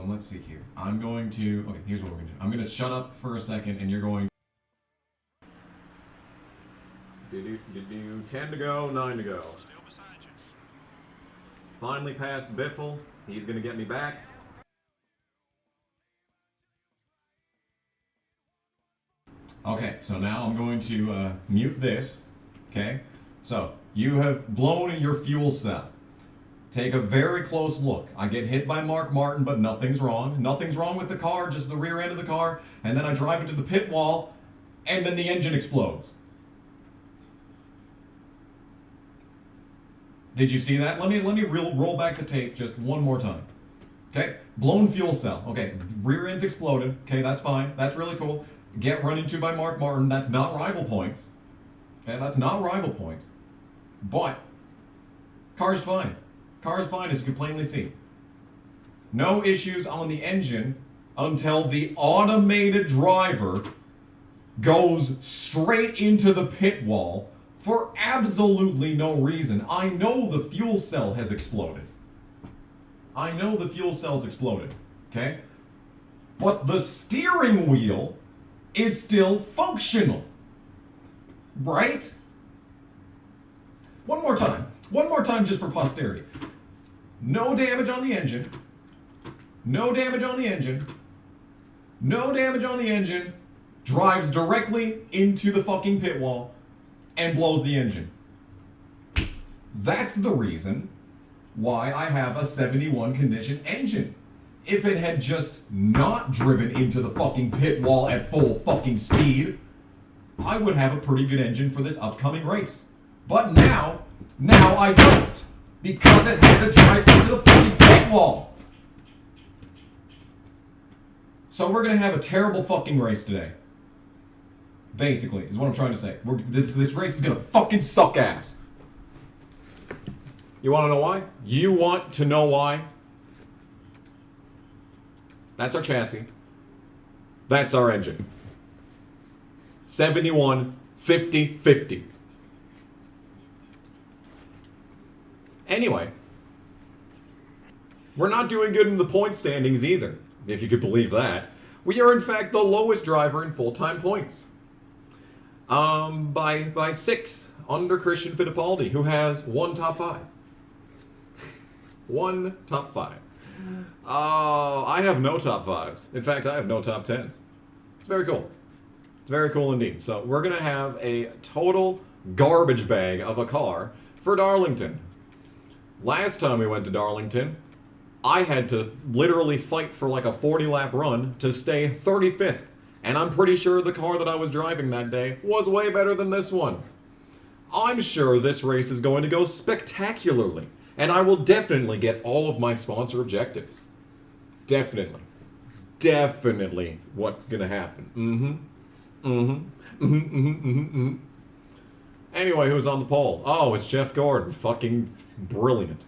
Let's see here. I'm going to... Okay, here's what we're going to do. I'm going to shut up for a second, and you're going... 10 to go, 9 to go. Finally past Biffle. He's going to get me back. Okay, so now I'm going to mute this. Okay? So, you have blown your fuel cell. Take a very close look. I get hit by Mark Martin, but nothing's wrong. Nothing's wrong with the car, just the rear end of the car. And then I drive into the pit wall, and then the engine explodes. Did you see that? Let me roll back the tape just one more time. Okay? Blown fuel cell. Okay, rear end's exploded. Okay, that's fine. That's really cool. Get run into by Mark Martin. That's not rival points. Okay, that's not rival points. But, car's fine. Car's fine, as you can plainly see. No issues on the engine until the automated driver goes straight into the pit wall for absolutely no reason. I know the fuel cell has exploded. I know the fuel cell's exploded, okay? But the steering wheel is still functional, right? One more time just for posterity. No damage on the engine. No damage on the engine. No damage on the engine. Drives directly into the fucking pit wall and blows the engine. That's the reason why I have a 71 condition engine. If it had just not driven into the fucking pit wall at full fucking speed, I would have a pretty good engine for this upcoming race. But now I don't. Because it had to drive into the fucking pit wall. So we're gonna have a terrible fucking race today. Basically, is what I'm trying to say. This race is gonna fucking suck ass. You wanna know why? You want to know why? That's our chassis. That's our engine. 71, 50, 50. Anyway, we're not doing good in the point standings either, if you could believe that. We are in fact the lowest driver in full-time points. By 6, under Christian Fittipaldi, who has 1 top 5. 1 top 5. I have no top 5s. In fact, I have no top 10s. It's very cool. It's very cool indeed. So we're gonna have a total garbage bag of a car for Darlington. Last time we went to Darlington, I had to literally fight for like a 40-lap run to stay 35th. And I'm pretty sure the car that I was driving that day was way better than this one. I'm sure this race is going to go spectacularly. And I will definitely get all of my sponsor objectives. Definitely. Definitely what's gonna happen. Anyway, who's on the pole? Oh, it's Jeff Gordon. Fucking brilliant.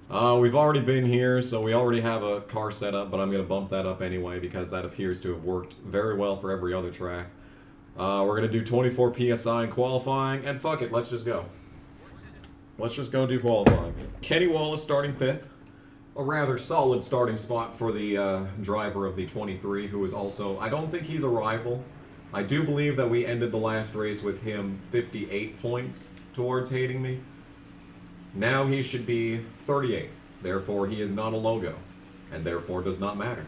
We've already been here, so we already have a car set up, but I'm going to bump that up anyway because that appears to have worked very well for every other track. We're going to do 24 PSI in qualifying, and fuck it, let's just go. Let's just go do qualifying. Kenny Wallace starting 5th. A rather solid starting spot for the driver of the 23, who is also... I don't think he's a rival. I do believe that we ended the last race with him 58 points towards hating me. Now he should be 38. Therefore, he is not a logo. And therefore does not matter.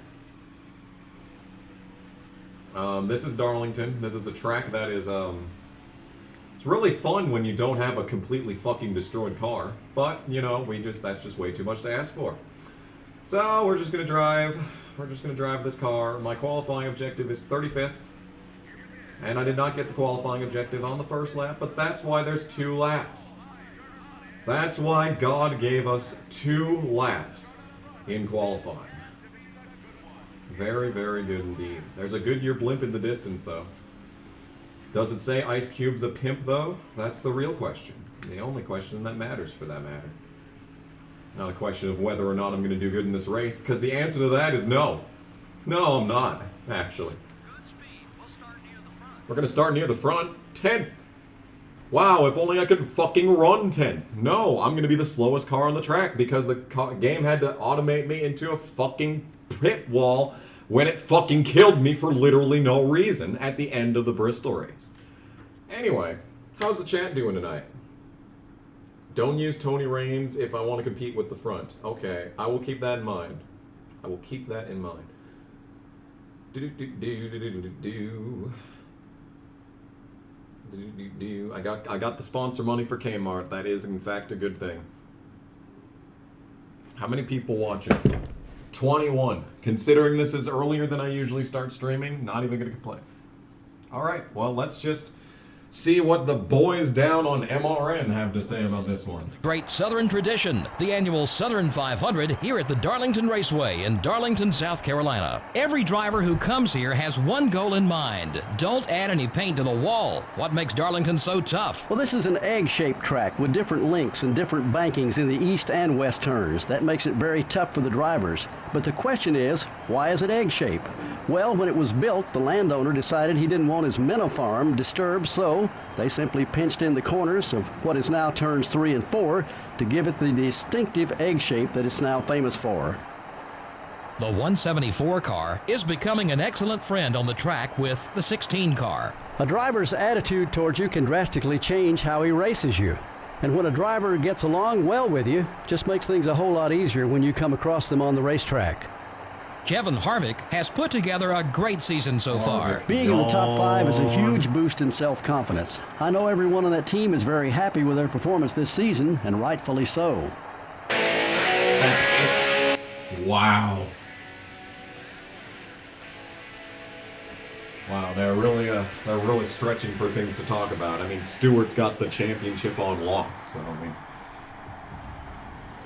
This is Darlington. This is a track that is, it's really fun when you don't have a completely fucking destroyed car. But, you know, that's just way too much to ask for. So, we're just gonna drive this car. My qualifying objective is 35th. And I did not get the qualifying objective on the first lap, but that's why there's 2 laps. That's why God gave us 2 laps in qualifying. Very, very good indeed. There's a Goodyear blimp in the distance, though. Does it say Ice Cube's a pimp, though? That's the real question. The only question that matters, for that matter. Not a question of whether or not I'm going to do good in this race, because the answer to that is no. No, I'm not, actually. We're going to start near the front. 10th. Wow, if only I could fucking run 10th. No, I'm going to be the slowest car on the track because the game had to automate me into a fucking pit wall when it fucking killed me for literally no reason at the end of the Bristol race. Anyway, how's the chat doing tonight? Don't use Tony Raines if I want to compete with the front. Okay, I will keep that in mind. I will keep that in mind. I got the sponsor money for Kmart. That is, in fact, a good thing. How many people watching? 21. Considering this is earlier than I usually start streaming, not even going to complain. All right, well, let's just see what the boys down on MRN have to say about this one. Great Southern tradition, the annual Southern 500 here at the Darlington Raceway in Darlington, South Carolina. Every driver who comes here has one goal in mind. Don't add any paint to the wall. What makes Darlington so tough? Well, this is an egg-shaped track with different links and different bankings in the east and west turns. That makes it very tough for the drivers. But the question is, why is it egg-shaped? Well, when it was built, the landowner decided he didn't want his minnow farm disturbed, so they simply pinched in the corners of what is now turns 3 and 4 to give it the distinctive egg shape that it's now famous for. The 174 car is becoming an excellent friend on the track with the 16 car. A driver's attitude towards you can drastically change how he races you. And when a driver gets along well with you, just makes things a whole lot easier when you come across them on the racetrack. Kevin Harvick has put together a great season so far. Being in the top 5 is a huge boost in self-confidence. I know everyone on that team is very happy with their performance this season, and rightfully so. That's it. Wow. Wow, they're really stretching for things to talk about. I mean, Stewart's got the championship on lock, so I mean,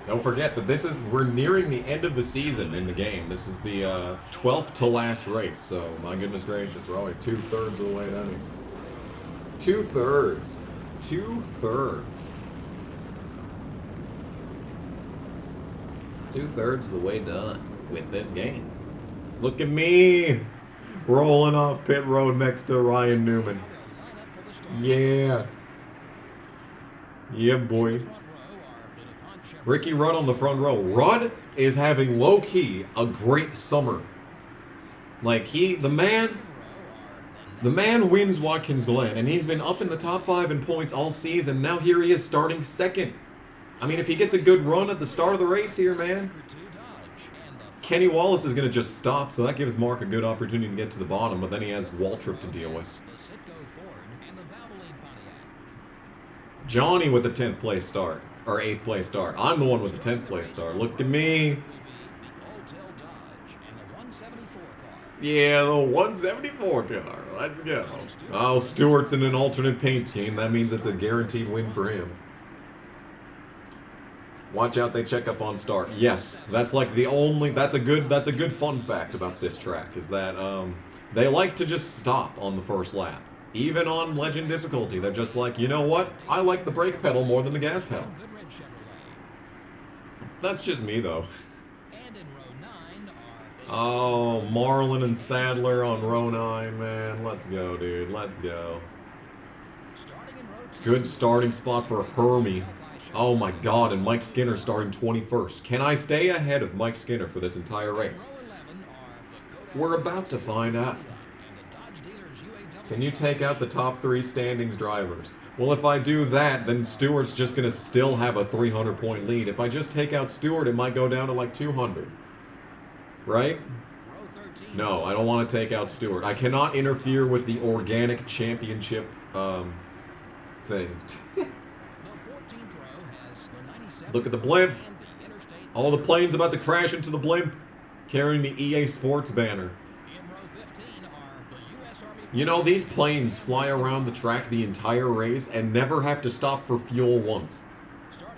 don't forget that we're nearing the end of the season in the game. This is the 12th to last race, so my goodness gracious, we're only 2/3 of the way down here. 2/3. 2/3. 2/3 of the way done with this game. Look at me! Rolling off pit road next to Ryan Newman. Yeah. Yeah, boy. Ricky Rudd on the front row. Rudd is having low-key a great summer. Like the man wins Watkins Glen, and he's been up in the top 5 in points all season. Now here he is starting second. I mean, if he gets a good run at the start of the race here, man, Kenny Wallace is going to just stop, so that gives Mark a good opportunity to get to the bottom, but then he has Waltrip to deal with. Johnny with a 10th place start. Or 8th place start. I'm the one with the 10th place start. Look at me. Yeah, the 174 car. Let's go. Oh, Stewart's in an alternate paint scheme. That means it's a guaranteed win for him. Watch out, they check up on start. Yes, that's like that's a good fun fact about this track is that they like to just stop on the first lap. Even on legend difficulty, they're just like, you know what? I like the brake pedal more than the gas pedal. That's just me, though. Oh, Marlin and Sadler on row 9, man. Let's go, dude. Let's go. Good starting spot for Hermie. Oh, my God. And Mike Skinner starting 21st. Can I stay ahead of Mike Skinner for this entire race? We're about to find out. Can you take out the top 3 standings drivers? Well, if I do that, then Stewart's just going to still have a 300-point lead. If I just take out Stewart, it might go down to like 200. Right? No, I don't want to take out Stewart. I cannot interfere with the organic championship thing. Look at the blimp. All the planes about to crash into the blimp, carrying the EA Sports banner. You know, these planes fly around the track the entire race and never have to stop for fuel once.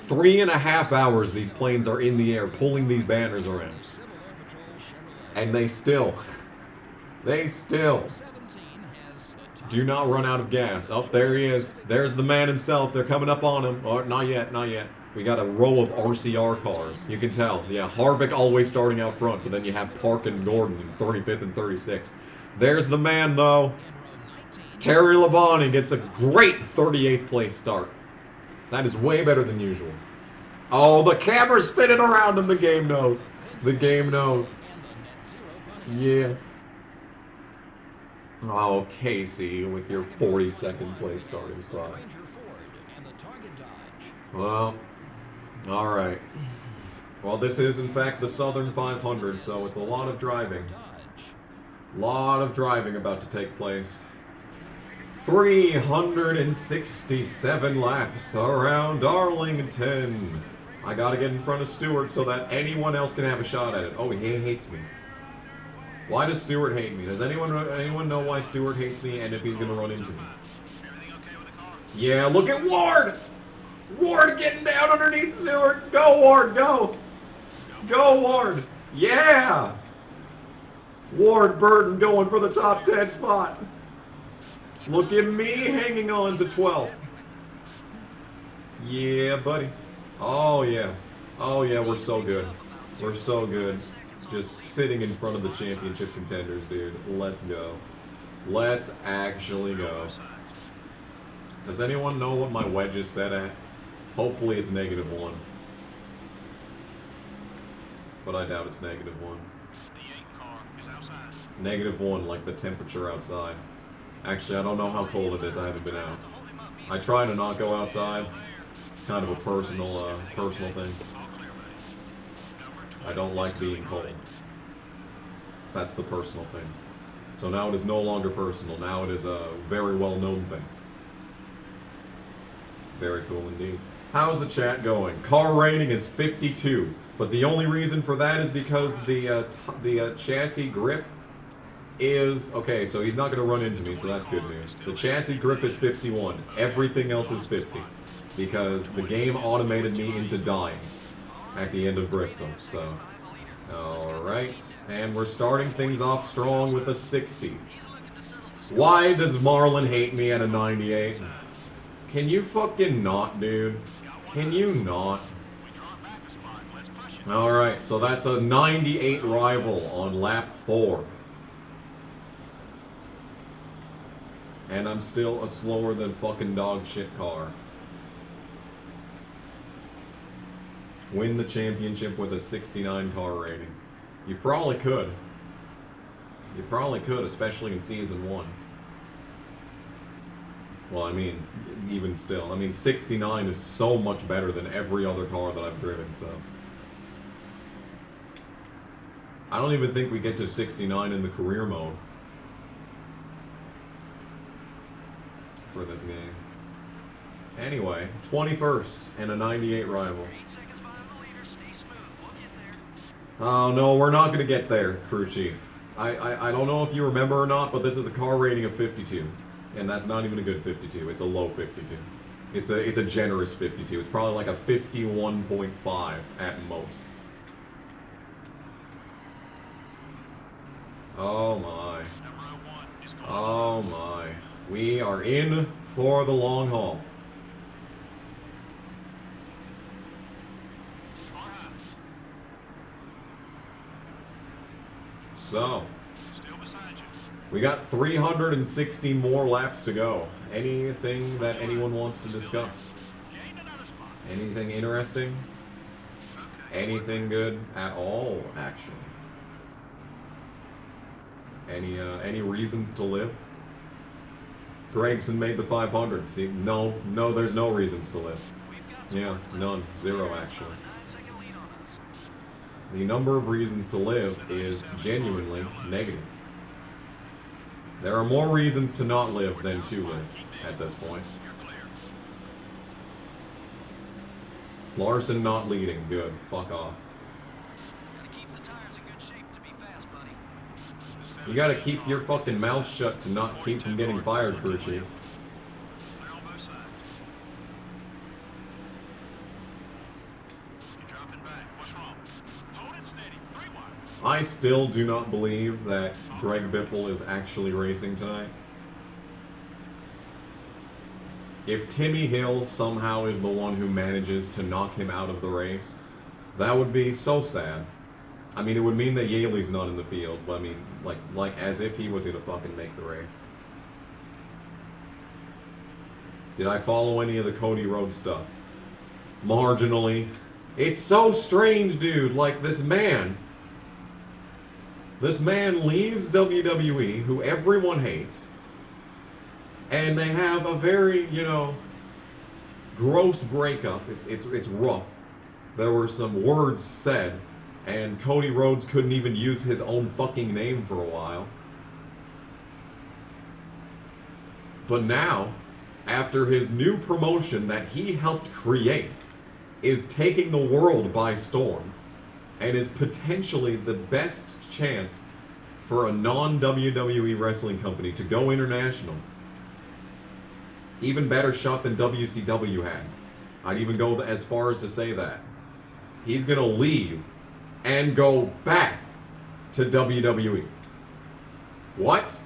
3.5 hours these planes are in the air pulling these banners around. And they still do not run out of gas. Oh, there he is. There's the man himself. They're coming up on him. Oh, not yet, not yet. We got a row of RCR cars. You can tell. Yeah, Harvick always starting out front, but then you have Park and Gordon in 35th and 36th. There's the man, though. Terry Labonte gets a great 38th place start. That is way better than usual. Oh, the camera's spinning around and the game knows. The game knows. Yeah. Oh, Casey with your 42nd place starting spot. Well, alright. Well, this is in fact the Southern 500, so it's a lot of driving. Lot of driving about to take place. 367 laps around Darlington. I gotta get in front of Stewart so that anyone else can have a shot at it. Oh, he hates me. Why does Stewart hate me? Does anyone know why Stewart hates me and if he's gonna run into me? Yeah, look at Ward! Ward getting down underneath Stewart! Go, Ward, go! Go, Ward! Yeah! Ward Burton going for the top 10 spot. Look at me hanging on to 12th. Yeah, buddy. Oh, yeah. Oh, yeah, we're so good. We're so good. Just sitting in front of the championship contenders, dude. Let's go. Let's actually go. Does anyone know what my wedge is set at? Hopefully it's -1. But I doubt it's -1. -1, like the temperature outside. Actually, I don't know how cold it is. I haven't been out. I try to not go outside. It's kind of a personal thing. I don't like being cold. That's the personal thing. So now it is no longer personal. Now it is a very well-known thing. Very cool indeed. How's the chat going? Car rating is 52, but the only reason for that is because the chassis grip is... Okay, so he's not going to run into me, so that's good news. The chassis grip is 51. Everything else is 50, because the game automated me into dying at the end of Bristol, so... Alright, and we're starting things off strong with a 60. Why does Marlon hate me at a 98? Can you fucking not, dude? Can you not? Alright, so that's a 98 rival on lap 4. And I'm still a slower than fucking dog shit car. Win the championship with a 69 car rating. You probably could. You probably could, especially in Season 1. Well, I mean, even still. I mean, 69 is so much better than every other car that I've driven, so... I don't even think we get to 69 in the career mode for this game. Anyway, 21st and a 98 rival. Oh no, we're not going to get there, crew chief. I don't know if you remember or not, but this is a car rating of 52. And that's not even a good 52. It's a low 52. It's a generous 52. It's probably like a 51.5 at most. Oh my. Oh my. We are in for the long haul. So, we got 360 more laps to go. Anything that anyone wants to discuss? Anything interesting? Anything good at all, actually? Any reasons to live? Gregson made the 500. See, no, there's no reasons to live. Yeah, none. Zero, actually. The number of reasons to live is genuinely negative. There are more reasons to not live than to live at this point. Larson not leading. Good. Fuck off. You gotta keep your fucking mouth shut to not keep from getting fired, crew chief. I still do not believe that Greg Biffle is actually racing tonight. If Timmy Hill somehow is the one who manages to knock him out of the race, that would be so sad. I mean, it would mean that Yaley's not in the field, but I mean, like as if he was gonna fucking make the race. Did I follow any of the Cody Rhodes stuff? Marginally. It's so strange, dude. Like, this man leaves WWE, who everyone hates, and they have a very, you know, gross breakup. It's rough. There were some words said, and Cody Rhodes couldn't even use his own fucking name for a while. But now, after his new promotion that he helped create is taking the world by storm and is potentially the best chance for a non-WWE wrestling company to go international, even better shot than WCW had. I'd even go as far as to say that. He's going to leave and go back to WWE. What?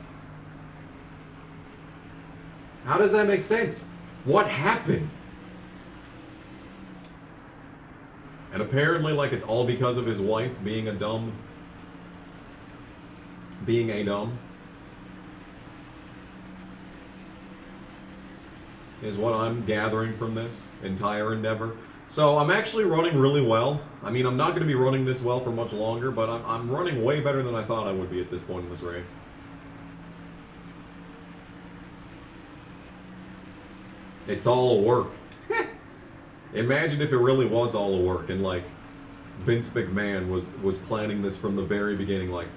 How does that make sense? What happened? And apparently, like, it's all because of his wife being a dumb. Is what I'm gathering from this entire endeavor. So I'm actually running really well. I mean, I'm not going to be running this well for much longer, but I'm running way better than I thought I would be at this point in this race. It's all a work. Imagine if it really was all a work and, like, Vince McMahon was planning this from the very beginning, like,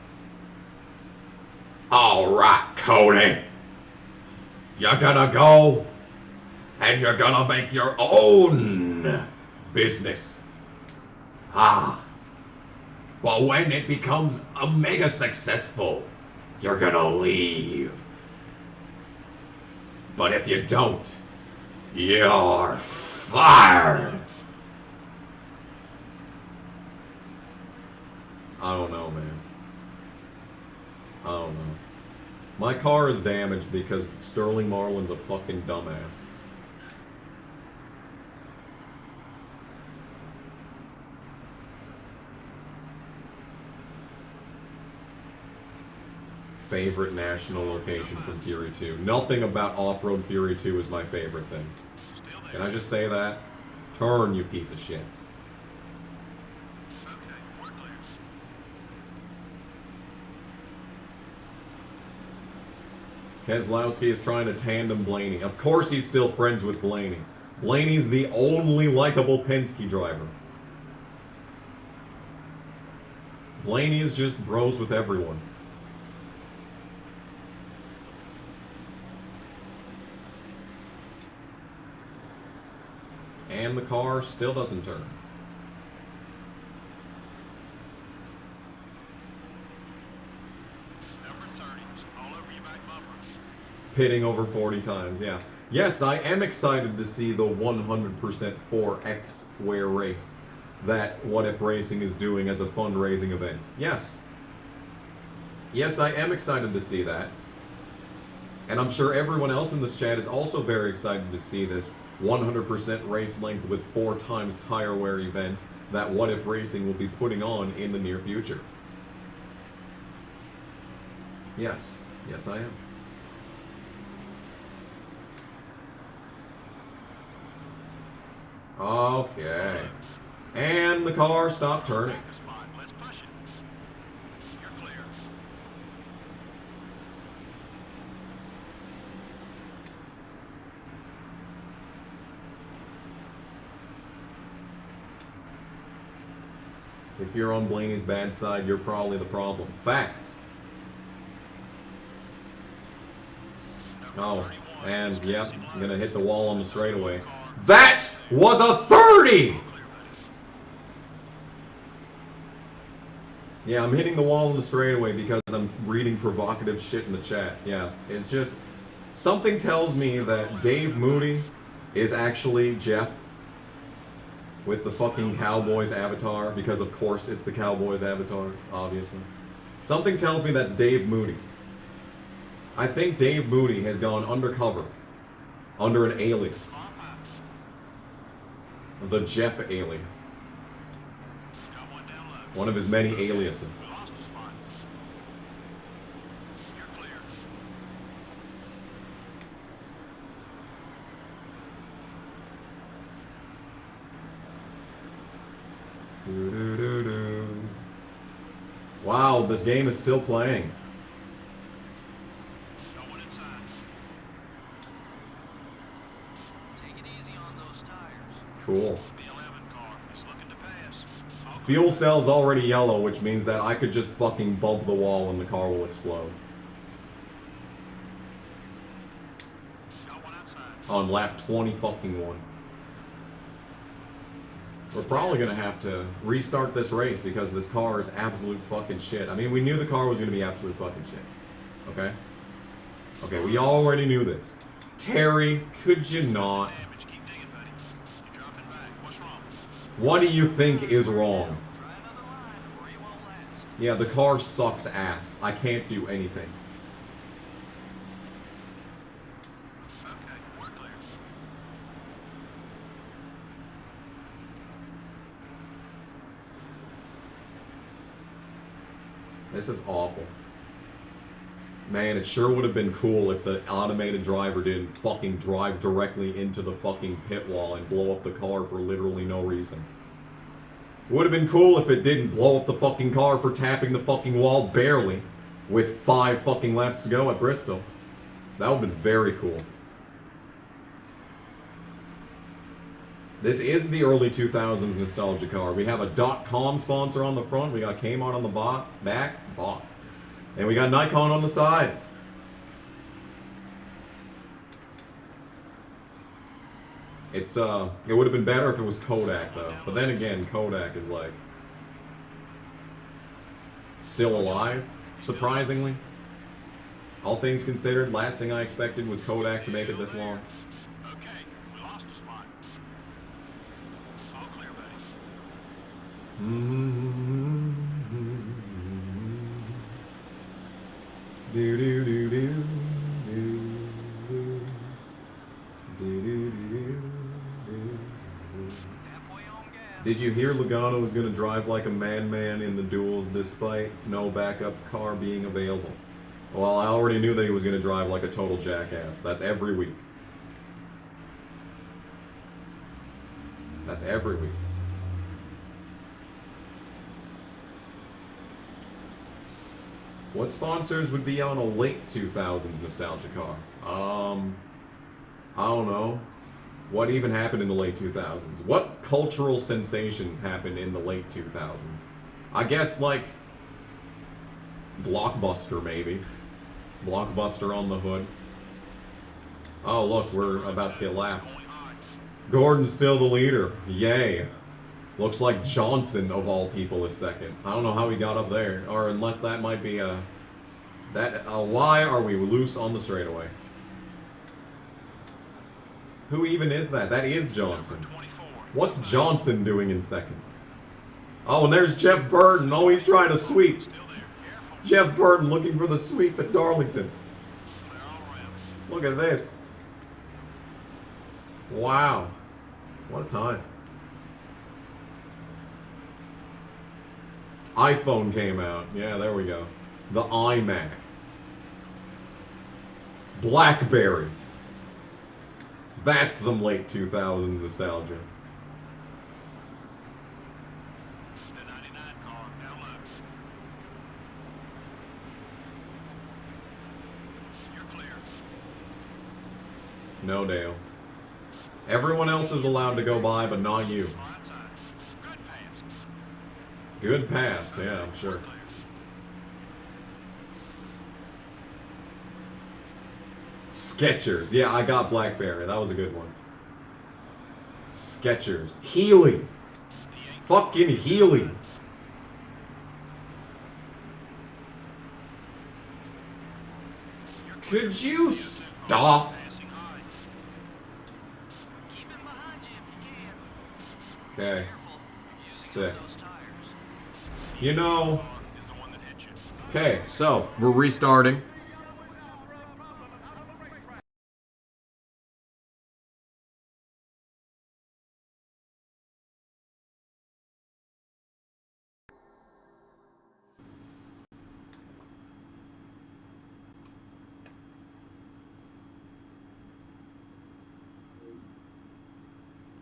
all right, Cody, you're gonna go and you're gonna make your own business. But when it becomes a mega successful, you're gonna leave. But if you don't, you're fired. I don't know, man. I don't know. My car is damaged because Sterling Marlin's a fucking dumbass. Favorite national location from Fury 2. Nothing about Off-Road Fury 2 is my favorite thing. Can I just say that? Turn, you piece of shit. Keselowski is trying to tandem Blaney. Of course he's still friends with Blaney. Blaney's the only likable Penske driver. Blaney is just bros with everyone. And the car still doesn't turn. Pitting over 40 times, yeah. Yes, I am excited to see the 100% 4X Wear race that What If Racing is doing as a fundraising event. Yes. Yes, I am excited to see that. And I'm sure everyone else in this chat is also very excited to see this 100% race length with 4 times tire wear event that What If Racing will be putting on in the near future. Yes. Yes, I am. Okay. And the car stopped turning. If you're on Blaney's bad side, you're probably the problem. Facts. Oh, and yep, I'm gonna hit the wall on the straightaway. That was a 30! Yeah, I'm hitting the wall on the straightaway because I'm reading provocative shit in the chat. Yeah, it's just, something tells me that Dave Moody is actually Jeff with the fucking Cowboys avatar, because of course it's the Cowboys avatar, obviously. Something tells me that's Dave Moody. I think Dave Moody has gone undercover, under an alias. The Jeff alias. One of his many aliases. Wow, this game is still playing. Going inside. Take it easy on those tires. Cool. B11 car is looking to pass. Fuel cell's already yellow, which means that I could just fucking bump the wall and the car will explode. Got one outside. On lap 20 fucking one. We're probably gonna have to restart this race because this car is absolute fucking shit. I mean, we knew the car was gonna be absolute fucking shit. Okay? Okay, we already knew this. Terry, could you not? Damage. Keep digging, buddy. You're dropping back. What's wrong? What do you think is wrong? Try another line or you won't last. Yeah, the car sucks ass. I can't do anything. Okay, we're clear. This is awful. Man, it sure would have been cool if the automated driver didn't fucking drive directly into the fucking pit wall and blow up the car for literally no reason. Would have been cool if it didn't blow up the fucking car for tapping the fucking wall barely with 5 fucking laps to go at Bristol. That would have been very cool. This is the early 2000s nostalgia car. We have a .com sponsor on the front. We got Kmart on the back. And we got Nikon on the sides. It would have been better if it was Kodak though. But then again, Kodak is like still alive, surprisingly. All things considered, last thing I expected was Kodak to make it this long. Okay, we lost a spot. All clear, buddy. Do do do do do do do do. Halfway on gas. Did you hear Logano was going to drive like a madman in the duels despite no backup car being available? Well, I already knew that he was going to drive like a total jackass. That's every week. That's every week. What sponsors would be on a late 2000s nostalgia car? I don't know. What even happened in the late 2000s? What cultural sensations happened in the late 2000s? I guess like Blockbuster maybe. Blockbuster on the hood. Oh look, we're about to get lapped. Gordon's still the leader. Yay. Looks like Johnson, of all people, is second. I don't know how he got up there. Or unless that might be a... why are we loose on the straightaway? Who even is that? That is Johnson. What's Johnson doing in second? Oh, and there's Jeff Burton. Oh, he's trying to sweep. Jeff Burton looking for the sweep at Darlington. Look at this. Wow. What a time. iPhone came out. Yeah, there we go. The iMac. BlackBerry. That's some late 2000s nostalgia. The 99 car, down low. You're clear. No, Dale. Everyone else is allowed to go by, but not you. Far outside. Good pass. Good pass, yeah, I'm sure. Clear. Skechers. Yeah, I got BlackBerry. That was a good one. Skechers. Heelys. Fucking Heelys. Could you stop? Passing high. Keep it behind you if you can. Okay. Careful. You're using Sick. those tires. You know. Is the one that hit you. Okay, so we're restarting.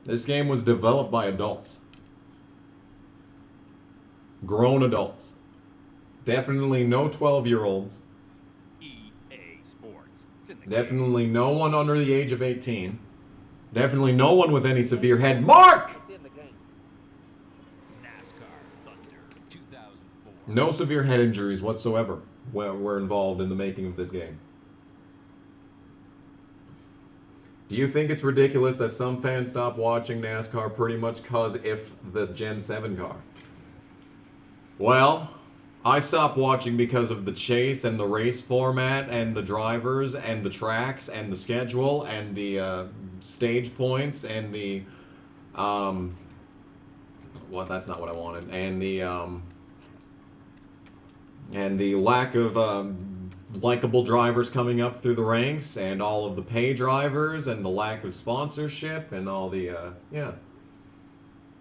This game was developed by adults. Grown adults. Definitely no 12-year-olds. EA Sports. It's in the Definitely no one under the age of 18. Definitely no one with any severe head. Mark! NASCAR Thunder 2004. No severe head injuries whatsoever were involved in the making of this game. Do you think it's ridiculous that some fans stop watching NASCAR pretty much cause if the Gen 7 car? Well, I stopped watching because of the chase and the race format and the drivers and the tracks and the schedule and the stage points and the what? That's not what I wanted. And the lack of likable drivers coming up through the ranks and all of the pay drivers and the lack of sponsorship and all the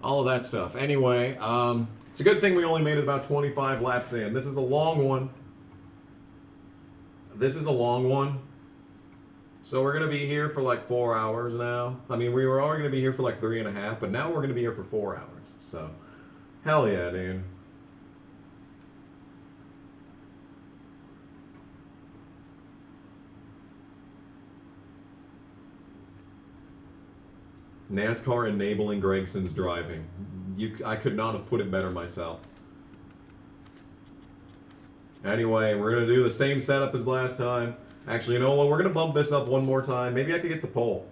all of that stuff. Anyway, it's a good thing we only made it about 25 laps in. This is a long one. This is a long one. So we're going to be here for like 4 hours now. I mean, we were already going to be here for like 3.5, but now we're going to be here for 4 hours. So, hell yeah, dude. NASCAR enabling Gregson's driving. I could not have put it better myself. Anyway, we're going to do the same setup as last time. Actually, you know what? We're going to bump this up one more time. Maybe I could get the pole.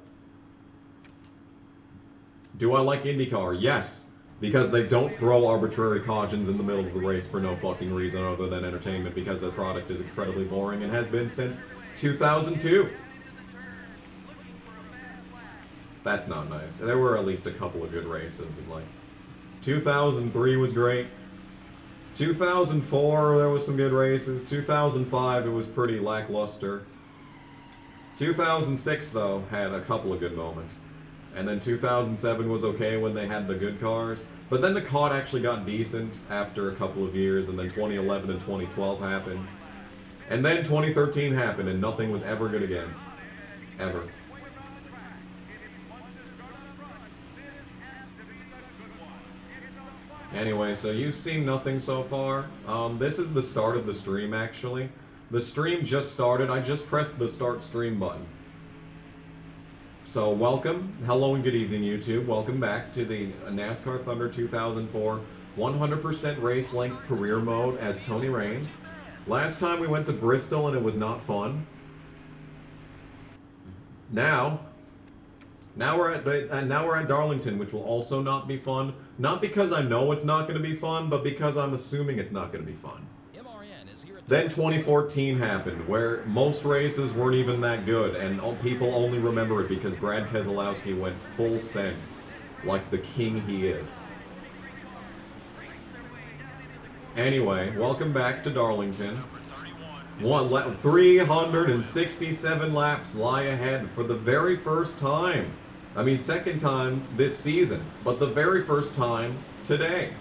Do I like IndyCar? Yes. Because they don't throw arbitrary cautions in the middle of the race for no fucking reason other than entertainment, because their product is incredibly boring and has been since 2002. That's not nice. There were at least a couple of good races. And like 2003 was great. 2004 there was some good races. 2005 it was pretty lackluster. 2006 though had a couple of good moments. And then 2007 was okay when they had the good cars. But then the COD actually got decent after a couple of years, and then 2011 and 2012 happened. And then 2013 happened, and nothing was ever good again. Ever. Anyway, so you've seen nothing so far. This is the start of the stream, actually. The stream just started. I just pressed the start stream button. So welcome, hello and good evening YouTube. Welcome back to the NASCAR Thunder 2004 100% race length career mode as Tony Raines. Last time we went to Bristol and it was not fun. Now we're at Darlington, which will also not be fun. Not because I know it's not going to be fun, but because I'm assuming it's not going to be fun. Then 2014 happened, where most races weren't even that good, and people only remember it because Brad Keselowski went full send, like the king he is. Anyway, welcome back to Darlington. 367 laps lie ahead for the very first time. I mean, second time this season, but the very first time today.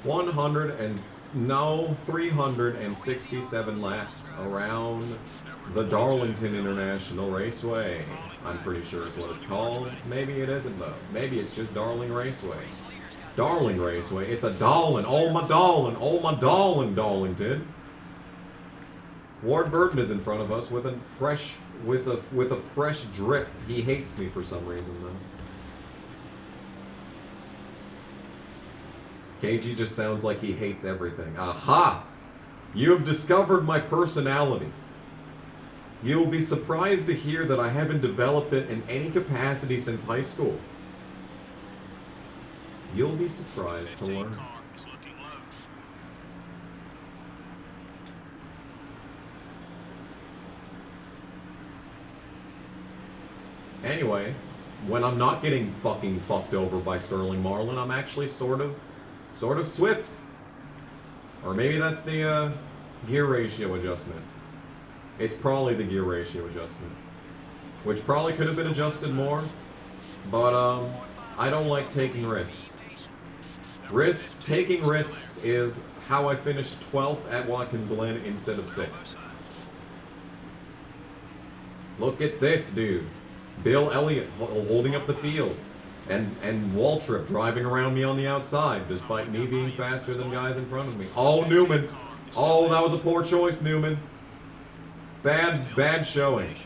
367 laps around the Darlington International Raceway. I'm pretty sure is what it's called. Maybe it isn't though. Maybe it's just Darling Raceway. Darling Raceway. It's a Darling. Oh my Darling. Oh my Darling, Darlington. Ward Burton is in front of us with a fresh drip. He hates me for some reason though. KG just sounds like he hates everything. Aha! You have discovered my personality. You'll be surprised to hear that I haven't developed it in any capacity since high school. You'll be surprised to learn. Anyway, when I'm not getting fucking fucked over by Sterling Marlin, I'm actually sort of swift. Or maybe that's the gear ratio adjustment. It's probably the gear ratio adjustment, which probably could have been adjusted more, but I don't like taking risks. Taking risks is how I finished 12th at Watkins Glen instead of 6th. Look at this dude. Bill Elliott holding up the field. And Waltrip driving around me on the outside, despite me being faster than guys in front of me. Oh, Newman. Oh, that was a poor choice, Newman. Bad showing.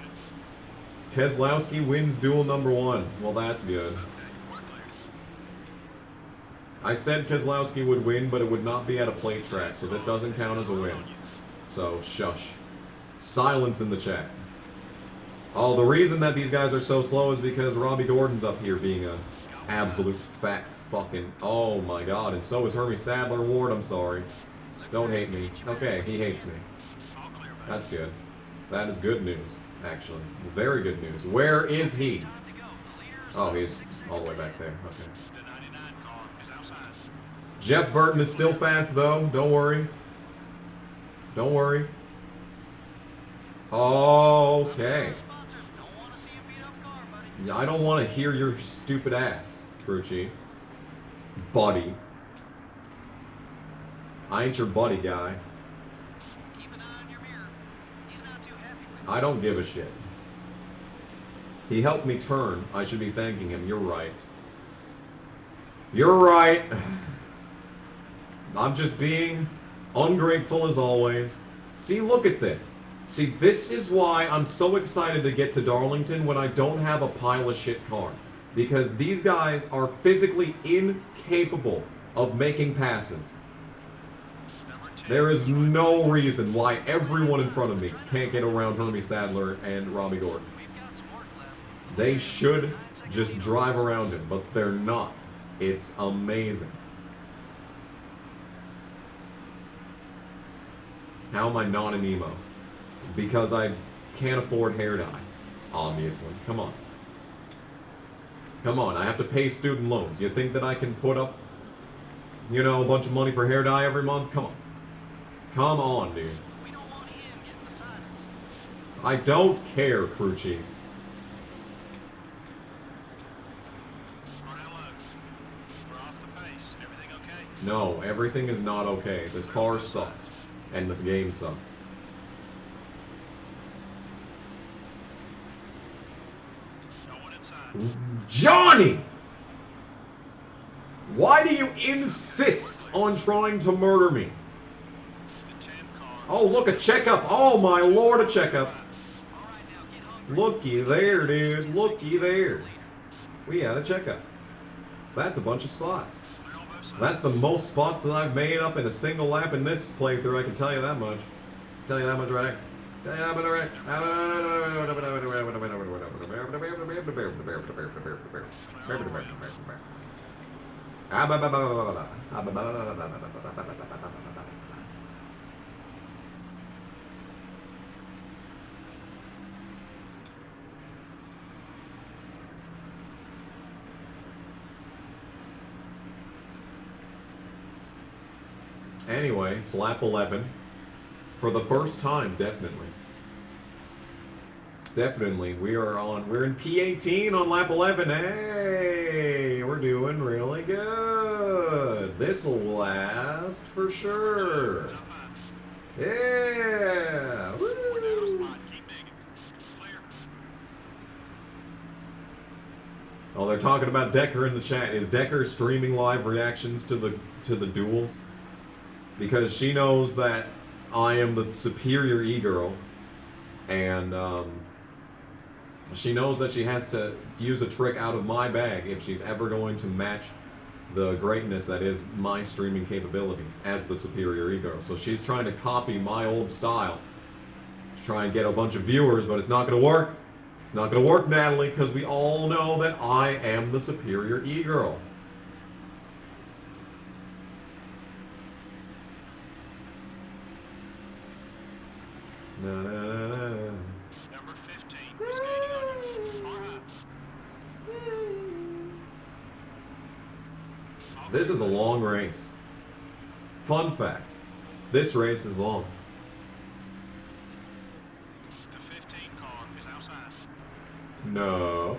Keselowski wins duel number 1. Well, that's good. I said Keselowski would win, but it would not be at a plate track, so this doesn't count as a win. So, shush. Silence in the chat. Oh, the reason that these guys are so slow is because Robbie Gordon's up here being an absolute fat fucking... Oh my god, and so is Hermie Sadler. Ward, I'm sorry. Don't hate me. Okay, he hates me. That's good. That is good news, actually. Very good news. Where is he? Oh, he's all the way back there. Okay. Jeff Burton is still fast, though. Don't worry. Don't worry. Okay. I don't want to hear your stupid ass, crew chief. Buddy. I ain't your buddy, guy. I don't give a shit. He helped me turn. I should be thanking him. You're right. You're right. I'm just being ungrateful as always. See, look at this. See, this is why I'm so excited to get to Darlington when I don't have a pile of shit car. Because these guys are physically incapable of making passes. There is no reason why everyone in front of me can't get around Hermie Sadler and Robbie Gordon. They should just drive around him, but they're not. It's amazing. How am I not an emo? Because I can't afford hair dye, obviously. Come on. Come on, I have to pay student loans. You think that I can put up, you know, a bunch of money for hair dye every month? Come on. Come on, dude. I don't care, crew chief. No, everything is not okay. This car sucks. And this game sucks. Johnny! Why do you insist on trying to murder me? Oh, look, a checkup. Oh, my lord, a checkup. Looky there, dude. Looky there. We had a checkup. That's a bunch of spots. That's the most spots that I've made up in a single lap in this playthrough, I can tell you that much. Tell you that much right Anyway, it's lap 11. For the first time, definitely. Definitely, we're in P18 on lap 11. Hey, we're doing really good. This'll last for sure. Yeah. Woo. Oh, they're talking about Decker in the chat. Is Decker streaming live reactions to the duels? Because she knows that I am the superior e-girl, and she knows that she has to use a trick out of my bag if she's ever going to match the greatness that is my streaming capabilities as the superior e-girl. So she's trying to copy my old style to try and get a bunch of viewers, but it's not going to work. It's not going to work, Natalie, because we all know that I am the superior e-girl. Na, na, na, na. Number 15 is gaining on you. This is a long race. Fun fact, this race is long. The 15 car is outside. No.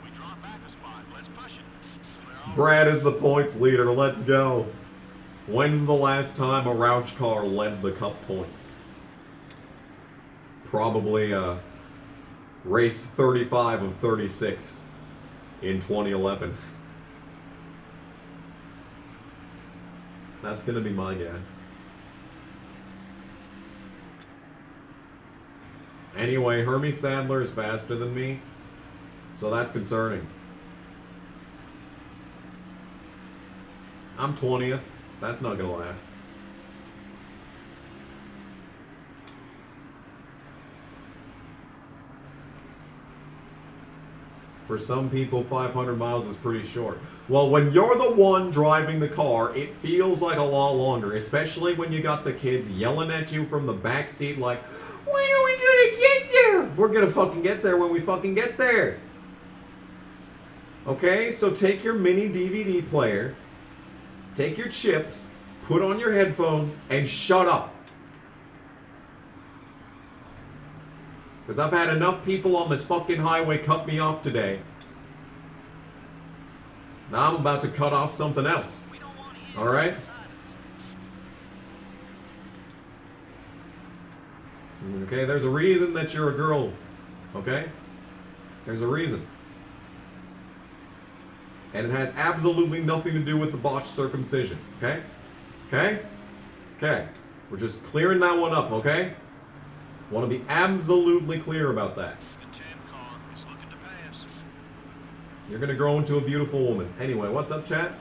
We drop back a spot. Let's push it. Brad is the points leader. Let's go. When's the last time a Roush car led the cup points? Probably race 35 of 36. in 2011. That's gonna be my guess. Anyway, Hermie Sadler is faster than me, so that's concerning. I'm 20th. That's not gonna last. For some people, 500 miles is pretty short. Well, when you're the one driving the car, it feels like a lot longer, especially when you got the kids yelling at you from the back seat like, when are we gonna get there? We're gonna fucking get there when we fucking get there. Okay, so take your mini DVD player, take your chips, put on your headphones, and shut up. Because I've had enough people on this fucking highway cut me off today. Now I'm about to cut off something else. Alright? Okay, there's a reason that you're a girl. Okay? There's a reason. And it has absolutely nothing to do with the botched circumcision. Okay? Okay? Okay. We're just clearing that one up, okay? Want to be absolutely clear about that. The 10 car is looking to pass. You're going to grow into a beautiful woman. Anyway, what's up, chat?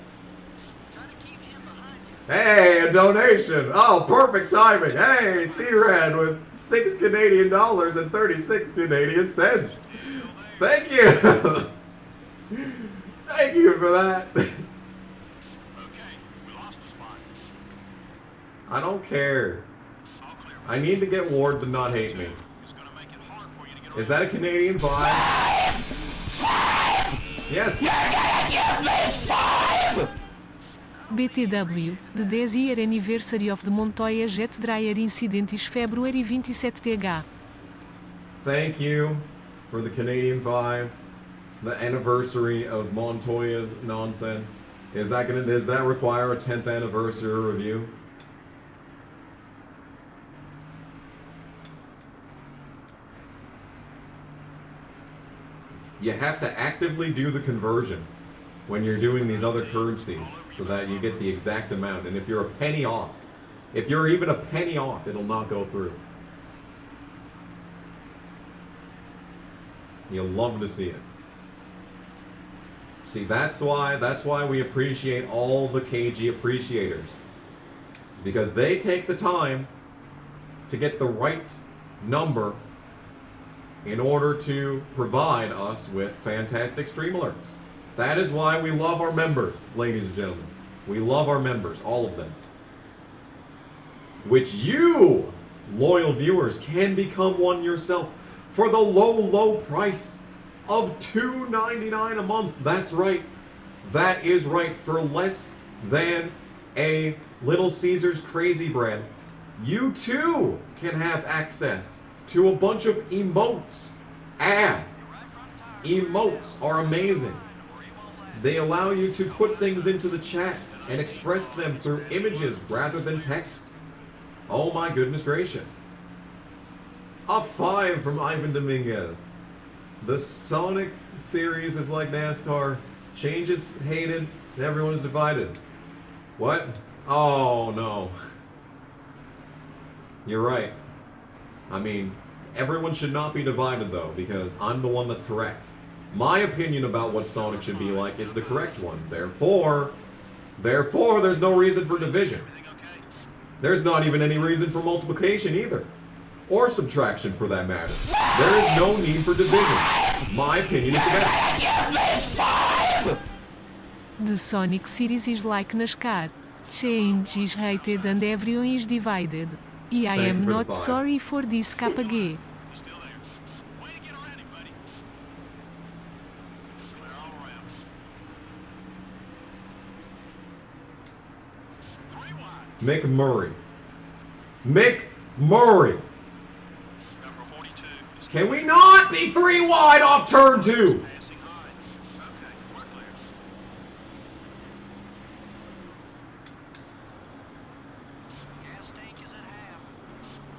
Hey, a donation. Oh, perfect timing. Hey, C-Rad with $6 Canadian and 36 Canadian cents. Thank you. Thank you for that. Okay, we lost the spot. I don't care. All clear. I need to get Ward to not hate me. It's going to make it hard for you to get Is that a Canadian vibe? Yes. BTW, the 10th anniversary of the Montoya Jet Dryer incident is February 27th. Thank you for the Canadian vibe. The anniversary of Montoya's nonsense. Does that require a 10th anniversary review? You have to actively do the conversion when you're doing these other currencies so that you get the exact amount. And if you're a penny off, if you're even a penny off, it'll not go through. You'll love to see it. See, that's why we appreciate all the KG appreciators. Because they take the time to get the right number in order to provide us with fantastic stream alerts. That is why we love our members, ladies and gentlemen. We love our members, all of them. Which you, loyal viewers, can become one yourself for the low, low price of $2.99 a month. That's right. That is right. For less than a Little Caesars Crazy Bread, you too can have access to a bunch of emotes. Emotes are amazing. They allow you to put things into the chat and express them through images rather than text. Oh my goodness gracious. A 5 from Ivan Dominguez. The Sonic series is like NASCAR. Change is hated and everyone is divided. What? Oh no. You're right. I mean, everyone should not be divided though, because I'm the one that's correct. My opinion about what Sonic should be like is the correct one. Therefore, there's no reason for division. There's not even any reason for multiplication either. Or subtraction for that matter. There is no need for division. My opinion is the best. The Sonic series is like NASCAR. Change is hated and everyone is divided. I Thank am you for the not 5. sorry for this KG. Still there. Way to get around it, buddy. Clear all around. 3 wide. Mick Murray. Mick Murray. Number 42 is Can we not be 3 wide off turn 2? passing high. Okay, we're clear. Gas tank is at half.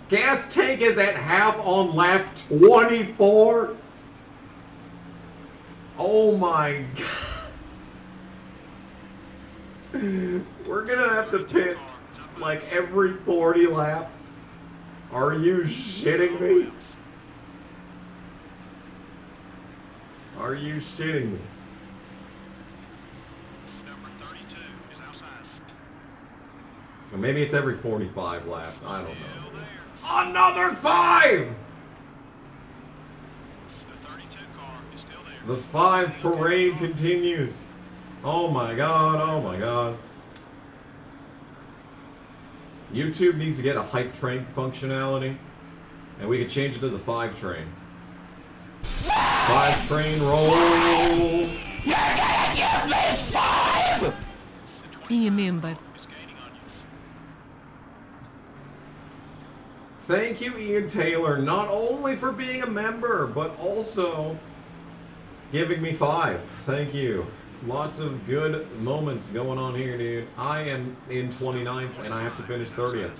Gas tank is at half on lap 24. Oh my god. We're gonna have to pit like every 40 laps. Are you shitting me? Are you shitting me? Number 32 is outside. Or maybe it's every 45 laps. I don't know. Still there. Another 5! The 32 car is still there. The 5 parade continues. Oh my god, oh my god. YouTube needs to get a hype train functionality, and we could change it to the 5 train. 5 train rolls. E a member. Is gaining on you. Thank you, Ian Taylor, not only for being a member, but also giving me 5. Thank you. Lots of good moments going on here, dude. I am in 29th, and I have to finish 30th.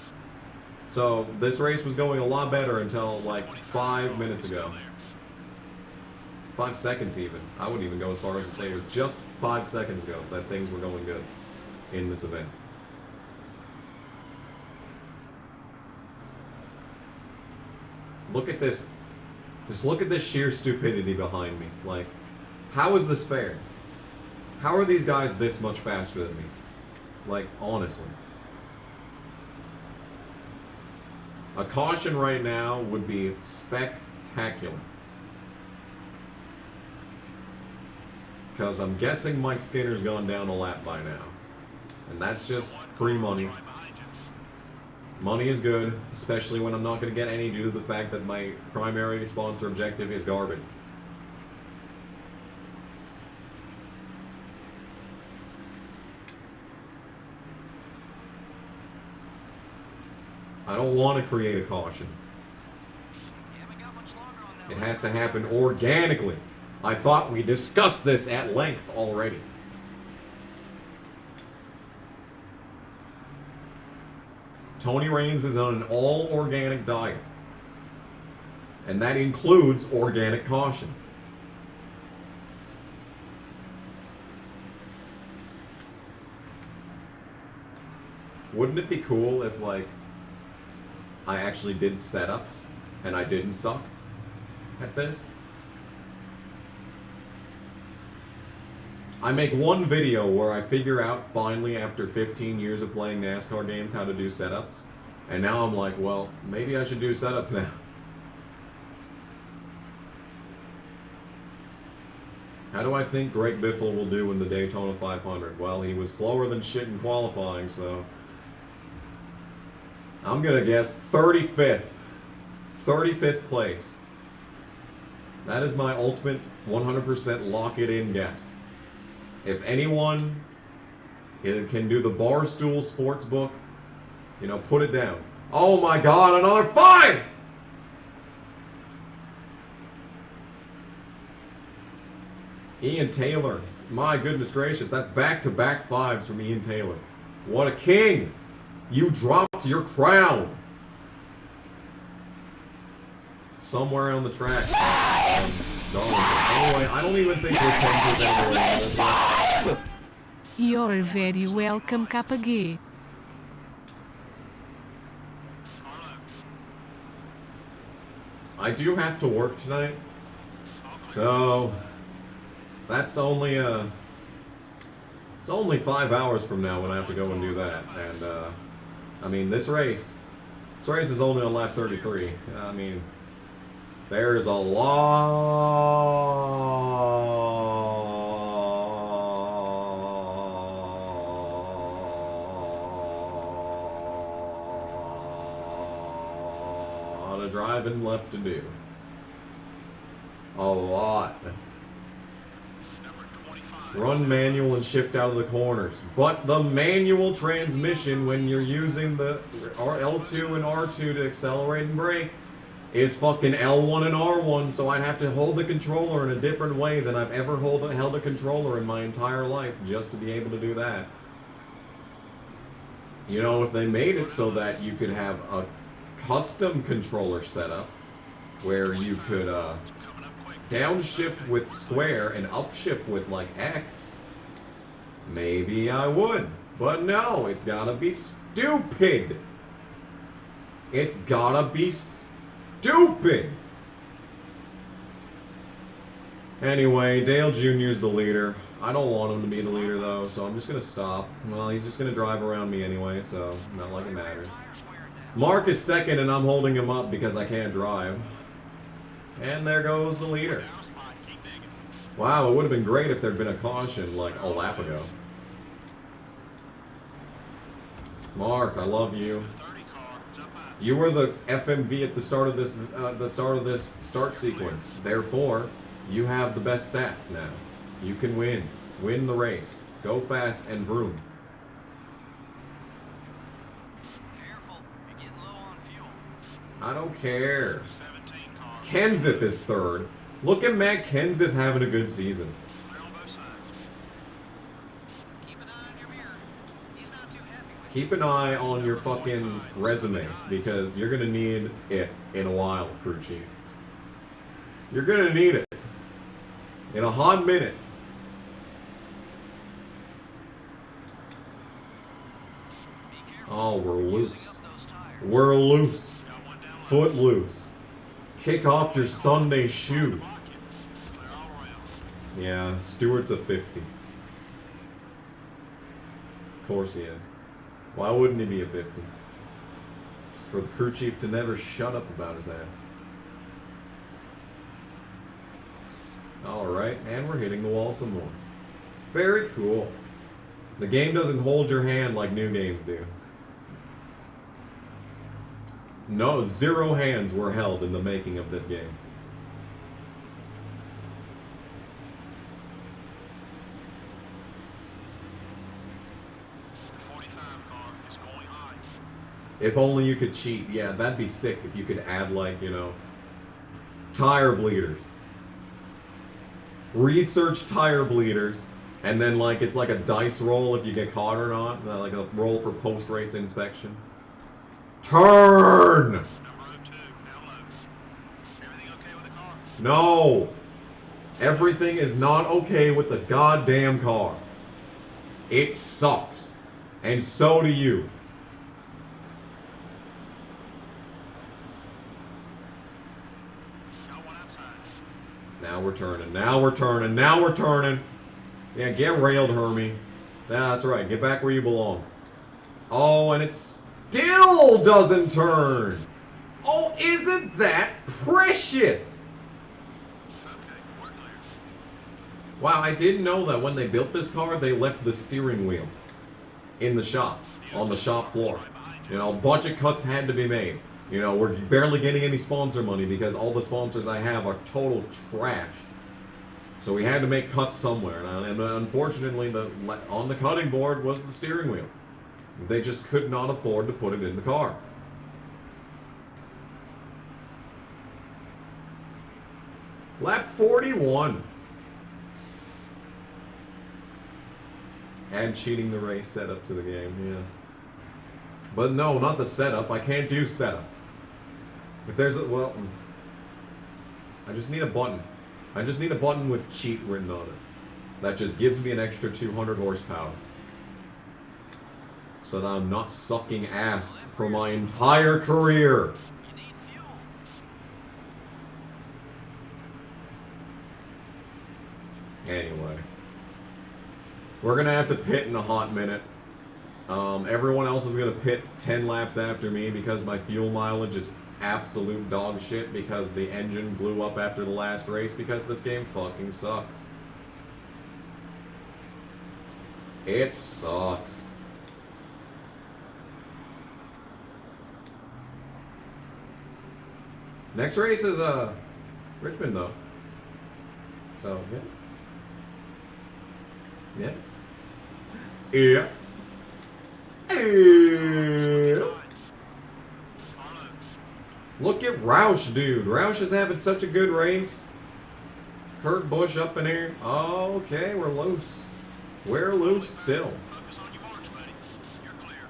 So, this race was going a lot better until, like, 5 minutes ago. 5 seconds, even. I wouldn't even go as far as to say it was just 5 seconds ago that things were going good in this event. Look at this. Just look at this sheer stupidity behind me. Like, how is this fair? How are these guys this much faster than me? Like, honestly. A caution right now would be spectacular. Because I'm guessing Mike Skinner's gone down a lap by now. And that's just free money. Right behind you. Money is good, especially when I'm not going to get any due to the fact that my primary sponsor objective is garbage. I don't want to create a caution. It has to happen organically. I thought we discussed this at length already. Tony Raines is on an all-organic diet. And that includes organic caution. Wouldn't it be cool if, like, I actually did setups and I didn't suck at this? I make one video where I figure out finally after 15 years of playing NASCAR games how to do setups. And now I'm like, well, maybe I should do setups now. How do I think Greg Biffle will do in the Daytona 500? Well, he was slower than shit in qualifying, so I'm gonna guess 35th. 35th place. That is my ultimate 100% lock it in guess. If anyone can do the Barstool Sportsbook, you know, put it down. Oh my god, another 5! Ian Taylor. My goodness gracious, that's back-to-back 5s from Ian Taylor. What a king! You dropped your crown! Somewhere on the track. Anyway, I don't even think we're 10th anyway. You're very welcome, KG. I do have to work tonight, so that's only it's only 5 hours from now when I have to go and do that. And I mean, this race is only on lap 33. I mean, there's a lot of driving left to do. A lot. Run manual and shift out of the corners. But the manual transmission when you're using the L2 and R2 to accelerate and brake is fucking L1 and R1, so I'd have to hold the controller in a different way than I've ever held a controller in my entire life just to be able to do that. You know, if they made it so that you could have a custom controller setup where you could downshift with square and upshift with like X, maybe I would. But no, it's gotta be stupid. It's gotta be stupid. Anyway, Dale Jr.'s the leader. I don't want him to be the leader though, so I'm just gonna stop. Well, he's just gonna drive around me anyway, so not like it matters. Mark is second and I'm holding him up because I can't drive. And there goes the leader. Wow, it would have been great if there'd been a caution like a lap ago. Mark, I love you. You were the FMV at the start of this start sequence. Therefore, you have the best stats now. You can win. Win the race. Go fast and vroom. Careful, you're getting low on fuel. I don't care. 17 car. Kenseth is third. Look at Matt Kenseth having a good season. Clear on both sides. Keep an eye on your mirror. He's not too happy with Keep an eye on your fucking resume because you're gonna need it in a while, crew chief. You're gonna need it in a hot minute. Oh, we're loose. We're loose. Foot loose. Kick off your Sunday shoes. Yeah, Stewart's a 50. Of course he is. Why wouldn't he be a 50? Just for the crew chief to never shut up about his ass. Alright, and we're hitting the wall some more. Very cool. The game doesn't hold your hand like new games do. No, 0 hands were held in the making of this game. the 45 car. It's going high. If only you could cheat. Yeah, that'd be sick if you could add, like, you know, tire bleeders. Research tire bleeders, and then, like, it's like a dice roll if you get caught or not. Like a roll for post-race inspection. Turn! Number 02, now low. Everything okay with the car? No! Everything is not okay with the goddamn car. It sucks. And so do you. Got one outside. Now we're turning. Now we're turning. Now we're turning. Yeah, get railed, Hermie. Yeah, that's right. Get back where you belong. Oh, and it still doesn't turn. Oh, isn't that precious? Okay, we're clear. Wow, I didn't know that when they built this car, they left the steering wheel in the shop, on the shop floor. You know, budget cuts had to be made. You know, we're barely getting any sponsor money because all the sponsors I have are total trash. So we had to make cuts somewhere, and unfortunately, on the cutting board was the steering wheel. They just could not afford to put it in the car. Lap 41. Add cheating the race setup to the game, yeah. But no, not the setup. I can't do setups. If there's a, well, I just need a button. I just need a button with cheat written on it. That just gives me an extra 200 horsepower. So that I'm not sucking ass for my entire career. You need fuel. Anyway. We're gonna have to pit in a hot minute. Everyone else is gonna pit 10 laps after me because my fuel mileage is absolute dog shit because the engine blew up after the last race because this game fucking sucks. It sucks. Next race is Richmond though. So yeah. Yeah. Yeah. Look at Roush, dude. Roush is having such a good race. Kurt Busch up in here. Oh, okay, we're loose. We're loose still. Focus on your marks, buddy. You're clear.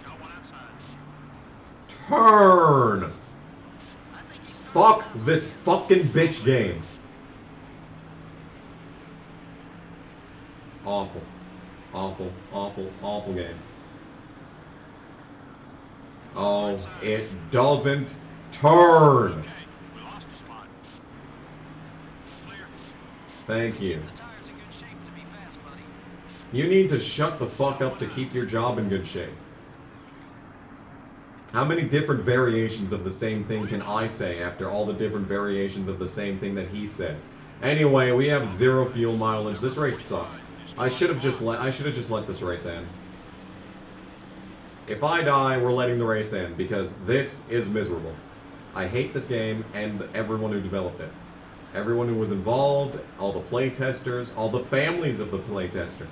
Got one outside. Turn. Fuck this fucking bitch game. Awful. Awful, awful, awful game. Oh, it doesn't turn. Okay, we lost a spot. Clear. Thank you. The tire's in good shape to be fast, buddy. You need to shut the fuck up to keep your job in good shape. How many different variations of the same thing can I say after all the different variations of the same thing that he says? Anyway, we have 0 fuel mileage. This race sucks. I should have just let this race end. If I die, we're letting the race end because this is miserable. I hate this game and everyone who developed it. Everyone who was involved, all the play testers, all the families of the play testers.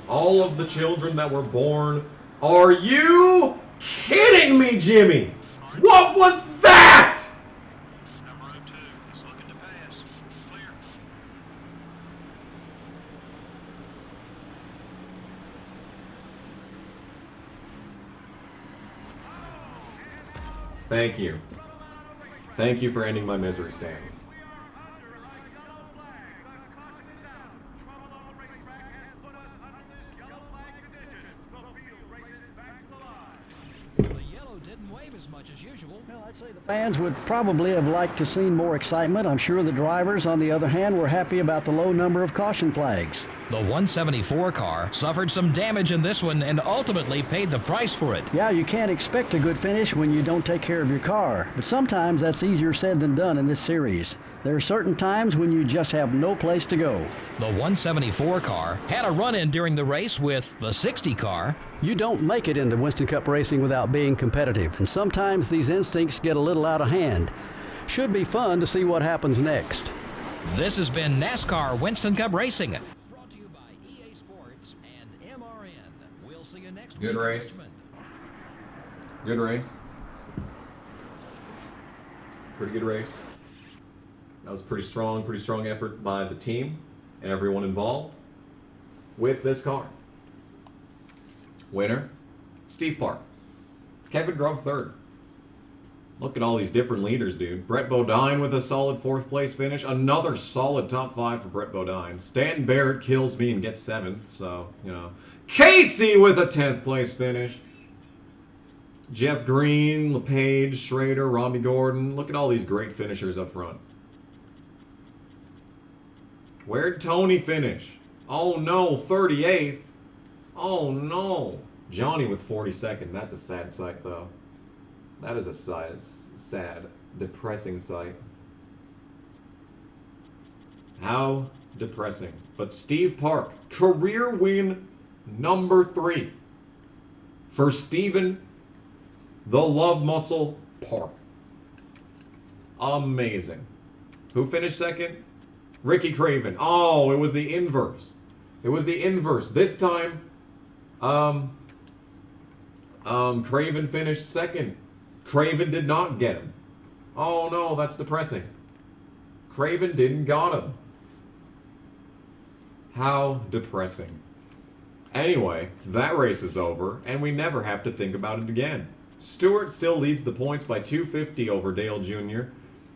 All of the children that were born. Are you kidding me, Jimmy? What was that? Number 02 is looking to pass. Clear. Thank you. Thank you for ending my misery stand. The yellow didn't wave as much as usual. Well, I'd say the fans would probably have liked to seen more excitement. I'm sure the drivers, on the other hand, were happy about the low number of caution flags. The 174 car suffered some damage in this one and ultimately paid the price for it. Yeah, you can't expect a good finish when you don't take care of your car, but sometimes that's easier said than done in this series. There are certain times when you just have no place to go. The 174 car had a run-in during the race with the 60 car. You don't make it into Winston Cup racing without being competitive, and sometimes these instincts get a little out of hand. Should be fun to see what happens next. This has been NASCAR Winston Cup Racing. Brought to you by EA Sports and MRN. We'll see you next Good week. race. Richmond. Good race. Pretty good race. That was pretty strong effort by the team and everyone involved with this car. Winner, Steve Park. Kevin Grubb third. Look at all these different leaders, dude. Brett Bodine with a solid 4th place finish. Another solid top 5 for Brett Bodine. Stanton Barrett kills me and gets 7th, so, you know. Casey with a 10th place finish. Jeff Green, LePage, Schrader, Robbie Gordon. Look at all these great finishers up front. Where'd Tony finish? Oh no, 38th. Oh no. Johnny with 42nd. That's a sad sight, though. That is a sad, depressing sight. How depressing. But Steve Park, career win number 3 for Steven the Love Muscle Park. Amazing. Who finished second? Ricky Craven. Oh, it was the inverse. It was the inverse. This time, Craven finished second. Craven did not get him. Oh no, that's depressing. Craven didn't got him. How depressing. Anyway, that race is over, and we never have to think about it again. Stewart still leads the points by 250 over Dale Jr.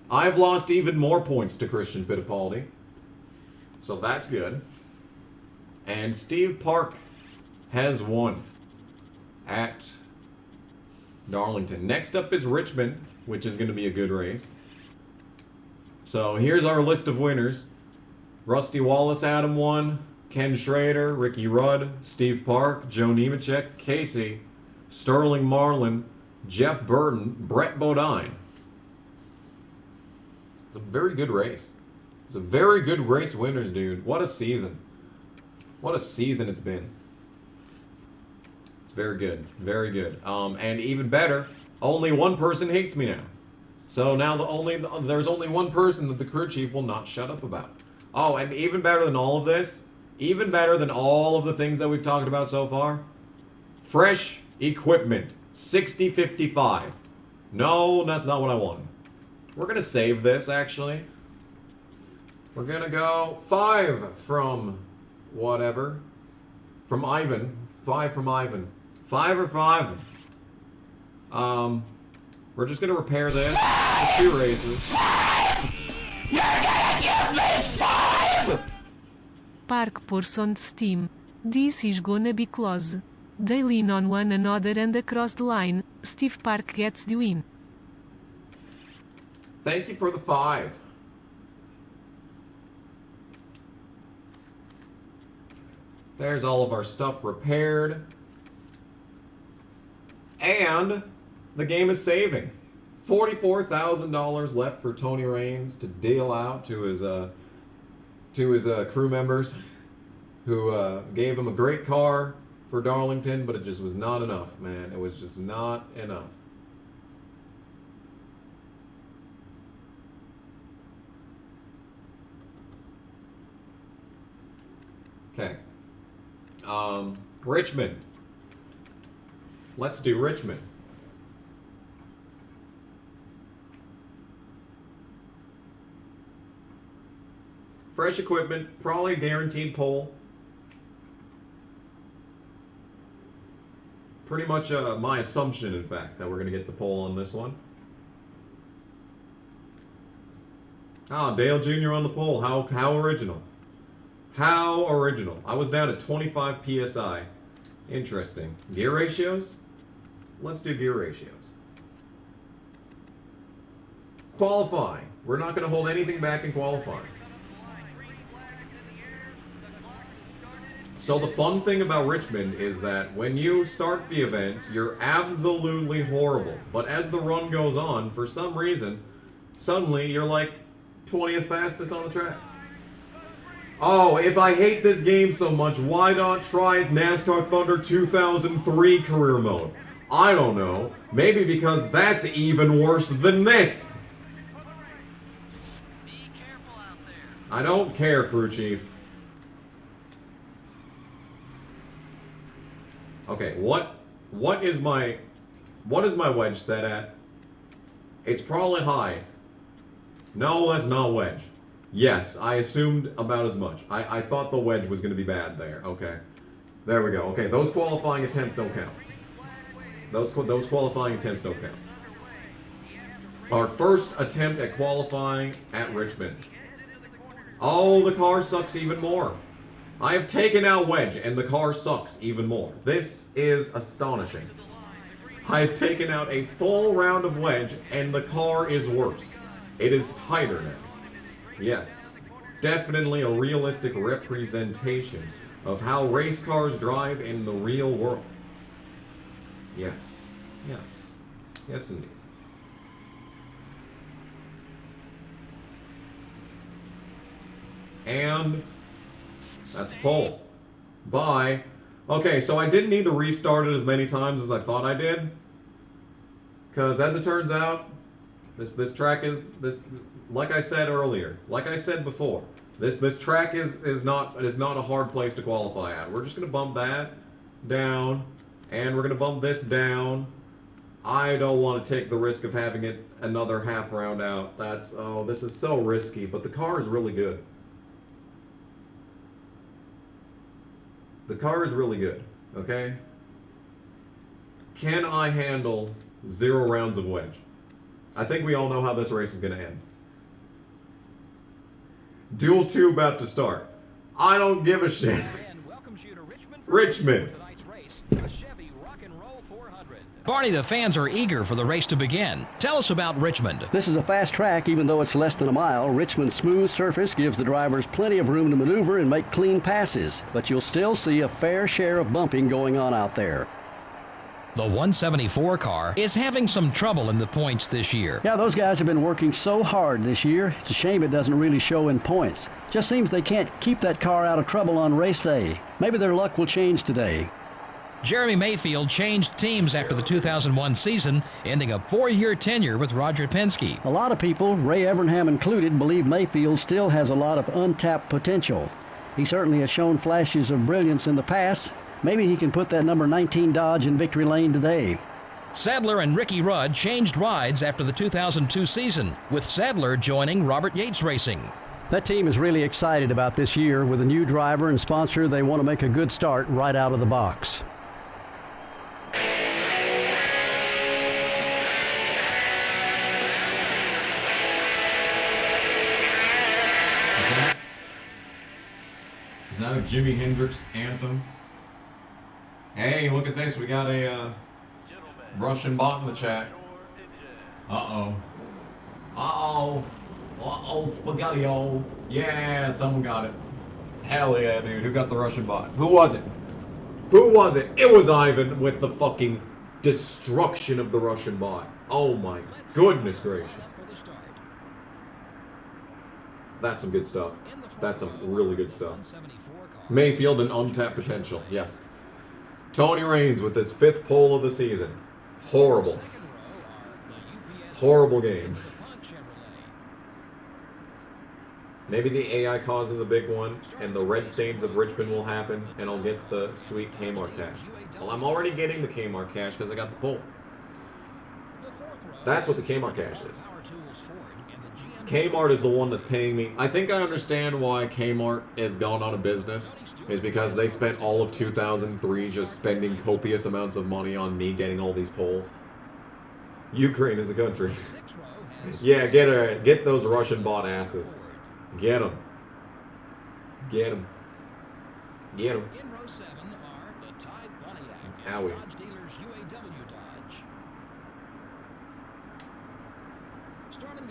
I've lost even more points to Christian Fittipaldi. So that's good. And Steve Park has won at Darlington. Next up is Richmond, which is going to be a good race. So here's our list of winners. Rusty Wallace, Adam won. Ken Schrader, Ricky Rudd, Steve Park, Joe Nemechek, Casey, Sterling Marlin, Jeff Burton, Brett Bodine. It's a very good race. It's a very good race winners, dude. What a season. What a season it's been. It's very good. Very good. And even better, only one person hates me now. So now there's only one person that the crew chief will not shut up about. Oh, and even better than all of this, even better than all of the things that we've talked about so far, fresh equipment, 6055. No, that's not what I wanted. We're going to save this, actually. We're going to go 5 from whatever. From Ivan. 5 from Ivan. 5 or 5. We're just gonna repair this for 2 races. Park portion Steam. This is gonna be close. They lean on one another and across the line, Steve Park gets the win. Thank you for the 5. There's all of our stuff repaired. And the game is saving. $44,000 left for Tony Raines to deal out to his crew members who gave him a great car for Darlington, but it just was not enough, man. It was just not enough. Okay. Richmond. Let's do Richmond. Fresh equipment, probably guaranteed pole. Pretty much my assumption, in fact, that we're going to get the pole on this one. Ah, Dale Jr. on the pole. How original. How original. I was down at 25 PSI. Interesting. Gear ratios? Let's do gear ratios. Qualifying. We're not going to hold anything back in qualifying. So the fun thing about Richmond is that when you start the event, you're absolutely horrible. But as the run goes on, for some reason, suddenly you're like 20th fastest on the track. Oh, if I hate this game so much, why not try NASCAR Thunder 2003 career mode? I don't know. Maybe because that's even worse than this. I don't care, crew chief. Okay, what is my wedge set at? It's probably high. No, that's not wedge. Yes, I assumed about as much. I thought the wedge was going to be bad there. Okay. There we go. Okay, those qualifying attempts don't count. Those qualifying attempts don't count. Our first attempt at qualifying at Richmond. Oh, the car sucks even more. I have taken out wedge, and the car sucks even more. This is astonishing. I have taken out a full round of wedge, and the car is worse. It is tighter now. Yes, definitely a realistic representation of how race cars drive in the real world. Yes, yes, yes indeed. And that's pole. Bye. Okay, so I didn't need to restart it as many times as I thought I did. Because as it turns out, this track is like I said earlier, like I said before, this track is not a hard place to qualify at. We're just gonna bump that down, and we're gonna bump this down. I don't want to take the risk of having it another half round out. This is so risky, but the car is really good. The car is really good, okay? Can I handle 0 rounds of wedge? I think we all know how this race is going to end. Duel 2 about to start. I don't give a shit. Richmond. Barney, the fans are eager for the race to begin. Tell us about Richmond. This is a fast track, even though it's less than a mile. Richmond's smooth surface gives the drivers plenty of room to maneuver and make clean passes, but you'll still see a fair share of bumping going on out there. The 174 car is having some trouble in the points this year. Yeah, those guys have been working so hard this year. It's a shame it doesn't really show in points. Just seems they can't keep that car out of trouble on race day. Maybe their luck will change today. Jeremy Mayfield changed teams after the 2001 season, ending a 4-year tenure with Roger Penske. A lot of people, Ray Evernham included, believe Mayfield still has a lot of untapped potential. He certainly has shown flashes of brilliance in the past. Maybe he can put that number 19 Dodge in victory lane today. Sadler and Ricky Rudd changed rides after the 2002 season, with Sadler joining Robert Yates Racing. That team is really excited about this year. With a new driver and sponsor, they want to make a good start right out of the box. that a Jimi Hendrix anthem? Hey, look at this. We got a Russian bot in the chat. Uh-oh. Uh-oh. Uh-oh, spaghetti-o. Yeah, someone got it. Hell yeah, dude. Who got the Russian bot? Who was it? Who was it? It was Ivan with the fucking destruction of the Russian bot. Oh my goodness gracious. That's some good stuff. That's some really good stuff. Mayfield and untapped potential. Yes. Tony Raines with his 5th pole of the season. Horrible. Horrible game. Maybe the AI causes a big one, and the red stains of Richmond will happen, and I'll get the sweet Kmart cash. Well, I'm already getting the Kmart cash because I got the pole. That's what the Kmart cash is. Kmart is the one that's paying me. I think I understand why Kmart has gone out of business. Is because they spent all of 2003 just spending copious amounts of money on me getting all these polls. Ukraine is a country. Yeah, get those Russian bot asses. Get them. Get them. Get them. Owie.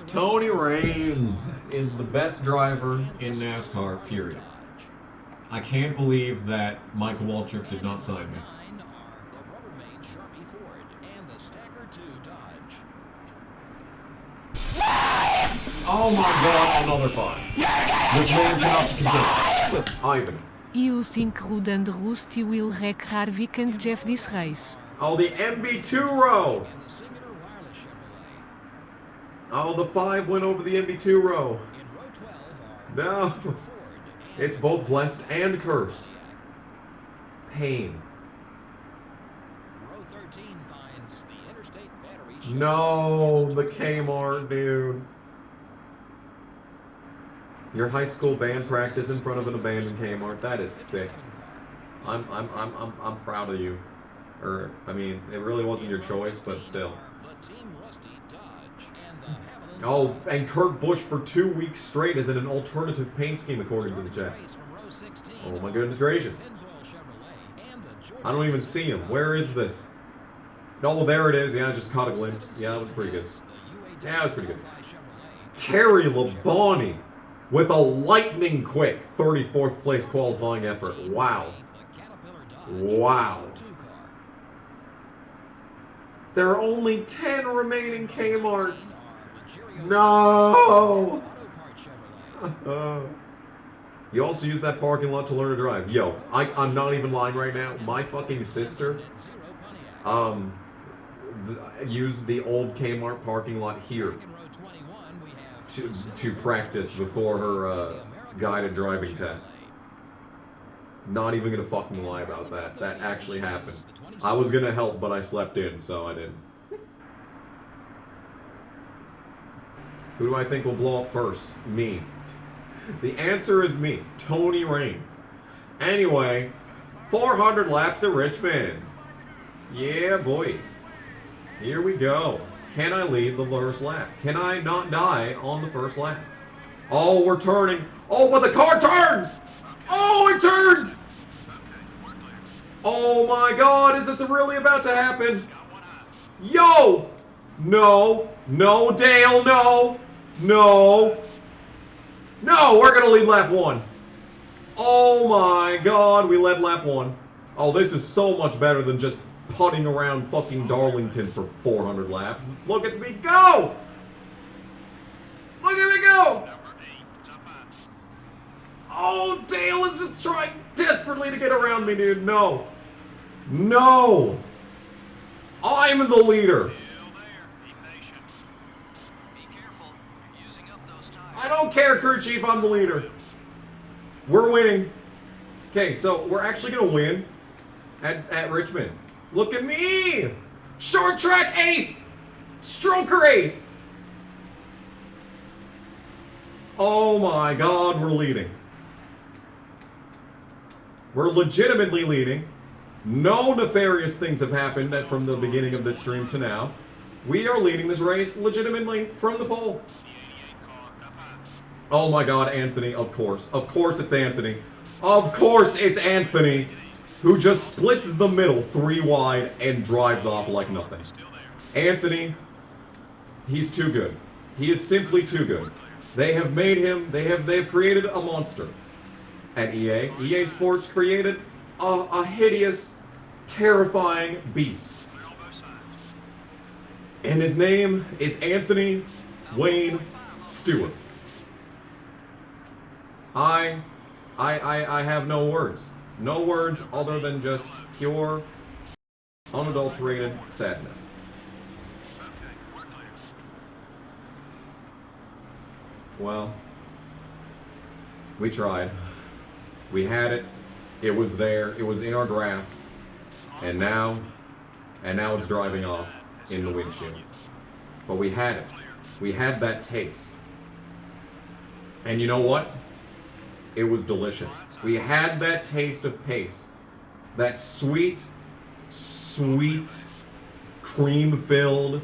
Tony Raines is the best driver in NASCAR, period. I can't believe that Michael Waltrip did not sign me. Oh my god, another 5. This man cannot continue. Ivan. You think Rude and Rusty will wreck Harvick and Jeff this race? Oh, the MB2 row! Oh, the 5 went over the MB2 row. No. It's both blessed and cursed. Pain. No, the Kmart, dude. Your high school band practice in front of an abandoned Kmart. That is sick. I'm proud of you. Or, I mean, it really wasn't your choice, but still. Oh, and Kurt Busch for 2 weeks straight is in an alternative paint scheme, according to the chat. Oh my goodness gracious. I don't even see him. Where is this? Oh, there it is. Yeah, I just caught a glimpse. Yeah, that was pretty good. Yeah, that was pretty good. Terry Labonte with a lightning quick 34th place qualifying effort. Wow. Wow. There are only 10 remaining Kmarts. No! You also use that parking lot to learn to drive. Yo, I'm not even lying right now. My fucking sister used the old Kmart parking lot here to practice before her guided driving test. Not even gonna fucking lie about that. That actually happened. I was gonna help, but I slept in, so I didn't. Who do I think will blow up first? Me. The answer is me. Tony Raines. Anyway, 400 laps at Richmond. Yeah, boy. Here we go. Can I lead the first lap? Can I not die on the first lap? Oh, we're turning. Oh, but the car turns! Oh, it turns! Oh my god, is this really about to happen? Yo! No. No, Dale, no. No. No, we're gonna lead lap 1. Oh my god, we led lap 1. Oh, this is so much better than just putting around fucking Darlington for 400 laps. Look at me go! Look at me go! Oh, Dale is just trying desperately to get around me, dude. No. No! I'm the leader. I don't care, crew chief, I'm the leader. We're winning. Okay, so we're actually gonna win at Richmond. Look at me! Short track ace! Stroker ace! Oh my god, we're leading. We're legitimately leading. No nefarious things have happened from the beginning of this stream to now. We are leading this race legitimately from the pole. Oh my god, Anthony, of course. Of course it's Anthony. Of course it's Anthony, who just splits the middle 3 wide and drives off like nothing. Anthony, he's too good. He is simply too good. They have made him, they've created a monster. At EA. EA Sports created a hideous, terrifying beast. And his name is Anthony Wayne Stewart. I have no words. No words other than just pure, unadulterated sadness. Well, we tried. We had it. It was there. It was in our grasp. And now it's driving off in the windshield. But we had it. We had that taste. And you know what? It was delicious. We had that taste of pace. That sweet, sweet, cream-filled,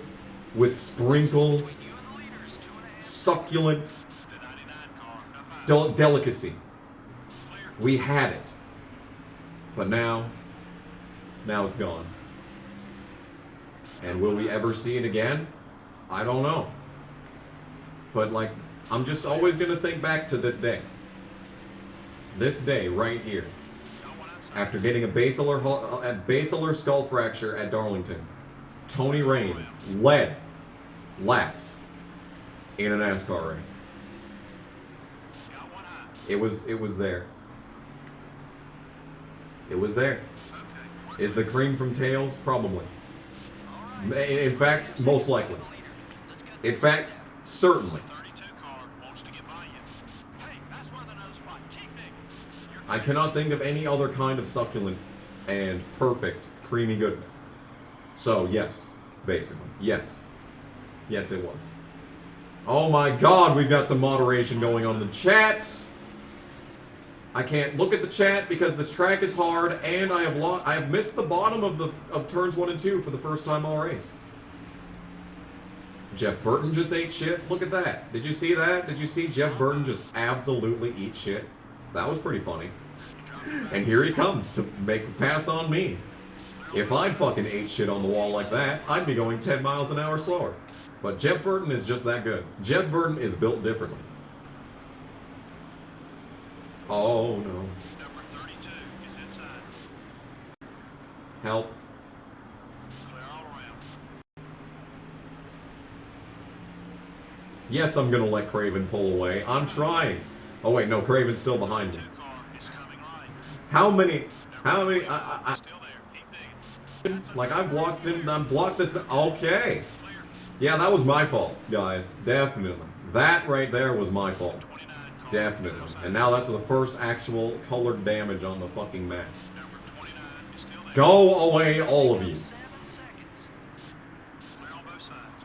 with sprinkles, succulent delicacy. We had it. But now it's gone. And will we ever see it again? I don't know. But like, I'm just always gonna think back to this day. This day right here. After getting a basilar skull fracture at Darlington, Tony Raines led laps in a NASCAR race. It was there. It was there. Is the cream from Tails? Probably. In fact, most likely. In fact, certainly. I cannot think of any other kind of succulent and perfect creamy goodness. So, yes, basically. Yes. Yes, it was. Oh my god, we've got some moderation going on in the chat. I can't look at the chat because this track is hard, and I have missed the bottom of turns 1 and 2 for the first time all race. Jeff Burton just ate shit. Look at that. Did you see that? Did you see Jeff Burton just absolutely eat shit? That was pretty funny. And here he comes to make a pass on me. If I'd fucking ate shit on the wall like that, I'd be going 10 miles an hour slower. But Jeff Burton is just that good. Jeff Burton is built differently. Oh no. Number 32 is inside. Help. Clear all around. Yes, I'm gonna let Craven pull away. I'm trying. Oh wait, no, Craven's still behind me. Car is coming right. How many, Still there. Keep digging. like I blocked this, okay. Yeah, that was my fault, guys, definitely. That right there was my fault. Definitely. And now that's the first actual colored damage on the fucking map. Number 29 is still there. Go away, all of you. Clear on both sides.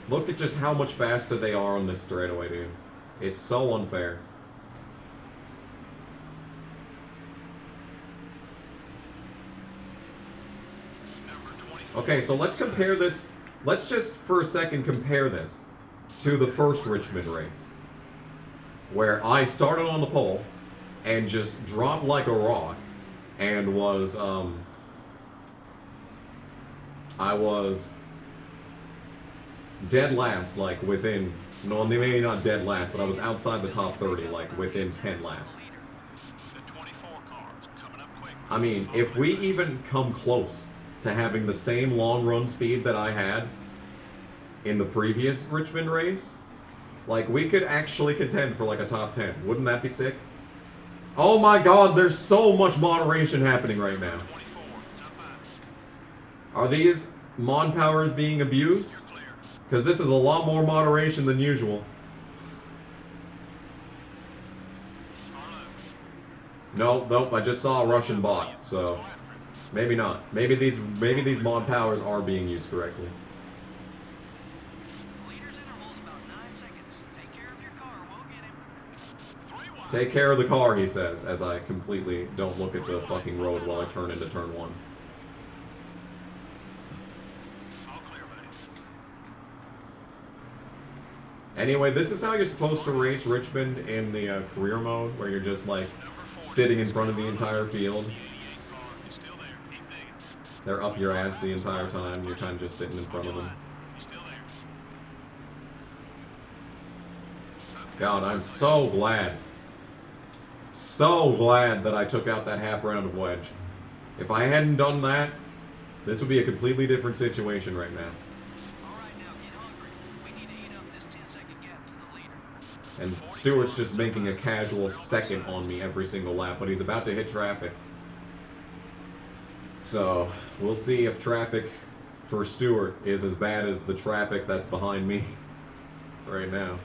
Look at just how much faster they are on this straightaway, dude. It's so unfair. Okay, so let's compare this. Let's just for a second compare this to the first Richmond race, where I started on the pole and just dropped like a rock and was I was dead last, like within, no, maybe not dead last, but I was outside the top 30, like within 10 laps. The 24 cars coming up quick. I mean, if we even come close to having the same long run speed that I had in the previous Richmond race, like we could actually contend for like a top 10. Wouldn't that be sick? Oh my god, there's so much moderation happening right now. 24, it's up high. Are these mod powers being abused? You're clear. Because this is a lot more moderation than usual. Carlo. Nope, I just saw a Russian bot, so maybe not. Maybe these mod powers are being used correctly. Leader's interval's about 9 seconds. Take care of your car. We'll get him. 3 wide. Take care of the car, he says, as I completely don't look at the fucking road while I turn into turn 1. All clear, buddy. Anyway, this is how you're supposed to race Richmond in the career mode, where you're just like sitting in front of the entire field. They're up your ass the entire time. You're kind of just sitting in front of them. God, I'm so glad that I took out that half round of wedge. If I hadn't done that, this would be a completely different situation right now. All right, now get hungry. We need to eat up this 10-second gap to the leader. And Stewart's just making a casual second on me every single lap, but he's about to hit traffic. So, we'll see if traffic for Stewart is as bad as the traffic that's behind me right now.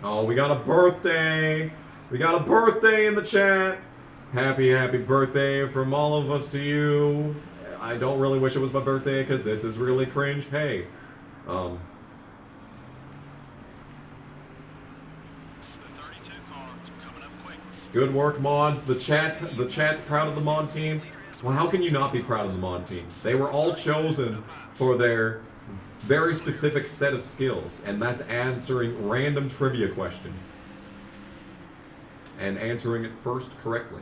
Oh, we got a birthday! We got a birthday in the chat! Happy, happy birthday from all of us to you. I don't really wish it was my birthday because this is really cringe. Hey, The 32 car is coming up quick. good work, mods. The chat's proud of the mod team. Well, how can you not be proud of the mod team? They were all chosen for their very specific set of skills, and that's answering random trivia questions and answering it first correctly.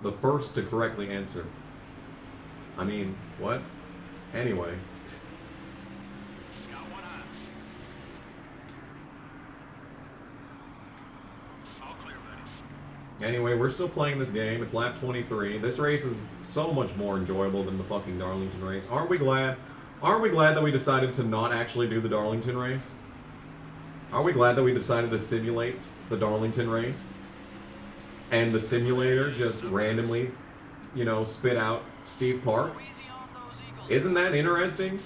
The first to correctly answer. I mean, what? Anyway. Got one eye. All clear, buddy. Anyway, we're still playing this game. It's lap 23. This race is so much more enjoyable than the fucking Darlington race. Aren't we glad? Aren't we glad that we decided to not actually do the Darlington race? Are we glad that we decided to simulate the Darlington race? And the simulator just randomly, you know, spit out Steve Park? Easy on those Eagles. Isn't that interesting?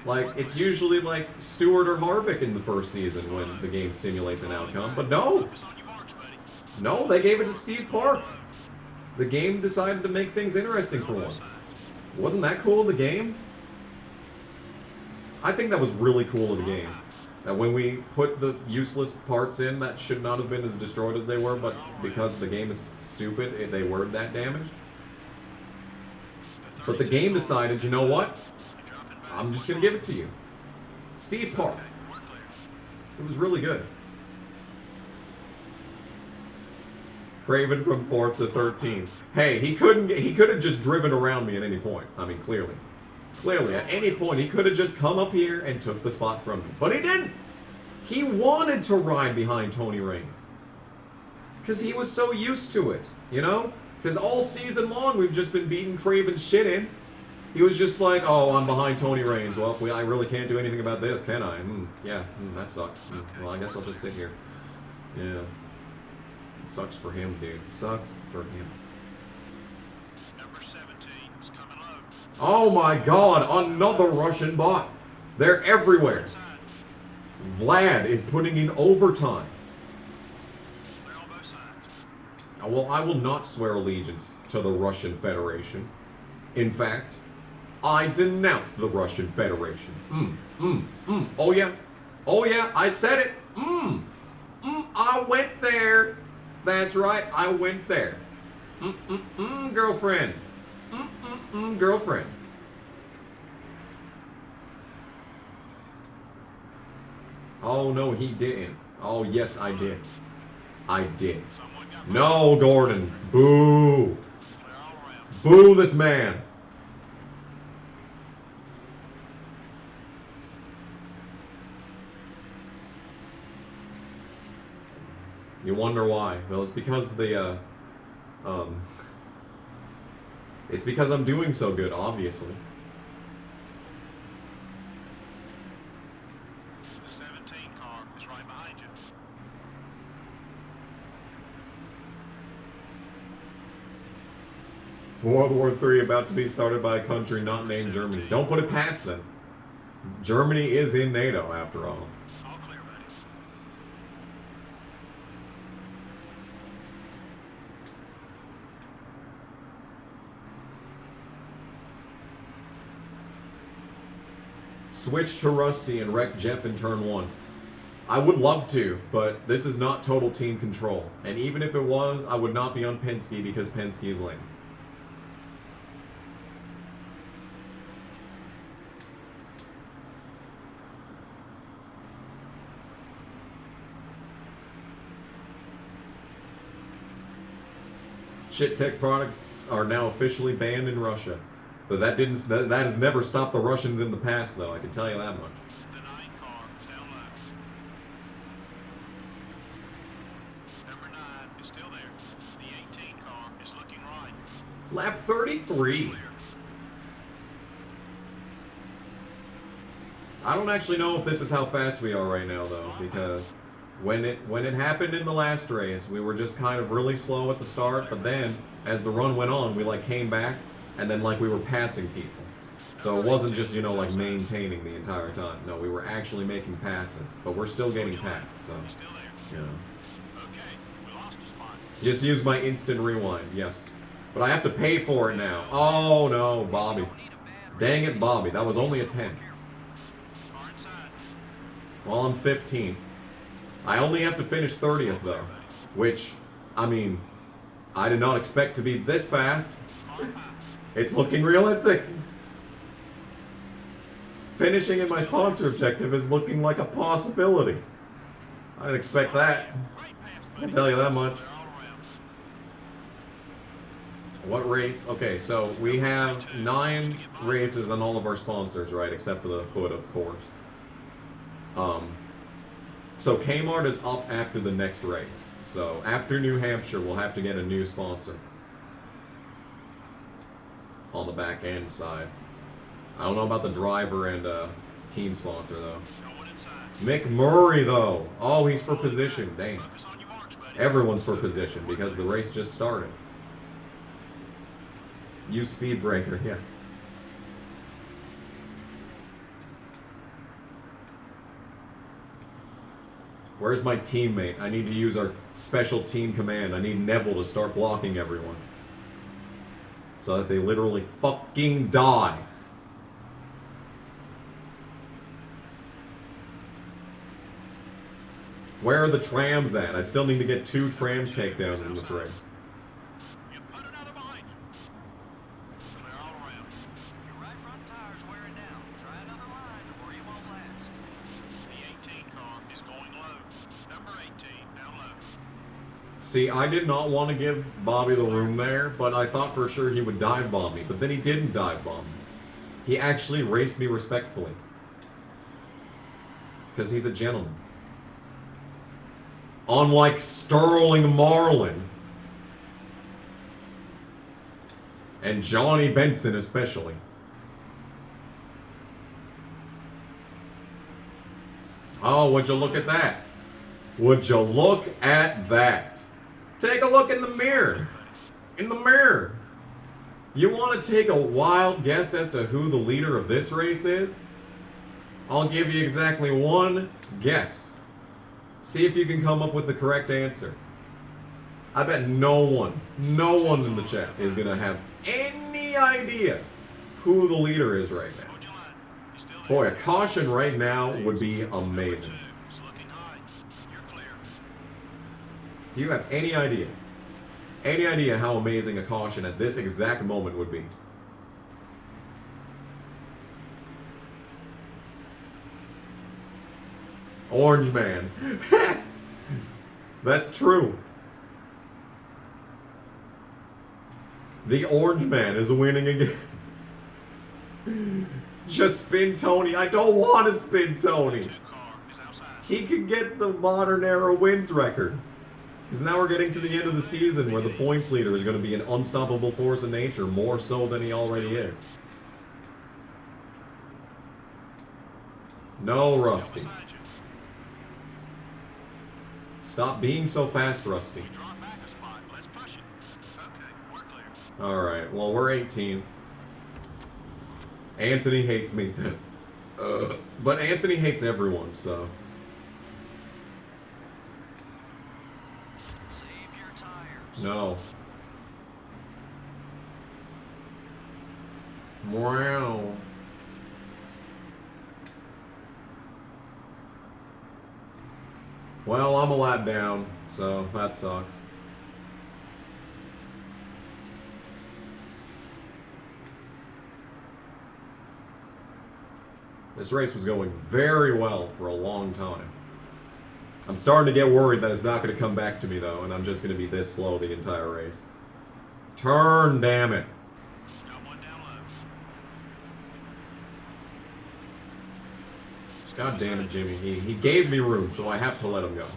Like, it's usually like Stewart or Harvick in the first season when the game simulates an outcome. But no! Focus on your marks, buddy. No, they gave it to Steve Park. The game decided to make things interesting for once. Wasn't that cool of the game? I think that was really cool of the game. That when we put the useless parts in that should not have been as destroyed as they were, but because the game is stupid, they were that damaged. But the game decided, you know what? I'm just going to give it to you. Steve Park. It was really good. Craven from 4th to 13th. Hey, he could have just driven around me at any point. I mean, clearly. Clearly, at any point, he could have just come up here and took the spot from me. But he didn't. He wanted to ride behind Tony Raines. Because he was so used to it, you know? Because all season long, we've just been beating Craven's shit in. He was just like, oh, I'm behind Tony Raines. Well, I really can't do anything about this, can I? That sucks. Well, I guess I'll just sit here. Yeah. It sucks for him, dude. Sucks for him. Number 17 is coming low. Oh my god, another Russian bot. They're everywhere. Vlad is putting in overtime. Clear on both sides. Well, I will not swear allegiance to the Russian Federation. In fact, I denounce the Russian Federation. Oh yeah. Oh yeah, I said it. I went there. That's right, I went there. Girlfriend. Girlfriend. Oh no, he didn't. Oh yes, I did. I did. Someone got No, Gordon. Boo. clear all around. Boo this man. You wonder why? Well, it's because it's because I'm doing so good, obviously. The 17 car is right behind you. World War III about to be started by a country not named Germany. Don't put it past them. Germany is in NATO, after all. All clear, buddy. Switch to Rusty and wreck Jeff in turn 1. I would love to, but this is not total team control. And even if it was, I would not be on Penske because Penske is lame. Shit tech products are now officially banned in Russia. But that has never stopped the Russians in the past, though, I can tell you that much. The 9 car is down low. Number 9 is still there. The 18 car is looking right. Lap 33. I don't actually know if this is how fast we are right now, though, because when it happened in the last race, we were just kind of really slow at the start, but then as the run went on, we like came back and then like we were passing people. So it wasn't just, you know, like maintaining the entire time. No, we were actually making passes, but we're still getting passed, so, you know. Okay, we lost a spot. Just use my instant rewind, yes. But I have to pay for it now. Oh no, Bobby. Dang it, Bobby, that was only a 10. Car inside. Well, I'm 15th. I only have to finish 30th, though. Which, I mean, I did not expect to be this fast. It's looking realistic. Finishing in my sponsor objective is looking like a possibility. I didn't expect that. I can tell you that much. What race? Okay, so we have 9 races on all of our sponsors, right? Except for the hood, of course. So Kmart is up after the next race. So after New Hampshire, we'll have to get a new sponsor on the back end sides. I don't know about the driver and team sponsor though. McMurray though. Oh, he's for position. Dang. Everyone's for position because the race just started. Use speed breaker. Yeah. Where's my teammate? I need to use our special team command. I need Neville to start blocking everyone. So that they literally fucking die. Where are the trams at? I still need to get 2 tram takedowns in this race. You put another behind you. Clear all around. Your right front tire's wearing down. Try another line or you won't last. The 18 car is going low. Number 18 down low. See, I did not want to give Bobby the room there, but I thought for sure he would dive bomb me. But then he didn't dive bomb me. He actually raced me respectfully. Because he's a gentleman. Unlike Sterling Marlin. And Johnny Benson especially. Oh, would you look at that? Would you look at that? Take a look in the mirror. In the mirror. You want to take a wild guess as to who the leader of this race is? I'll give you exactly one guess. See if you can come up with the correct answer. I bet no one in the chat is going to have any idea who the leader is right now. Boy, a caution right now would be amazing. It's looking high. You're clear. Do you have any idea? Any idea how amazing a caution at this exact moment would be? Orange Man. That's true. The Orange Man is winning again. Just spin Tony. I don't want to spin Tony. Car is outside. He could get the modern era wins record. Because now we're getting to the end of the season where the points leader is going to be an unstoppable force of nature, more so than he already is. No, Rusty. Stop being so fast, Rusty. Drop back a spot. Let's push it. Okay, we're clear. Alright, well, we're 18. Anthony hates me. But Anthony hates everyone, so. Save your tires. No. Wow. Well, I'm a lap down, so that sucks. This race was going very well for a long time. I'm starting to get worried that it's not going to come back to me, though, and I'm just going to be this slow the entire race. Turn, damn it. Got one down low. God damn it, Jimmy. He gave me room, so I have to let him go.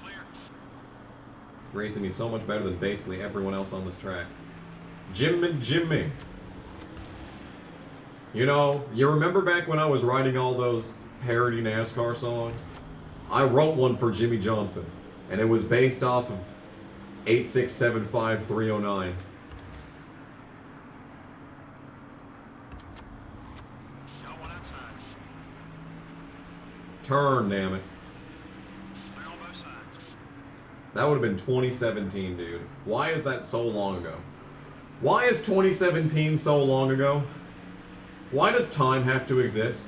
Clear. Racing me so much better than basically everyone else on this track. Jimmy. You know, you remember back when I was writing all those parody NASCAR songs? I wrote one for Jimmy Johnson, and it was based off of 8675309. Got one outside. Turn, damn it. Clear on both sides. That would have been 2017, dude. Why is that so long ago? Why is 2017 so long ago? Why does time have to exist?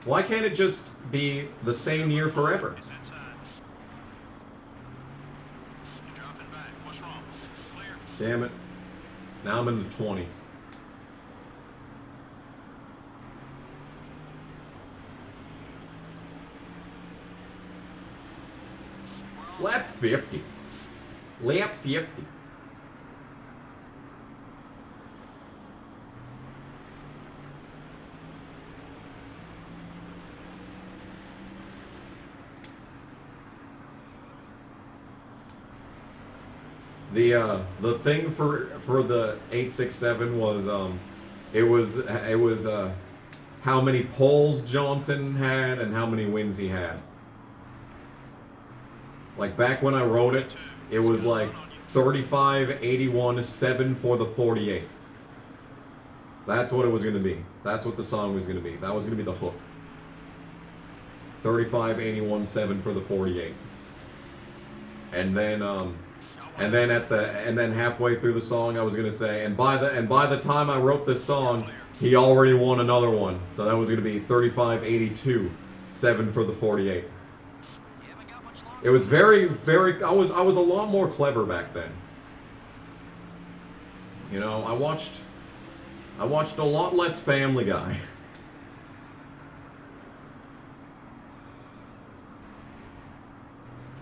Why can't it just be the same year forever? It's inside. You're dropping back. What's wrong? Clear. Damn it. Now I'm in the 20s. Lap 50. Lap 50. The thing for the 867 was it was how many poles Johnson had and how many wins he had. Like back when I wrote it, it was like 35, 81, 7 for the 48. That's what it was going to be. That's what the song was going to be. That was going to be the hook. 35, 81, 7 for the 48. And then halfway through the song I was going to say, and by the time I wrote this song, he already won another one. So that was going to be 35, 82, 7 for the 48. It was very, I was a lot more clever back then. You know, I watched a lot less Family Guy.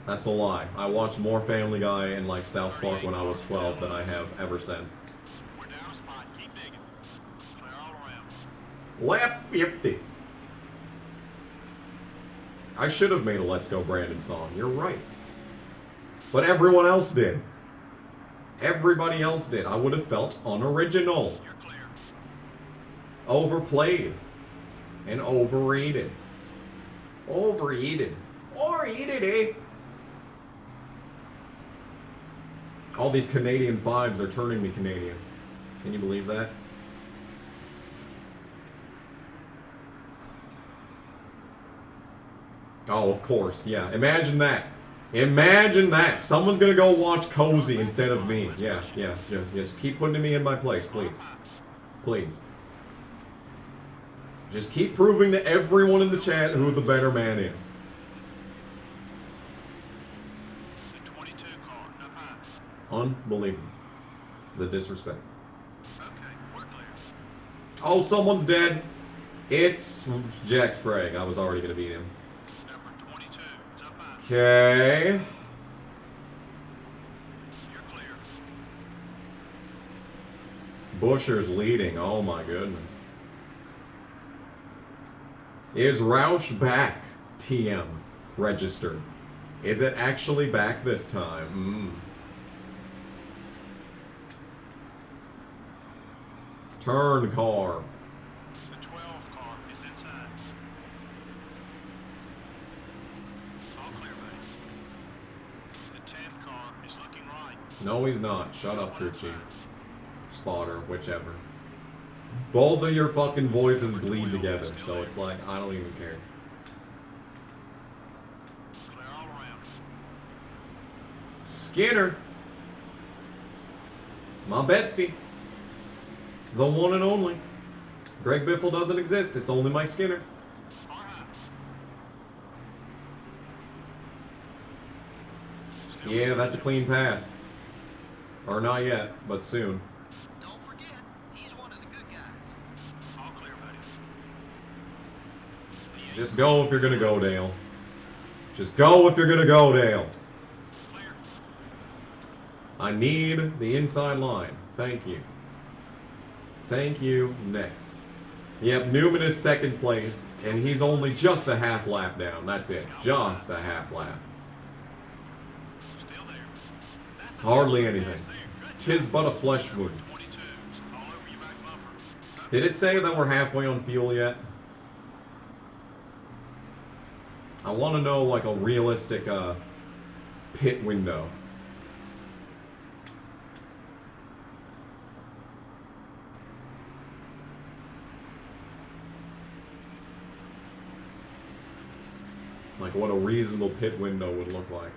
That's a lie. I watched more Family Guy and like South Park when I was 12 than I have ever since. We're down a spot. Keep digging. Clear all around. Lap 50. I should have made a Let's Go Brandon song. You're right. But everyone else did. Everybody else did. I would have felt unoriginal. You're clear. Overplayed. And overrated. Overrated. Overrated, eh? All these Canadian vibes are turning me Canadian. Can you believe that? Oh, of course, yeah. Imagine that. Imagine that. Someone's gonna go watch Cozy instead of me. Yeah. Just keep putting me in my place, please. Please. Just keep proving to everyone in the chat who the better man is. The 22 car. Up high. Unbelievable. The disrespect. Okay, we're clear. Oh, someone's dead. It's Jack Sprague. I was already gonna beat him. Number 22. It's up high. Okay. You're clear. Busher's leading. Oh my goodness. Is Roush back? TM. Registered. Is it actually back this time? Turn car. The 12 car is inside. All clear, buddy. The 10th car is looking right. No, he's not. Shut up, crew chief. Spotter, whichever. Both of your fucking voices bleed together, so it's like, I don't even care. Clear all around. Skinner. My bestie. The one and only. Greg Biffle doesn't exist. It's only Mike Skinner. All right. Yeah, that's a clean pass. Or not yet, but soon. Don't forget, he's one of the good guys. All clear, buddy. Just go if you're gonna go, Dale. Just go if you're gonna go, Dale. Clear. I need the inside line. Thank you. Thank you. Next. Yep, Newman is second place, and he's only just a half lap down. That's it. Just a half lap. Still there. It's hardly anything. 'Tis but a flesh wound. 22. All over your back bumper. Did it say that we're halfway on fuel yet? I want to know, like, a realistic pit window. Like, what a reasonable pit window would look like.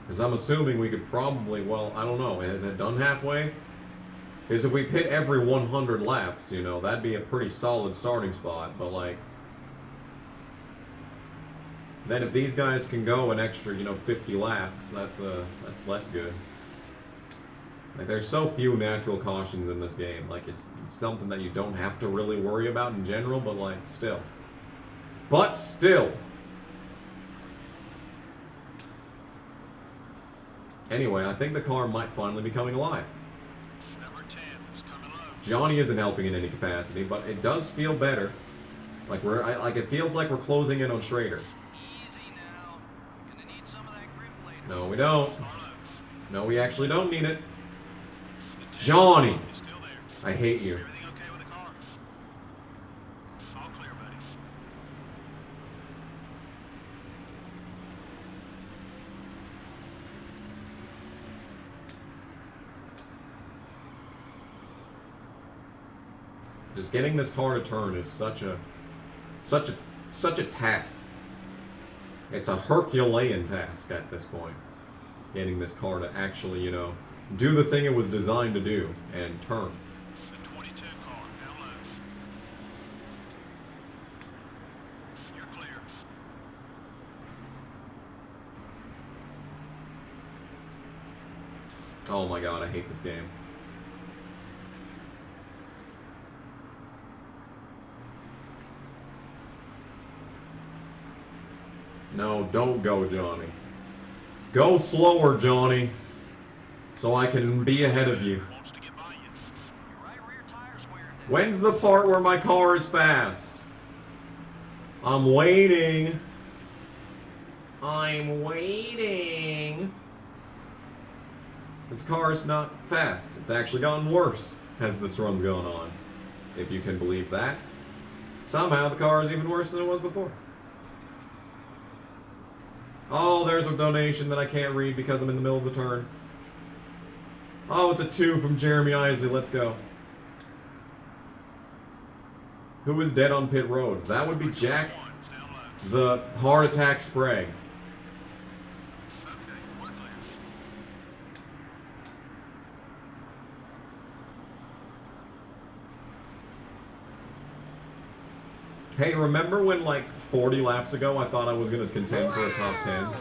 Because I'm assuming we could probably, well, I don't know, has it done halfway? Because if we pit every 100 laps, you know, that'd be a pretty solid starting spot, but like... Then if these guys can go an extra, you know, 50 laps, that's less good. Like, there's so few natural cautions in this game. Like, it's something that you don't have to really worry about in general, but like, still. But still! Anyway, I think the car might finally be coming alive. Number 10 is coming low. Johnny isn't helping in any capacity, but it does feel better. Like it feels like we're closing in on Schrader. Easy now. Gonna need some of that grip later. No, we don't. Far low. No, we actually don't need it. The 10 Johnny! is still there. I hate you. Everything okay with the car? All clear, buddy. Just getting this car to turn is such a task. It's a Herculean task at this point. Getting this car to actually, you know, do the thing it was designed to do and turn. The 22 car, down low. You're clear. Oh my god, I hate this game. No, don't go, Johnny. Go slower, Johnny. So I can be ahead of you. Wants to get by you. Your right rear tire's wearing down. When's the part where my car is fast? I'm waiting. I'm waiting. This car is not fast. It's actually gotten worse as this run's going on. If you can believe that. Somehow the car is even worse than it was before. Oh, there's a donation that I can't read because I'm in the middle of the turn. Oh, it's a 2 from Jeremy Isley. Let's go. Who is dead on pit road? That would be Jack, One's down low. the heart attack Sprague. Okay, we're clear. Hey, remember when like 40 laps ago I thought I was going to contend for a top 10?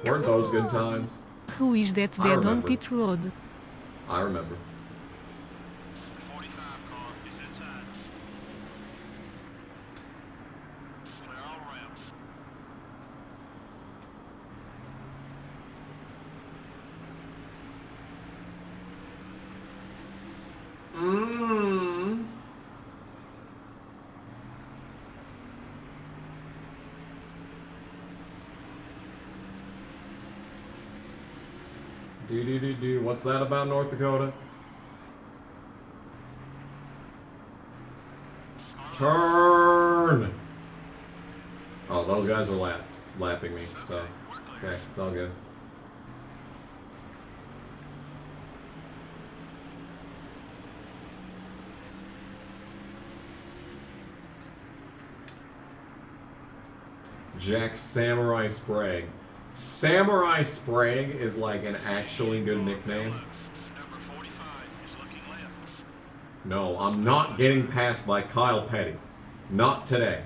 Weren't those good times? Who is that I dead on remember. pit road? I remember. The 45 car is inside. Clear all around. Do. What's that about North Dakota? Turn! Oh, those guys are lapping me, so okay, it's all good. Jack Samurai Sprague. Samurai Sprague is like an actually good nickname. Number 45 is looking left. No, I'm not getting passed by Kyle Petty. Not today.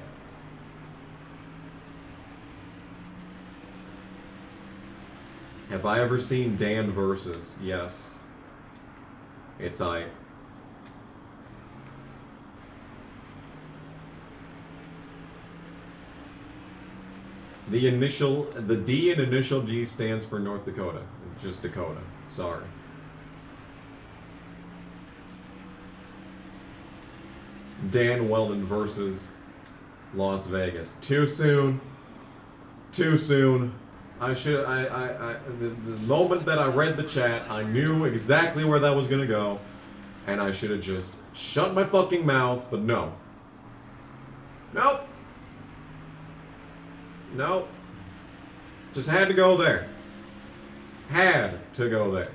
Have I ever seen Dan Versus? Yes. It's I. The D in initial G stands for North Dakota. It's just Dakota. Sorry. Dan Weldon versus Las Vegas. Too soon. Too soon. The moment that I read the chat, I knew exactly where that was gonna go, and I should have just shut my fucking mouth, but no. Nope. Nope. Just had to go there. Had to go there.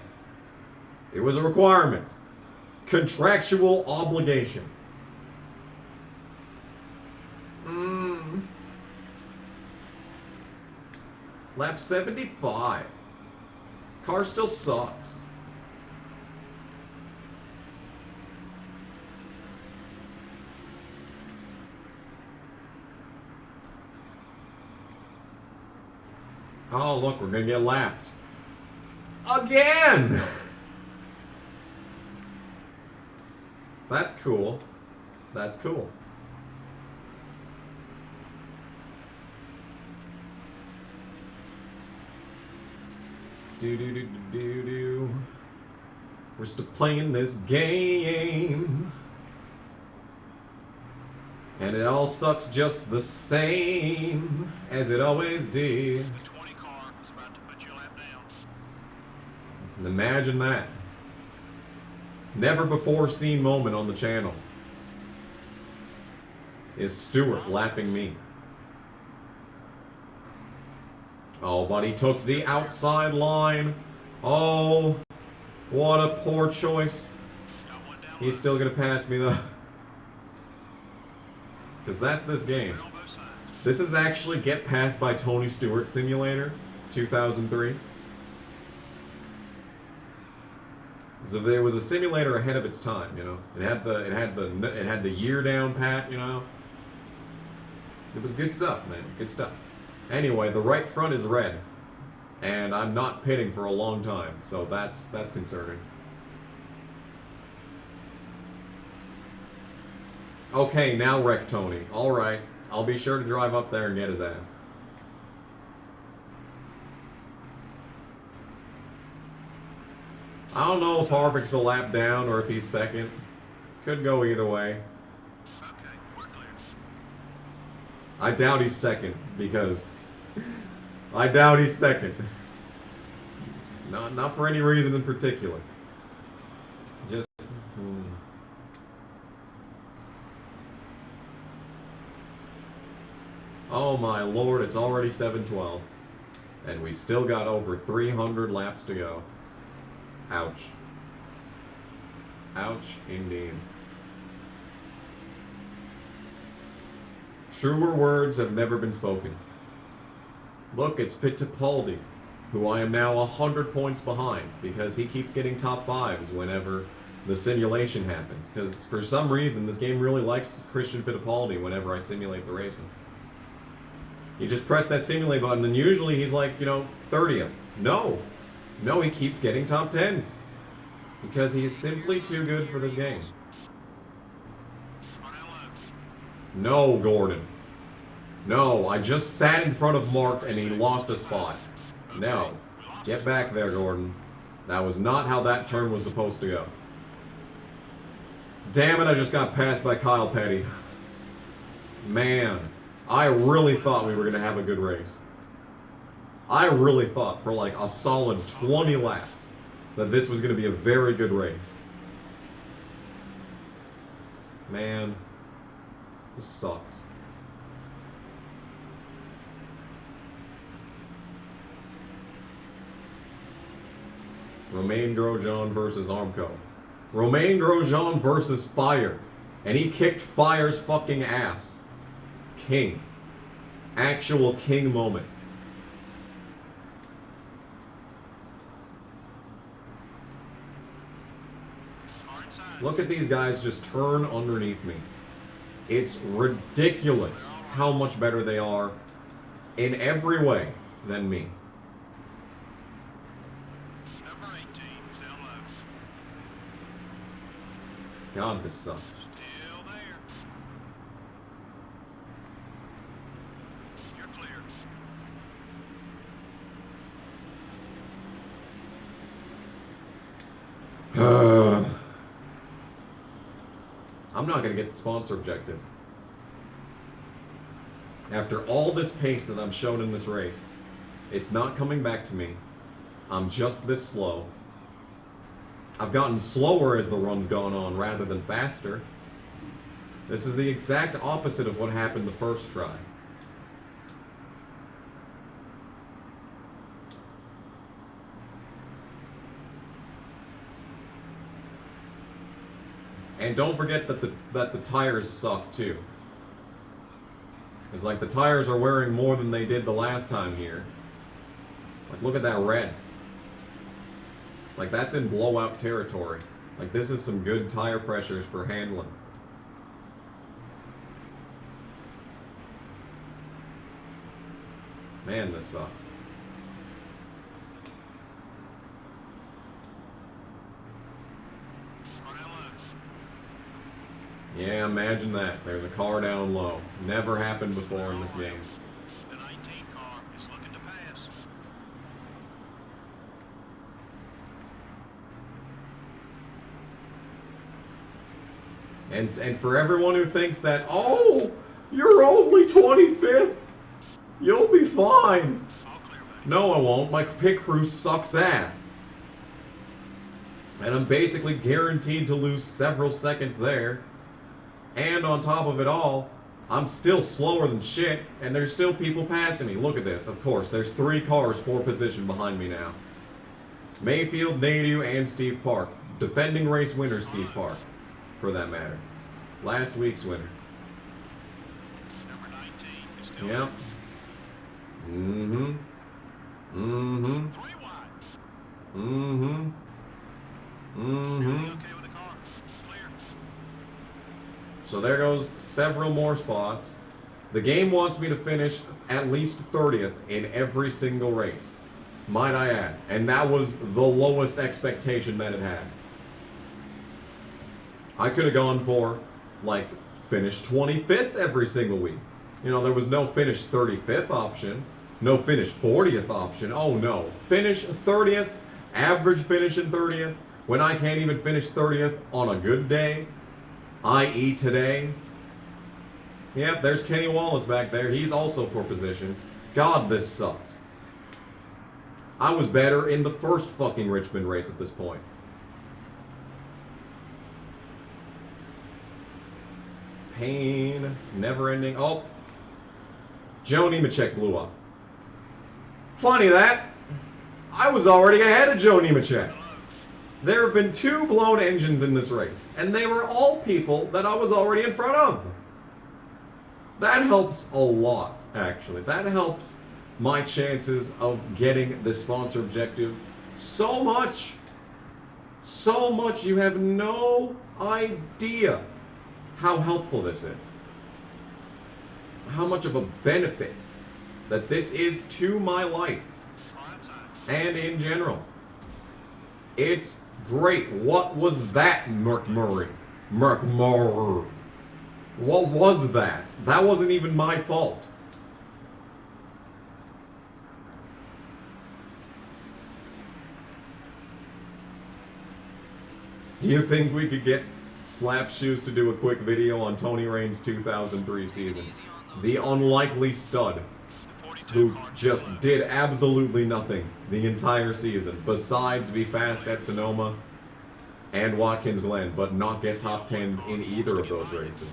It was a requirement. Contractual obligation. Lap 75. Car still sucks. Oh, look, we're gonna get lapped. Again! That's cool. That's cool. Do. We're still playing this game. And it all sucks just the same as it always did. The 20 car is about to put your lap down. And imagine that. Never before seen moment on the channel is Stewart lapping me. Oh, but he took the outside line. Oh, what a poor choice. Got one down. He's still gonna pass me though. Because that's this game. On both sides. This is actually Get Passed by Tony Stewart Simulator 2003. So it was a simulator ahead of its time, you know. It had the year down pat, you know. It was good stuff, man. Good stuff. Anyway, the right front is red, and I'm not pitting for a long time, so that's concerning. Okay, now wreck Tony. All right, I'll be sure to drive up there and get his ass. I don't know if Harvick's a lap down or if he's second. Could go either way. Okay, we're clear. I doubt he's second because I doubt he's second. Not for any reason in particular. Just Oh my lord, it's already 7:12 and we still got over 300 laps to go. Ouch. Ouch indeed. Truer words have never been spoken. Look, it's Fittipaldi, who I am now 100 points behind because he keeps getting top fives whenever the simulation happens. Because for some reason, this game really likes Christian Fittipaldi whenever I simulate the races. You just press that simulate button and usually he's like, you know, 30th. No, he keeps getting top 10s. Because he is simply too good for this game. No, Gordon. No, I just sat in front of Mark and he lost a spot. No. Get back there, Gordon. That was not how that turn was supposed to go. Damn it, I just got passed by Kyle Petty. Man, I really thought we were going to have a good race. I really thought for like a solid 20 laps that this was going to be a very good race. Man, this sucks. Romain Grosjean versus Armco. Romain Grosjean versus Fire. And he kicked Fire's fucking ass. King. Actual king moment. Look at these guys just turn underneath me. It's ridiculous how much better they are in every way than me. Number 18 is down low. God, this sucks. Still there. You're clear. I'm not going to get the sponsor objective. After all this pace that I've shown in this race, it's not coming back to me. I'm just this slow. I've gotten slower as the run's gone on rather than faster. This is the exact opposite of what happened the first try. And don't forget that the tires suck too. It's like the tires are wearing more than they did the last time here. Like, look at that red. Like, that's in blowout territory. Like, this is some good tire pressures for handling. Man, this sucks. Yeah, imagine that. There's a car down low. Never happened before in this game. The 19 car is looking to pass. And for everyone who thinks that, oh, you're only 25th, you'll be fine. All clear back. No, I won't. My pit crew sucks ass. And I'm basically guaranteed to lose several seconds there. And on top of it all, I'm still slower than shit, and there's still people passing me. Look at this. Of course, there's 3 cars for position behind me now. Mayfield, Nadu, and Steve Park. Defending race winner Steve Park, for that matter. Last week's winner. Number 19 is still Yep. Mm-hmm. Mm-hmm. 3 wide. Mm-hmm. Mm-hmm. Okay with the car. Clear. So there goes several more spots. The game wants me to finish at least 30th in every single race, might I add. And that was the lowest expectation that it had. I could have gone for, like, finish 25th every single week. You know, there was no finish 35th option, no finish 40th option. Oh no, finish 30th, average finish in 30th, when I can't even finish 30th on a good day. I.e. today. Yep, there's Kenny Wallace back there. He's also for position. God, this sucks. I was better in the first fucking Richmond race at this point. Pain. Never ending. Oh. Joe Nemechek blew up. Funny that. I was already ahead of Joe Nemechek. There have been 2 blown engines in this race, and they were all people that I was already in front of. That helps a lot, actually. That helps my chances of getting the sponsor objective so much. So much. You have no idea how helpful this is. How much of a benefit that this is to my life and in general. It's great. What was that, Murray? What was that? That wasn't even my fault. Do you think we could get Slap Shoes to do a quick video on Tony Rain's 2003 season? The unlikely stud who just did absolutely nothing the entire season besides be fast at Sonoma and Watkins Glen, but not get top 10s in either of those races.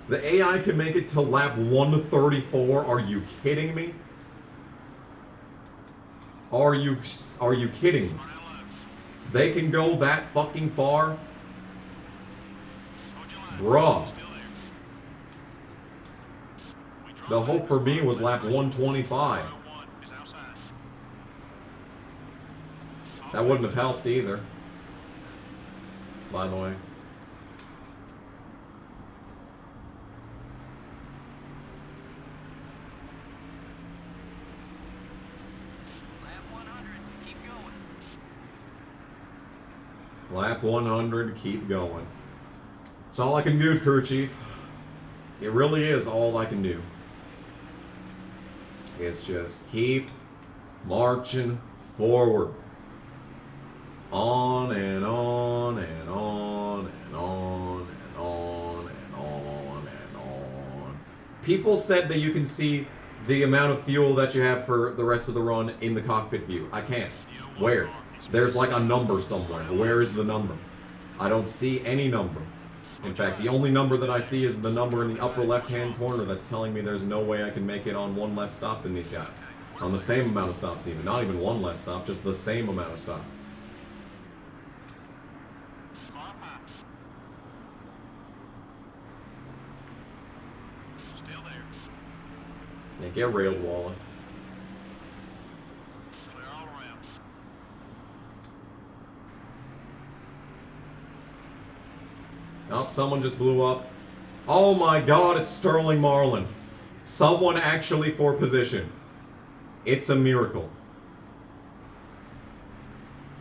The AI can make it to lap 134. Are you kidding me? Are you kidding me? They can go that fucking far? Bruh. The hope for me was lap 125. That wouldn't have helped either, by the way. Lap 100, keep going. It's all I can do, crew chief. It really is all I can do. It's just keep marching forward. On and on and on and on and on and on and on. People said that you can see the amount of fuel that you have for the rest of the run in the cockpit view. I can't. Where? There's like a number somewhere. Where is the number? I don't see any number. In fact, the only number that I see is the number in the upper left-hand corner that's telling me there's no way I can make it on one less stop than these guys. On the same amount of stops even. Not even one less stop, just the same amount of stops. Still there. Yeah, get railed, Wallace. Clear all around. Oh, someone just blew up. Oh my god, it's Sterling Marlin. Someone actually for position. It's a miracle.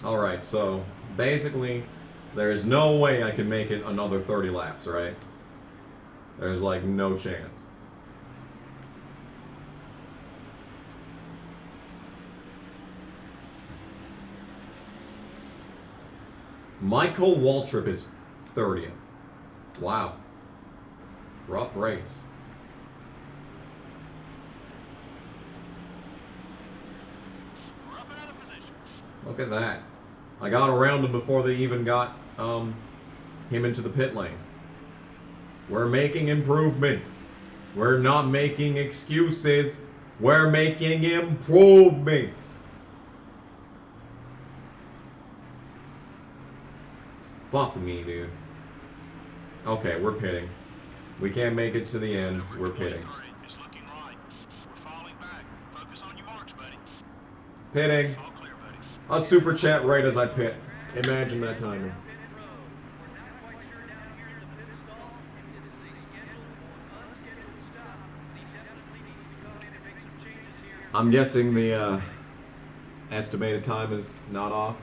Alright, so basically, there's no way I can make it another 30 laps, right? There's like no chance. Michael Waltrip is 30th. Wow. Rough race. We're up another position. Look at that. I got around him before they even got him into the pit lane. We're making improvements. We're not making excuses. We're making improvements. Fuck me, dude. Okay, we're pitting. We can't make it to the end. We're pitting. It's looking right. We're falling back. Focus on your marks, buddy. Pitting. All clear, buddy. A super chat right as I pit. Imagine that timing. I'm guessing the estimated time is not off.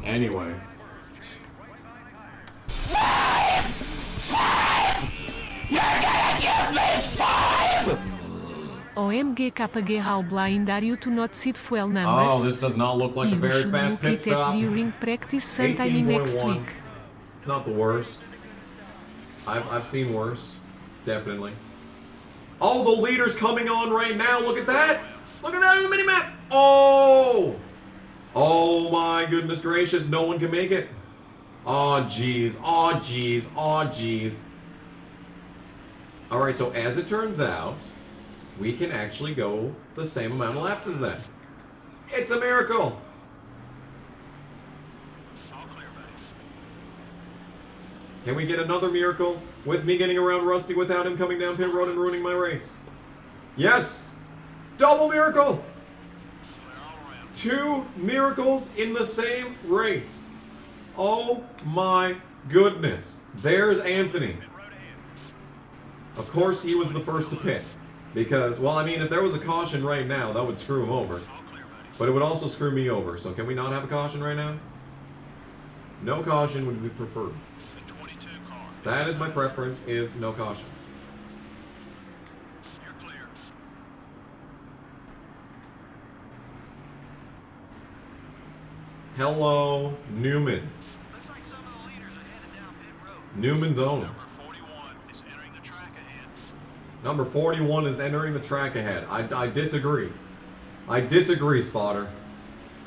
Anyway. OMG KG Haubla ainda you to not sit fuel numbers. Oh, this does not look like a very fast pit stop. During practice sometime next 18.1. week. It's not the worst. I've seen worse. Definitely. Oh, the leader's coming on right now. Look at that. Look at that on the minimap. Oh! Oh my goodness gracious. No one can make it. Oh, jeez. Oh, jeez. Oh, jeez. Alright, so as it turns out, we can actually go the same amount of laps as them. It's a miracle. All clear, buddy. Can we get another miracle with me getting around Rusty without him coming down pit road and ruining my race? Yes! Double miracle! Clear all around. 2 miracles in the same race. Oh my goodness. There's Anthony. Pit road ahead. Of course he was the first to pit. Because, well, I mean, if there was a caution right now, that would screw him over. All clear, buddy. But it would also screw me over. So can we not have a caution right now? No caution would be preferred. The 22 car. That is my preference, is no caution. You're clear. Hello, Newman. Looks like some of the leaders are headed down pit road. Newman's own. Number 41 is entering the track ahead. Number 41 is entering the track ahead. I disagree. I disagree, Spotter.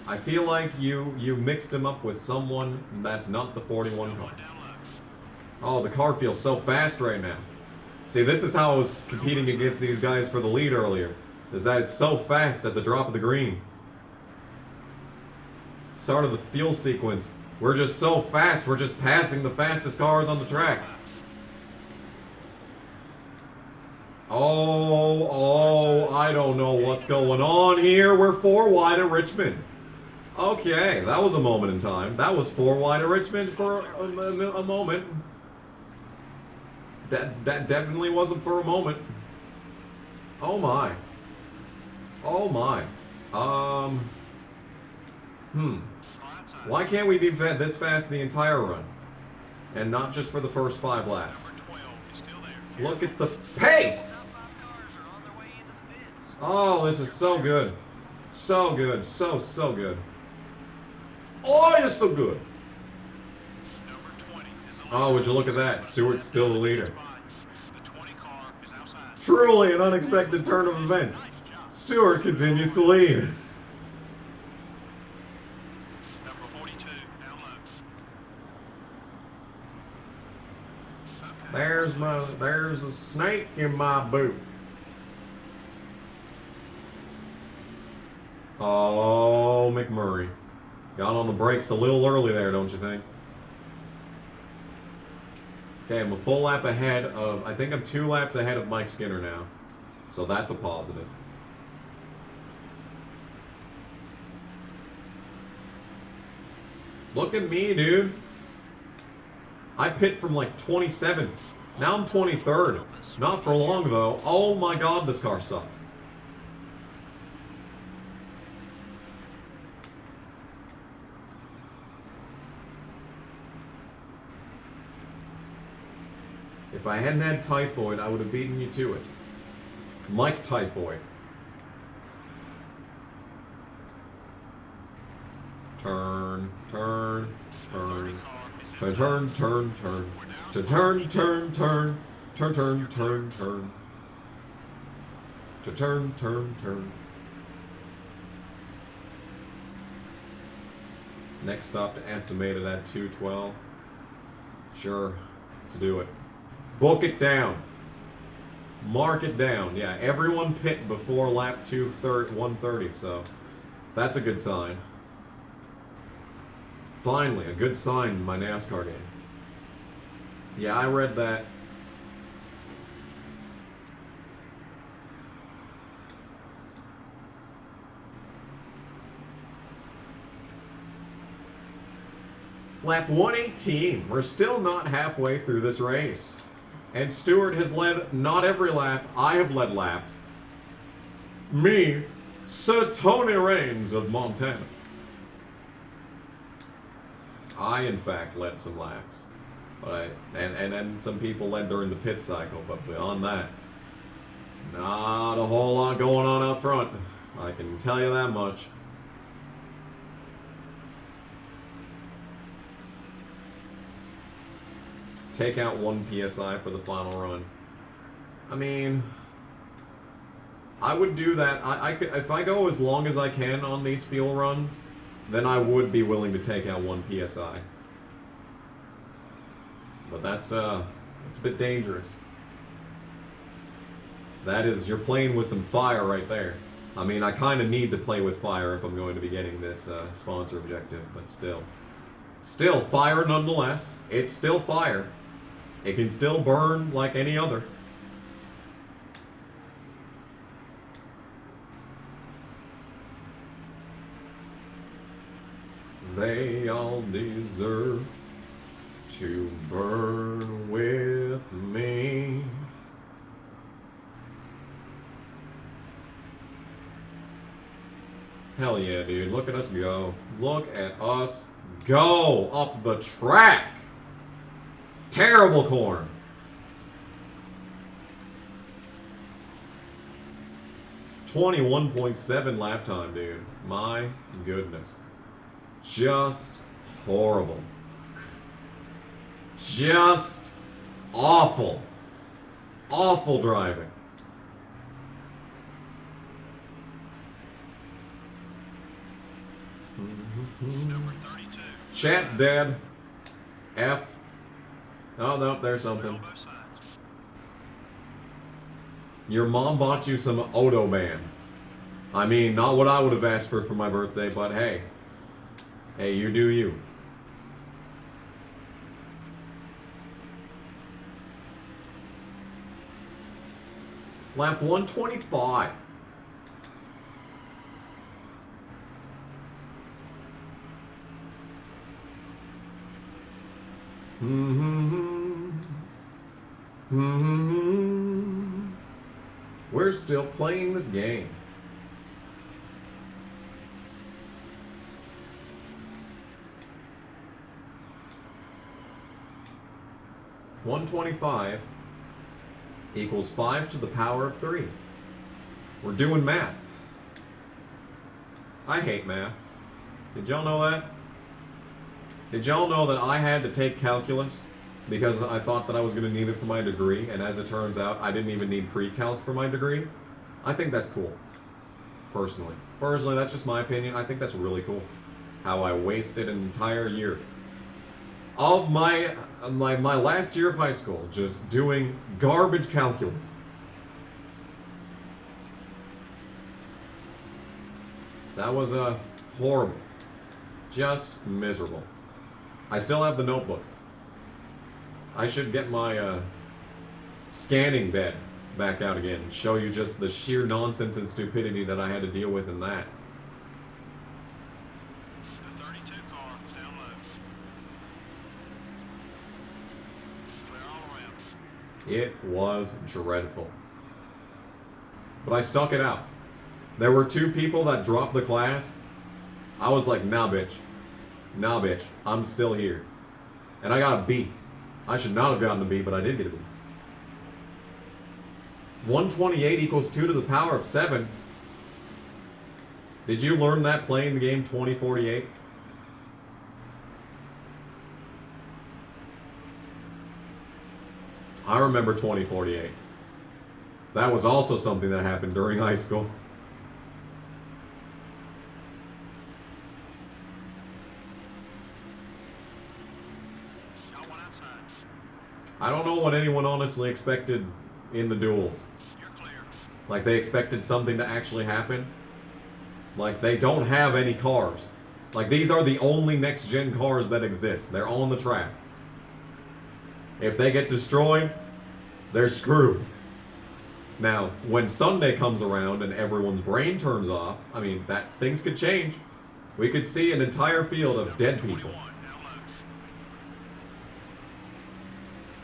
I feel like you mixed him up with someone that's not the 41 car. Down left. Oh, the car feels so fast right now. See, this is how I was competing against these guys for the lead earlier. Is that it's so fast at the drop of the green. Start of the fuel sequence. We're just so fast, we're just passing the fastest cars on the track. Oh, I don't know what's going on here. We're 4 wide at Richmond. Okay, that was a moment in time. That was 4 wide at Richmond for a moment. That definitely wasn't for a moment. Oh my. Oh my. Why can't we be fed this fast the entire run? And not just for the first 5 laps? Number 12 is still there. Look at the pace! Top 5 cars are on their way into the pits. Oh, this is so good. So good. So good. Oh, it's so good. Number 20 is the Oh, would you look at that? Stewart's still the leader. spot. The 20 car is outside. Truly an unexpected turn of events. Stewart continues to lead. Number 42 down low. Okay. There's a snake in my boot. Oh, McMurray. Got on the brakes a little early there, don't you think? Okay, I'm a full lap ahead of, I think I'm 2 laps ahead of Mike Skinner now. So that's a positive. Look at me, dude. I pit from like 27th. Now I'm 23rd. Not for long, though. Oh my god, this car sucks. If I hadn't had Typhoid, I would have beaten you to it. Mike Typhoid. Turn. To turn. To turn. To turn. Next stop to estimated at 212. Sure, let's do it. Book it down. Mark it down. Yeah, everyone pit before lap 130, so that's a good sign. Finally, a good sign in my NASCAR game. Yeah, I read that. Lap 118. We're still not halfway through this race. And Stewart has led not every lap. I have led laps. Me, Sir Tony Raines of Montana. I, in fact, led some laps. But and some people led during the pit cycle. But beyond that, not a whole lot going on out front. I can tell you that much. Take out 1 PSI for the final run. I mean, I would do that. I could, if I go as long as I can on these fuel runs, then I would be willing to take out 1 PSI. But that's a bit dangerous. That is, you're playing with some fire right there. I mean, I kind of need to play with fire if I'm going to be getting this sponsor objective, but still. Still fire nonetheless. It's still fire. It can still burn like any other. They all deserve to burn with me. Hell yeah, dude. Look at us go. Look at us go up the track. Terrible corn. .7 lap time, dude. My goodness. Just horrible. Just awful. Awful driving. Number 32. Chat's dead. F. Oh, no, there's something. On both sides. Your mom bought you some Odoban. I mean, not what I would have asked for my birthday, but hey. Hey, you do you. Lap 125. We're still playing this game. $125 equals 5 to the power of 3. We're doing math. I hate math. Did y'all know that? Did y'all know that I had to take calculus because I thought that I was going to need it for my degree, and as it turns out, I didn't even need pre-calc for my degree? I think that's cool. Personally. Personally, that's just my opinion. I think that's really cool. How I wasted an entire year of my last year of high school just doing garbage calculus. That was horrible. Just miserable. I still have the notebook. I should get my scanning bed back out again and show you just the sheer nonsense and stupidity that I had to deal with in that. The 32 car is down low. Clear all around. It was dreadful. But I stuck it out. There were 2 people that dropped the class. I was like, nah, bitch. Nah, bitch. I'm still here. And I got a B. I should not have gotten a B, but I did get a B. 128 equals 2 to the power of 7. Did you learn that playing the game 2048? I remember 2048. That was also something that happened during high school. Got one outside. I don't know what anyone honestly expected in the duels. You're clear. Like, they expected something to actually happen. Like, they don't have any cars. Like, these are the only next-gen cars that exist. They're on the track. If they get destroyed, they're screwed. Now, when Sunday comes around and everyone's brain turns off, I mean, things could change. We could see an entire field of dead people. 21 down low.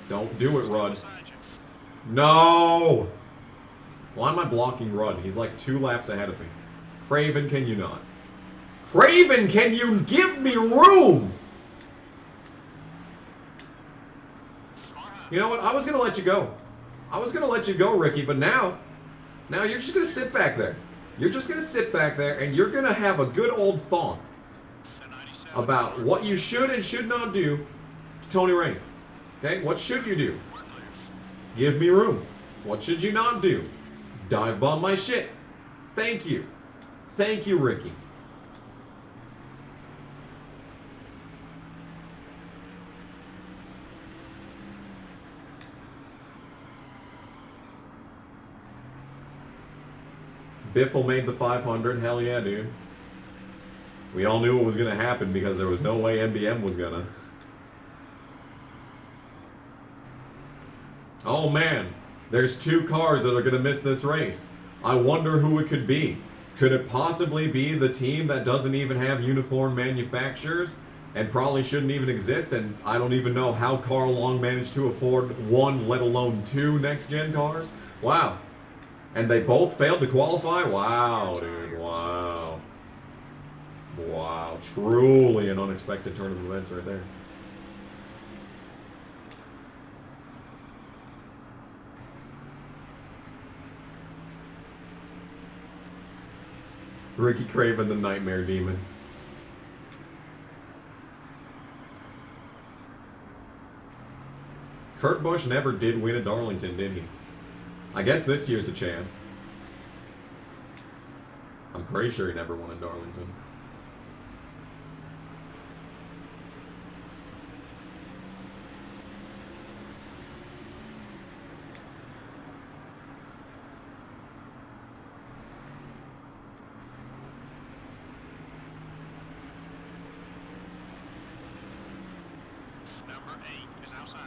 Don't do it, Rudd. Beside you. No! Why am I blocking Rudd? He's like 2 laps ahead of me. Craven, can you not? Craven, can you give me room? You know what? I was going to let you go. I was going to let you go, Ricky, but now you're just going to sit back there. You're just going to sit back there and you're going to have a good old thought The 97 about what you should and should not do to Tony Raines. Okay? What should you do? we're clear. Give me room. What should you not do? Dive bomb my shit. Thank you. Thank you, Ricky. Biffle made the 500. Hell yeah, dude. We all knew it was going to happen because there was no way MBM was going to. Oh man, there's 2 cars that are going to miss this race. I wonder who it could be. Could it possibly be the team that doesn't even have uniform manufacturers and probably shouldn't even exist? And I don't even know how Carl Long managed to afford 1, let alone 2 next-gen cars. Wow. And they both failed to qualify? Wow, dude. Wow. Wow. Truly an unexpected turn of events right there. Ricky Craven, the Nightmare Demon. Kurt Busch never did win at Darlington, did he? I guess this year's a chance. I'm pretty sure he never won at Darlington. Number 8 is outside.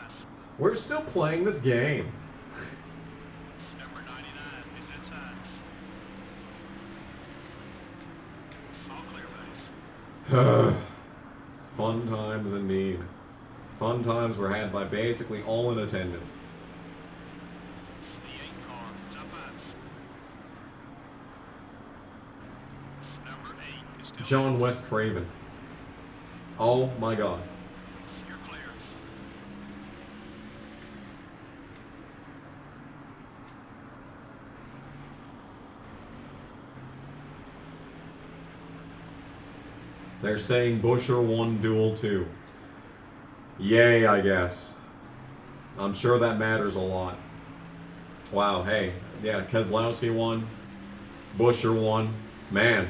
We're still playing this game. Number 99 is inside. All clear, base. Fun times indeed. Fun times were had by basically all in attendance. The 8 car is up high. John West Craven. Oh my god. You're clear. They're saying Busher won Duel 2. Yay, I guess. I'm sure that matters a lot. Wow, hey. Yeah, Keselowski won. Busher won. Man.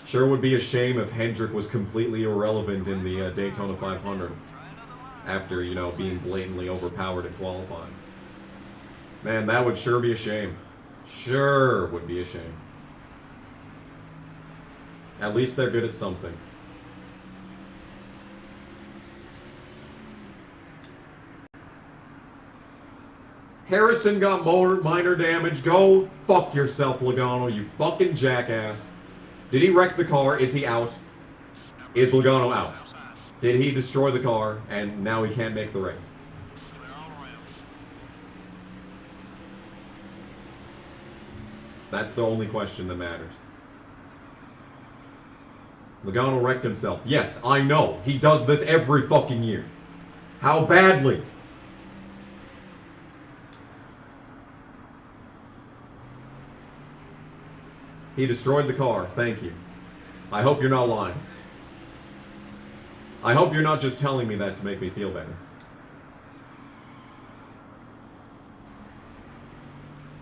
Sure would be a shame if Hendrick was completely irrelevant in the Daytona 500. After, you know, being blatantly overpowered in qualifying. Man, that would sure be a shame. Sure would be a shame. At least they're good at something. Harrison got minor damage. Go fuck yourself, Logano, you fucking jackass. Did he wreck the car? Is he out? Is Logano out? Did he destroy the car and now he can't make the race? Clear all around. That's the only question that matters. Logano wrecked himself. Yes, I know. He does this every fucking year. How badly? He destroyed the car. Thank you. I hope you're not lying. I hope you're not just telling me that to make me feel better.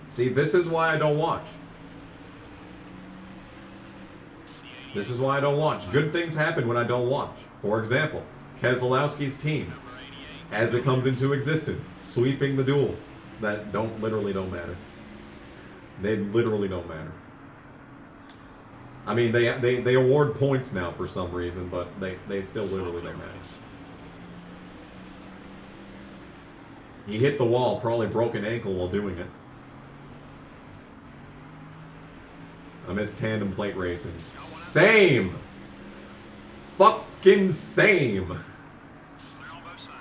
See, this is why I don't watch. This is why I don't watch. Good things happen when I don't watch. For example, Keselowski's team, as it comes into existence, sweeping the duels that literally don't matter. They literally don't matter. I mean, they award points now for some reason, but they still literally don't matter. He hit the wall, probably broke an ankle while doing it. I miss tandem plate racing. Same! Fucking same! Clear on both sides.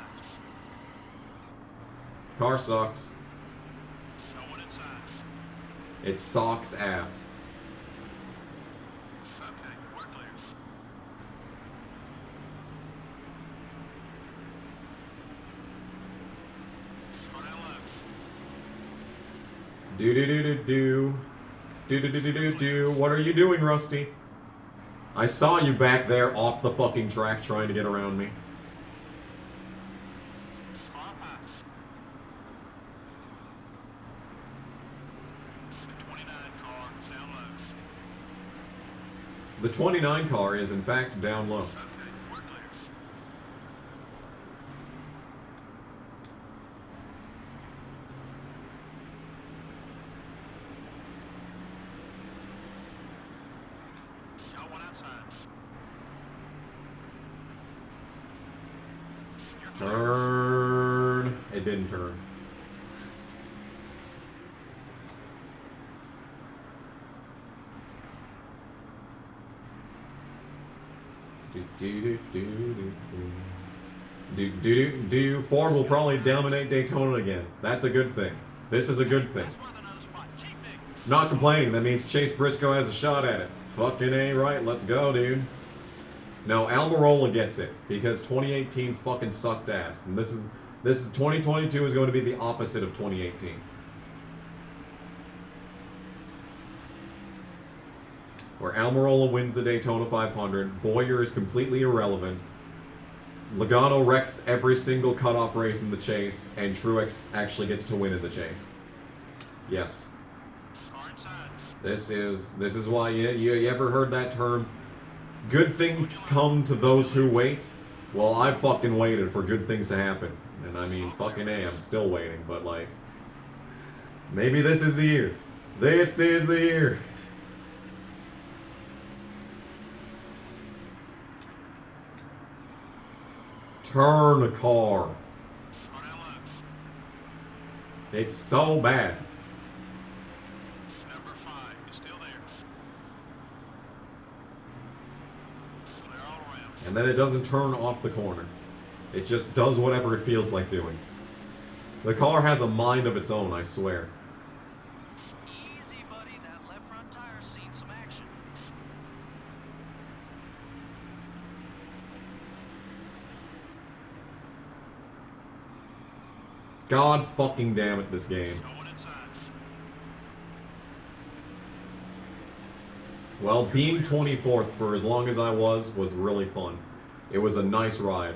Car sucks. No one inside. It sucks ass. Okay, we're clear. Start out low. Do-do-do-do-do. Do-do-do-do-do-do. What are you doing, Rusty? I saw you back there off the fucking track trying to get around me. Climb high. The 29 car is down low. The 29 car is in fact down low. Okay, we're clear. Got one outside. You're clear. Turn. It didn't turn. Do. Ford will probably dominate Daytona again. That's a good thing. This is a good thing. That's worth another spot. Keep digging. Not complaining. That means Chase Briscoe has a shot at it. Fucking A right. Let's go, dude. No, Almirola gets it because 2018 fucking sucked ass, and this is 2022 is going to be the opposite of 2018. Where Almirola wins the Daytona 500, Boyer is completely irrelevant. Logano wrecks every single cutoff race in the chase, and Truex actually gets to win in the chase. Yes. Car inside. This is why you ever heard that term? Good things come to those who wait. Well, I've fucking waited for good things to happen, and I mean, fucking A, I'm still waiting. But like, maybe this is the year. This is the year. Turn a car. Start out low. It's so bad. Number 5 is still there. Clear all around. And then it doesn't turn off the corner. It just does whatever it feels like doing. The car has a mind of its own, I swear. Easy, buddy. That left front tire's seen some action. God fucking damn it, this game. Going inside. Well, being 24th for as long as I was really fun. It was a nice ride.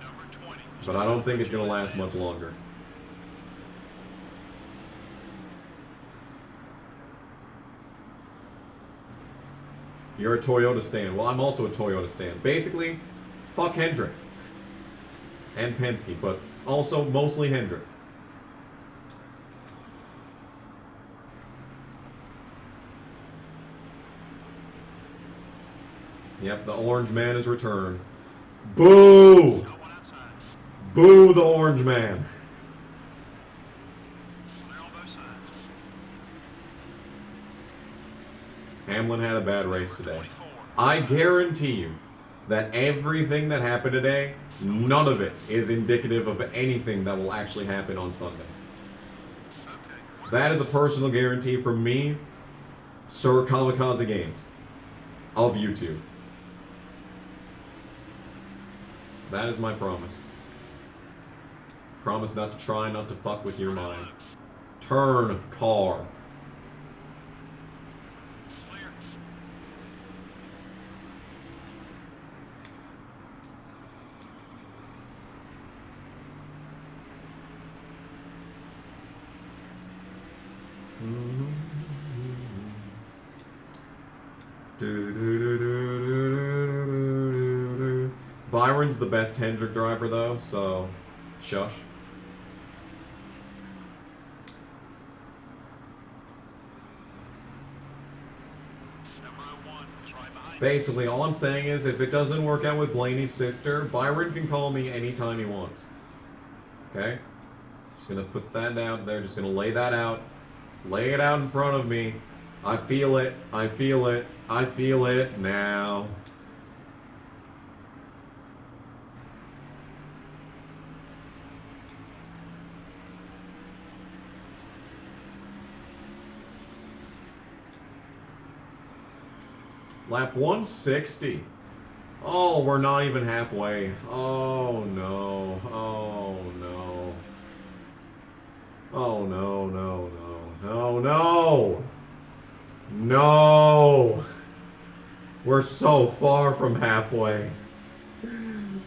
Number 20. But I don't think it's going to last much longer. You're a Toyota stan. Well, I'm also a Toyota stan. Basically, fuck Hendrick. And Penske, but also mostly Hendrick. Yep, the orange man has returned. Boo! Got one outside. Boo the orange man. Clear on both sides. Hamlin had a bad race today. 24. I guarantee you that everything that happened today, none of it is indicative of anything that will actually happen on Sunday. Okay. That is a personal guarantee from me, Sir Kamikaze Games, of YouTube. That is my promise. Promise not to try not to fuck with your mind. Turn car. Clear. Byron's the best Hendrick driver though, so shush. Number 01 is right behind. Basically, all I'm saying is if it doesn't work out with Blaney's sister, Byron can call me anytime he wants. Okay? Just gonna put that out there, just gonna lay that out. Lay it out in front of me. I feel it, I feel it, I feel it now. Lap 160. Oh, we're not even halfway. Oh no. Oh no. Oh no, no, no, no, no. No. We're so far from halfway.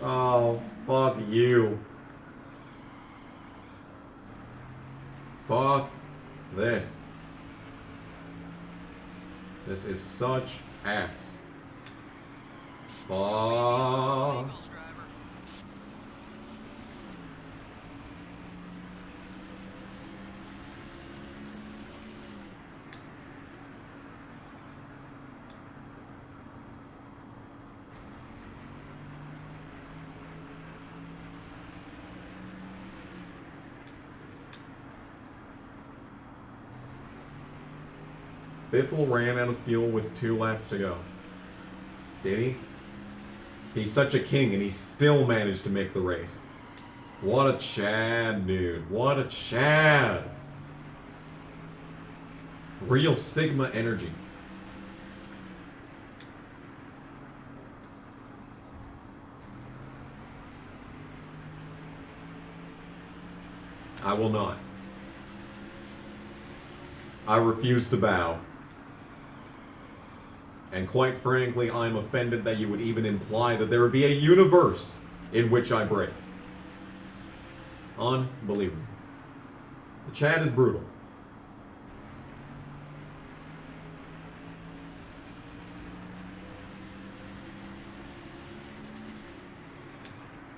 Oh, fuck you. Fuck this. This is such ass. Fuck. Eagles driver. Biffle ran out of fuel with 2 laps to go. Did he? He's such a king and he still managed to make the race. What a Chad, dude. What a Chad. Real Sigma energy. I will not. I refuse to bow. And quite frankly, I'm offended that you would even imply that there would be a universe in which I break. Unbelievable. The Chad is brutal.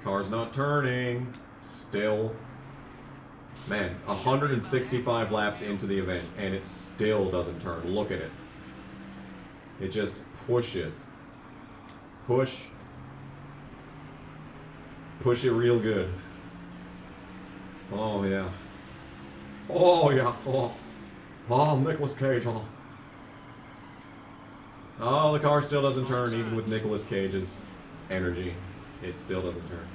Car's not turning. Still. Man, 165 laps into the event, and it still doesn't turn. Look at it. It just pushes. Push. Push it real good. Oh, yeah. Oh, yeah. Oh. Oh, Nicolas Cage. Oh. Oh, the car still doesn't turn, even with Nicolas Cage's energy. It still doesn't turn.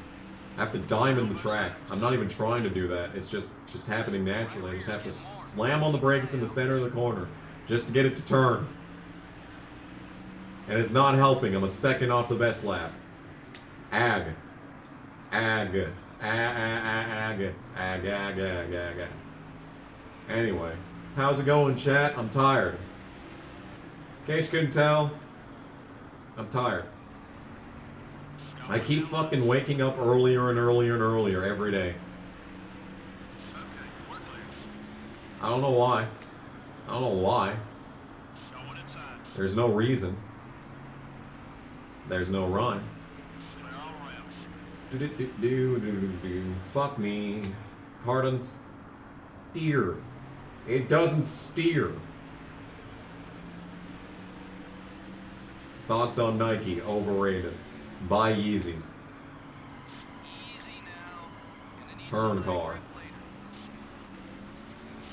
I have to diamond the track. I'm not even trying to do that. It's just happening naturally. I just have to slam on the brakes in the center of the corner just to get it to turn. And it's not helping. I'm a second off the best lap. Ag. Anyway, how's it going, chat? I'm tired. In case you couldn't tell, I'm tired. I keep fucking waking up earlier and earlier and earlier every day. Okay, we're clear. I don't know why. I don't know why. Going inside. There's no reason. There's no rhyme. Clear all around. Do. Fuck me. Cardons. Steer. It doesn't steer. Thoughts on Nike? Overrated. Buy Yeezys. Easy now. Gonna need Turn some car. grip later.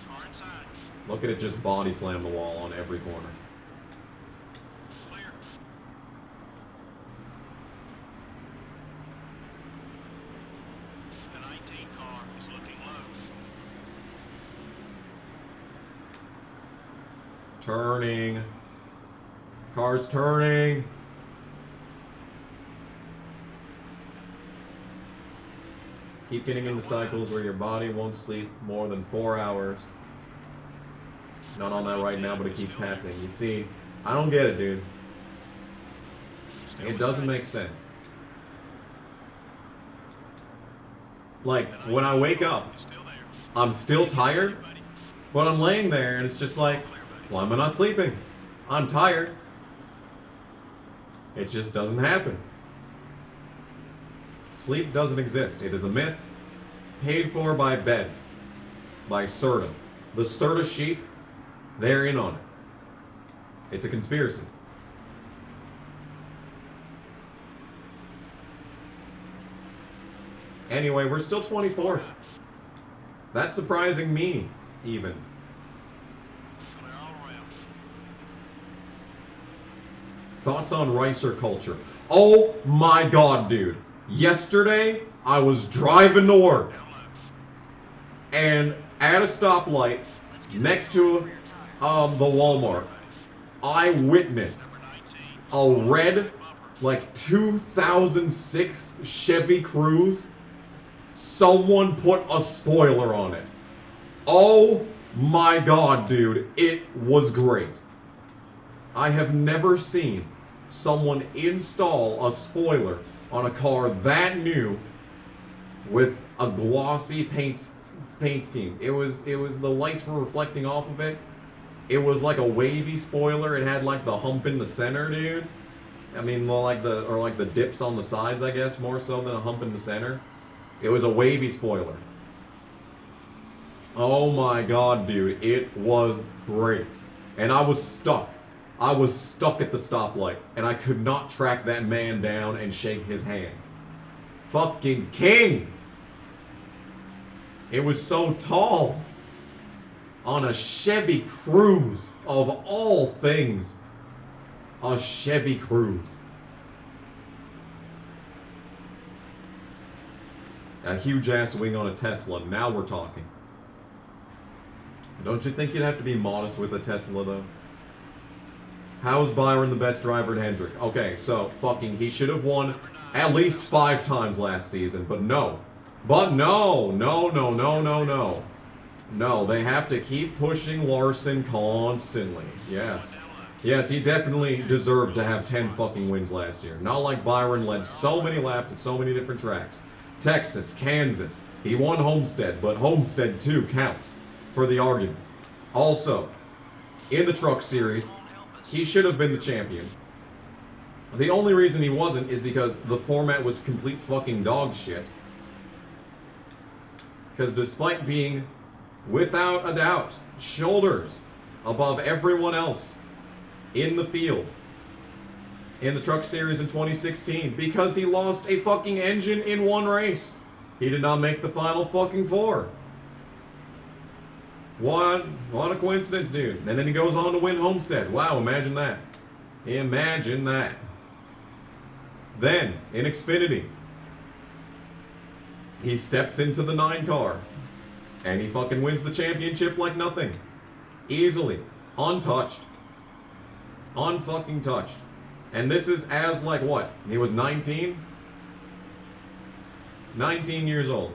Car inside. Look at it just body slam the wall on every corner. Clear. The 19 car is looking low. Turning. Car's turning. Keep getting into cycles where your body won't sleep more than 4 hours. Not on that right now, but it keeps happening. You see, I don't get it, dude. It doesn't make sense. Like, when I wake up, Still there. I'm still tired, but I'm laying there and it's just like, why am I not sleeping? I'm tired. It just doesn't happen. Sleep doesn't exist. It is a myth paid for by beds, by Serta. The Serta sheep, they're in on it. It's a conspiracy. Anyway, we're still 24th. That's surprising me, even. Clear all around. Thoughts on ricer culture? Oh my god, dude. Yesterday, I was driving to work, and at a stoplight next to the Walmart, I witnessed a red, like 2006 Chevy Cruze. Someone put a spoiler on it. Oh my god, dude. It was great. I have never seen someone install a spoiler on a car that new with a glossy paint scheme. It was the lights were reflecting off of it. It was like a wavy spoiler. It had like the hump in the center, dude. I mean, more like the dips on the sides, I guess, more so than a hump in the center. It was a wavy spoiler. Oh my god, dude. It was great. And I was stuck. I was stuck at the stoplight, and I could not track that man down and shake his hand. Fucking king! It was so tall. On a Chevy Cruze, of all things. A Chevy Cruze. A huge ass wing on a Tesla. Now we're talking. Don't you think you'd have to be modest with a Tesla, though? How's Byron the best driver at Hendrick? Okay, so fucking he should have won at least 5 times last season, but no. But no, they have to keep pushing Larson constantly. Yes, he definitely deserved to have 10 fucking wins last year. Not like Byron led so many laps at so many different tracks. Texas, Kansas. He won Homestead, but Homestead 2 counts for the argument. Also, in the Truck Series, he should have been the champion. The only reason he wasn't is because the format was complete fucking dog shit. Because despite being, without a doubt, shoulders above everyone else in the field, in the Truck Series in 2016, because he lost a fucking engine in one race. He did not make the final fucking 4. What a coincidence, dude. And then he goes on to win Homestead. Wow, imagine that. Imagine that. Then, in Xfinity, he steps into the 9 car, and he fucking wins the championship like nothing. Easily. Untouched. Unfucking touched. And this is as, like, what? He was 19? 19 years old.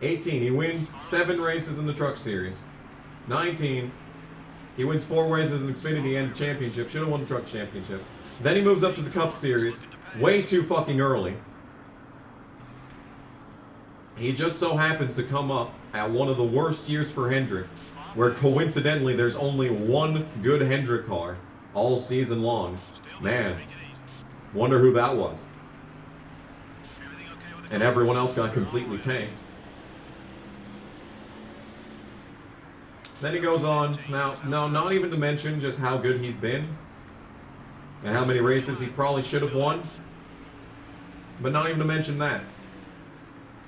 18, he wins 7 races in the Truck Series. 19, he wins 4 races in Xfinity and Championship. Should have won the Truck Championship. Then he moves up to the Cup Series way too fucking early. He just so happens to come up at one of the worst years for Hendrick, where coincidentally there's only one good Hendrick car all season long. Man, wonder who that was. And everyone else got completely tanked. Then he goes on, now not even to mention just how good he's been, and how many races he probably should have won, but not even to mention that.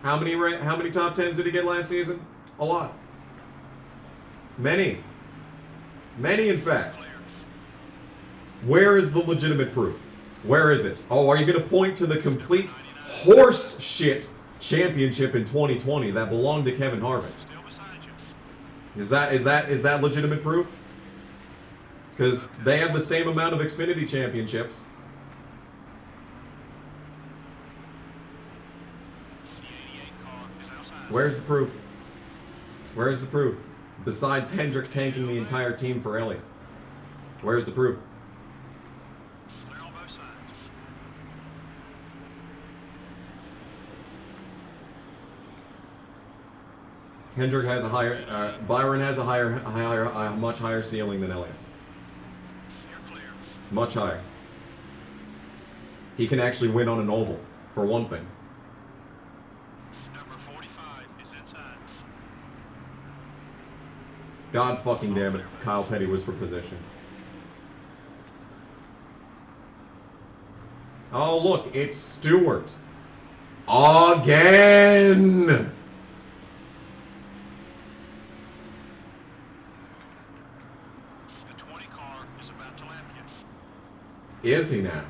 How many top 10s did he get last season? A lot. Many. Many, in fact. Where is the legitimate proof? Where is it? Oh, are you going to point to the complete horse shit championship in 2020 that belonged to Kevin Harvick? Is that legitimate proof? Because they have the same amount of Xfinity championships. Where's the proof? Where's the proof? Besides Hendrick tanking the entire team for Elliott. Where's the proof? Hendrick has a higher, Byron has a much higher ceiling than Elliott. Much higher. He can actually win on an oval, for one thing. Number 45 is inside. God fucking damn it, Kyle Petty was for position. Oh look, it's Stewart. Again! Is he now?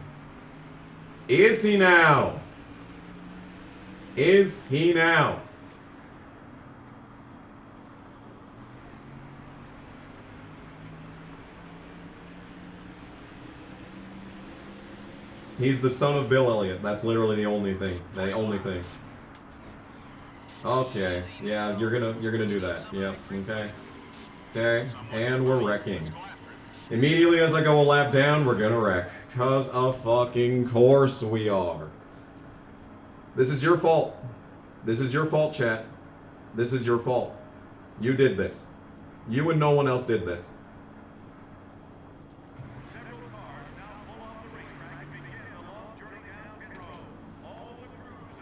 Is he now? Is he now? He's the son of Bill Elliott. That's literally the only thing. The only thing. Okay. Yeah, you're gonna do that. Yep. Okay. Okay. And we're wrecking. Immediately as I go a lap down, we're gonna wreck. 'Cause of fucking course we are. This is your fault. This is your fault, chat. This is your fault. You did this. You and no one else did this.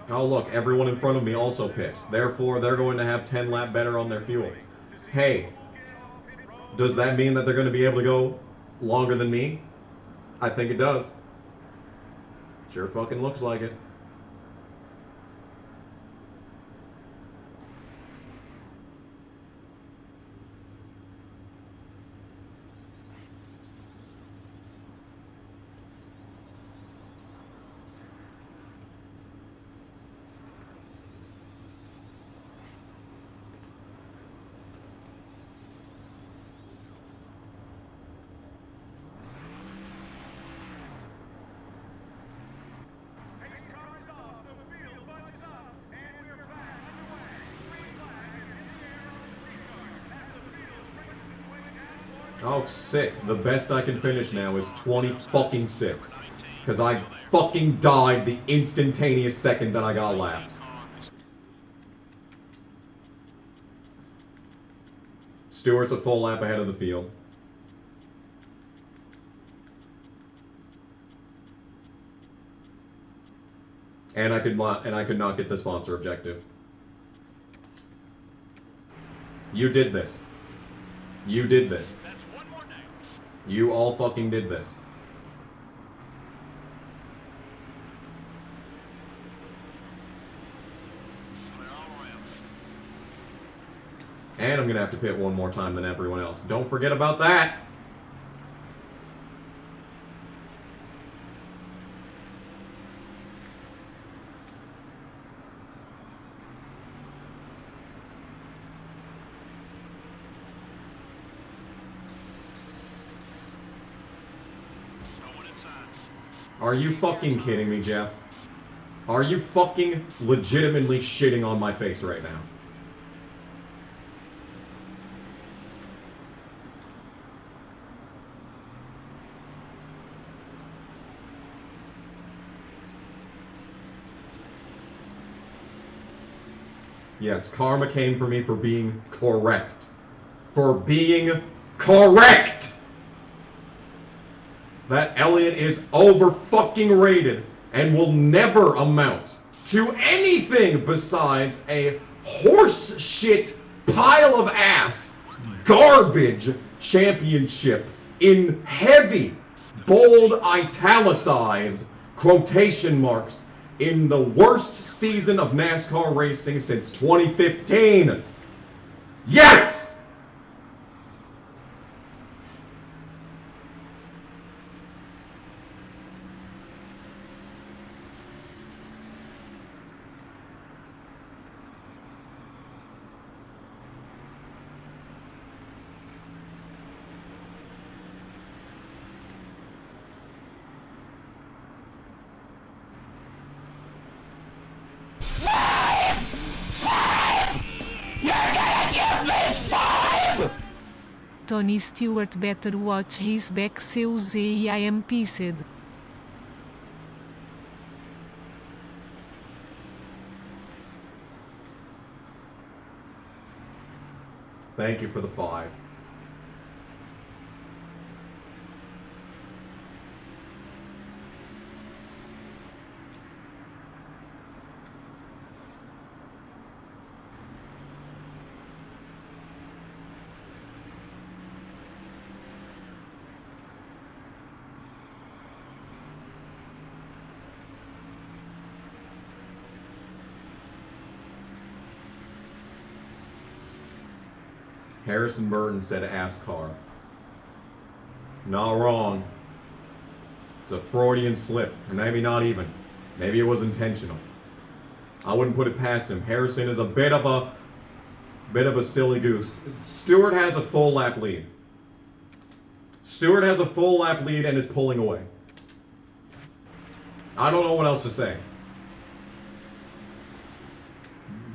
Oh look, everyone in front of me also pit. Therefore, they're going to have 10 lap better on their fuel. Hey, does that mean that they're going to be able to go longer than me? I think it does. Sure fucking looks like it. Oh, sick. The best I can finish now is 20 fucking 6. Because I fucking died the instantaneous second that I got lapped. Stewart's a full lap ahead of the field. And I could not get the sponsor objective. You did this. You did this. You all fucking did this. And I'm gonna have to pit one more time than everyone else. Don't forget about that! Are you fucking kidding me, Jeff? Are you fucking legitimately shitting on my face right now? Yes, karma came for me for being correct. For being correct! That Elliot is over fucking rated and will never amount to anything besides a horse shit pile of ass garbage championship in heavy, bold, italicized quotation marks in the worst season of NASCAR racing since 2015. Yes! Tony Stewart better watch his back seus e I am pissed. Thank you for the 5. Harrison Burton said NASCAR. Not wrong. It's a Freudian slip, or maybe not even. Maybe it was intentional. I wouldn't put it past him. Harrison is a bit of a silly goose. Stewart has a full lap lead. Stewart has a full lap lead and is pulling away. I don't know what else to say.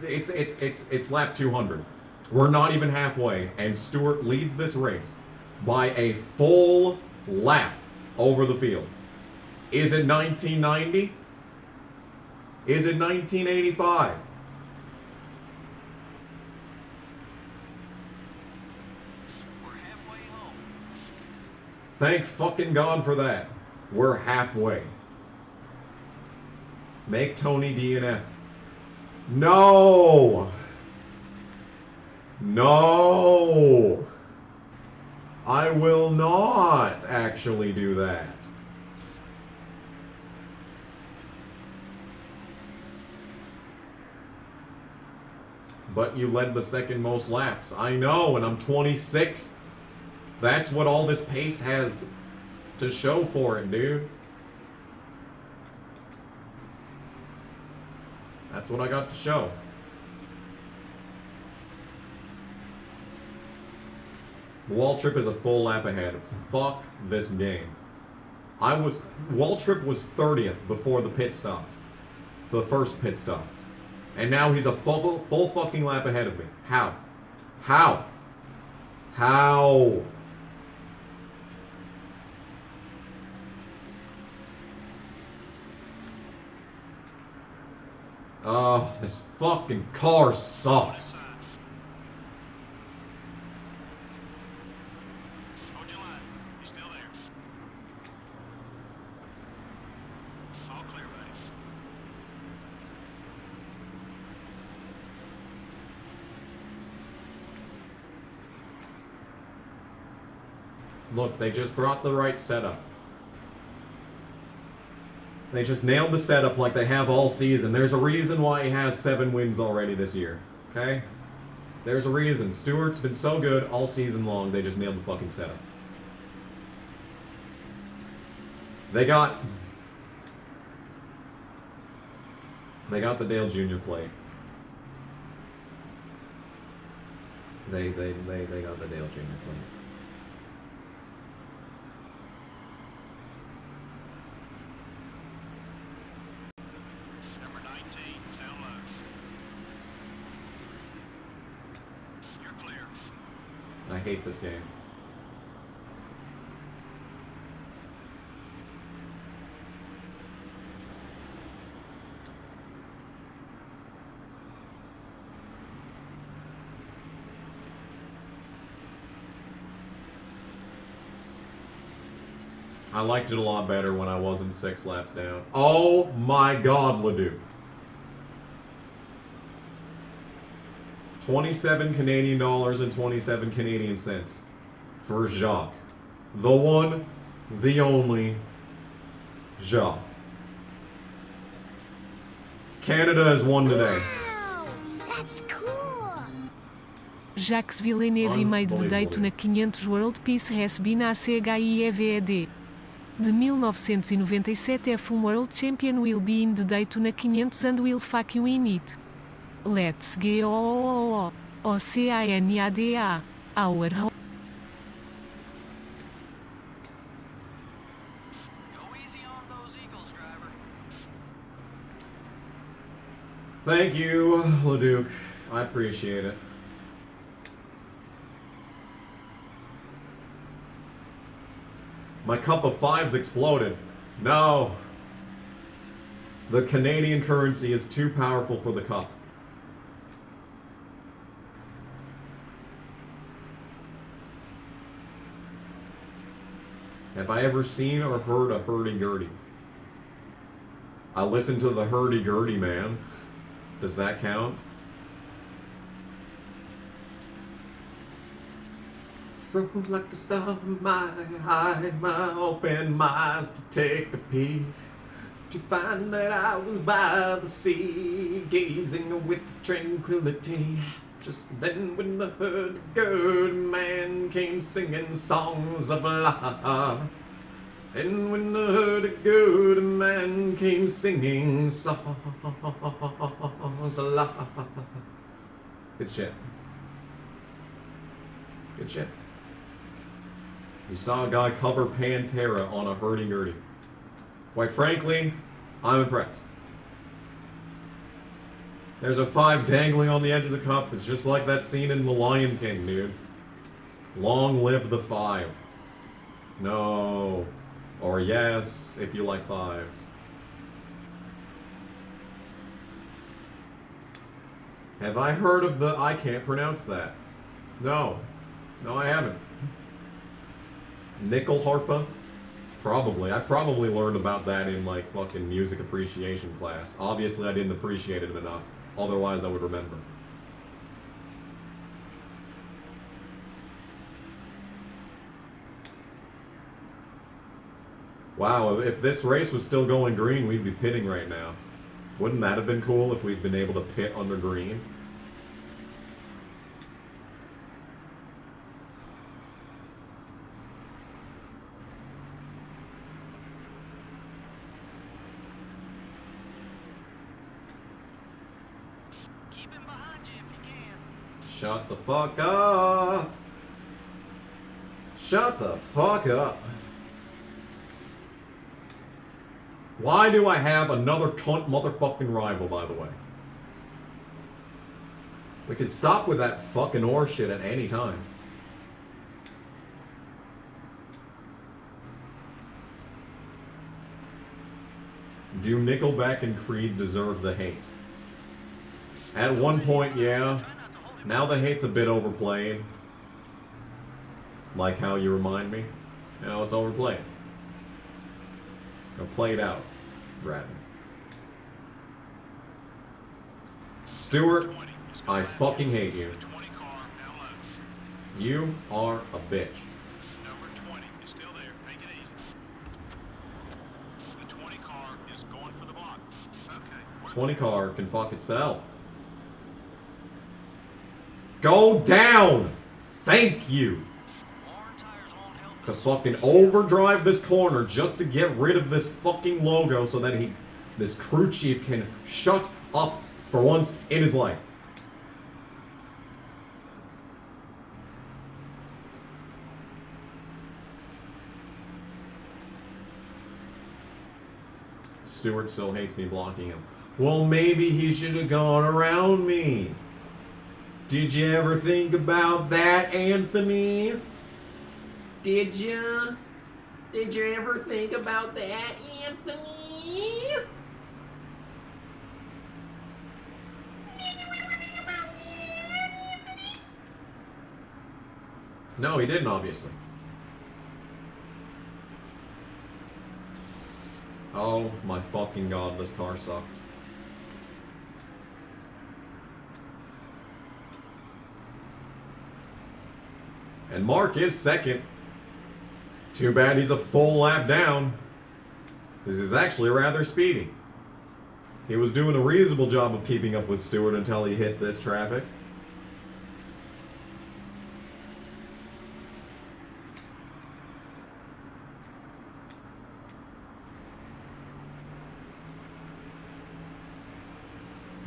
It's lap 200. We're not even halfway, and Stewart leads this race by a full lap over the field. Is it 1990? Is it 1985? We're halfway home. Thank fucking God for that. We're halfway. Make Tony DNF. No! No! I will not actually do that. But you led the second most laps. I know, and I'm 26th. That's what all this pace has to show for it, dude. That's what I got to show. Waltrip is a full lap ahead. Fuck this game. Waltrip was 30th before the pit stops. The first pit stops. And now he's a full fucking lap ahead of me. How? How? How? Oh, this fucking car sucks. Hold your line. You still there? All clear, buddy. Look, they just brought the right setup. They just nailed the setup like they have all season. There's a reason why he has 7 wins already this year. Okay? There's a reason. Stewart's been so good all season long, they just nailed the fucking setup. They got the Dale Jr. plate. They got the Dale Jr. plate. Number hate this game. I liked it a lot better when I wasn't 6 laps down. Oh my god, Leduc. 27 Canadian dollars and 27 Canadian cents for Jacques. The one, the only Jacques. Canada has won today. Wow, that's cool. Jacques Villeneuve made de Daytona 500 World Peace has been a CHIEVED. De 1997 F1 World Champion will be in the Daytona 500 and will fuck you in it. Let's go. OCANADA. Our Go easy on those Eagles, driver. Thank you, Leduc. I appreciate it. My cup of fives exploded. No. The Canadian currency is too powerful for the cup. Have I ever seen or heard a hurdy-gurdy? I listened to the hurdy-gurdy, man. Does that count? Froze like a star in my eye, my open my eyes to take a peek, to find that I was by the sea, gazing with tranquility. Just then when the hurdy-gurdy man came singing songs of love, and when the hurdy-gurdy man came singing songs of love. Good shit. Good shit. You saw a guy cover Pantera on a hurdy-gurdy. Quite frankly, I'm impressed. There's a 5 dangling on the edge of the cup. It's just like that scene in The Lion King, dude. Long live the 5. No. Or yes, if you like 5s. Have I heard of the... I can't pronounce that. No. No, I haven't. Nickel harpa? Probably. I probably learned about that in, like, fucking music appreciation class. Obviously, I didn't appreciate it enough. Otherwise, I would remember. Wow, if this race was still going green, we'd be pitting right now. Wouldn't that have been cool if we'd been able to pit under green? Keep him behind you if you can. Shut the fuck up! Shut the fuck up! Why do I have another cunt motherfucking rival, by the way? We could stop with that fucking ore shit at any time. Do Nickelback and Creed deserve the hate? At one point, yeah. Now the hate's a bit overplayed. Like how you remind me. Now it's overplayed. Or played out, rather. Stuart, I fucking hate you. The 20 car now low. You are a bitch. Number 20 is still there. Take it easy. The 20 car is going for the block. Okay. 20 car can fuck itself. Go down! Thank you! Worn tires won't help To us. fucking overdrive this corner just to get rid of this fucking logo so that this crew chief can shut up for once in his life. Stuart still hates me blocking him. Well, maybe he should have gone around me. Did you ever think about that, Anthony? Did you? Did you ever think about that, Anthony? No, he didn't, obviously. Oh my fucking god, this car sucks. And Mark is second. Too bad he's a full lap down. This is actually rather speedy. He was doing a reasonable job of keeping up with Stewart until he hit this traffic.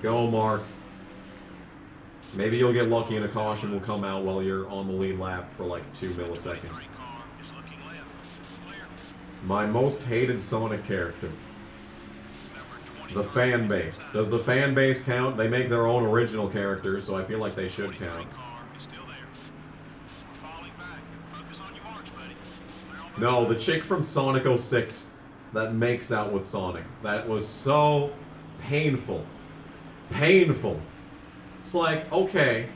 Go, Mark. Maybe you'll get lucky and a caution will come out while you're on the lead lap for like 2 milliseconds. My most hated Sonic character. The fan base. Does the fan base count? They make their own original characters, so I feel like they should count. No, the chick from Sonic 06 that makes out with Sonic. That was so painful. Painful. It's like, okay,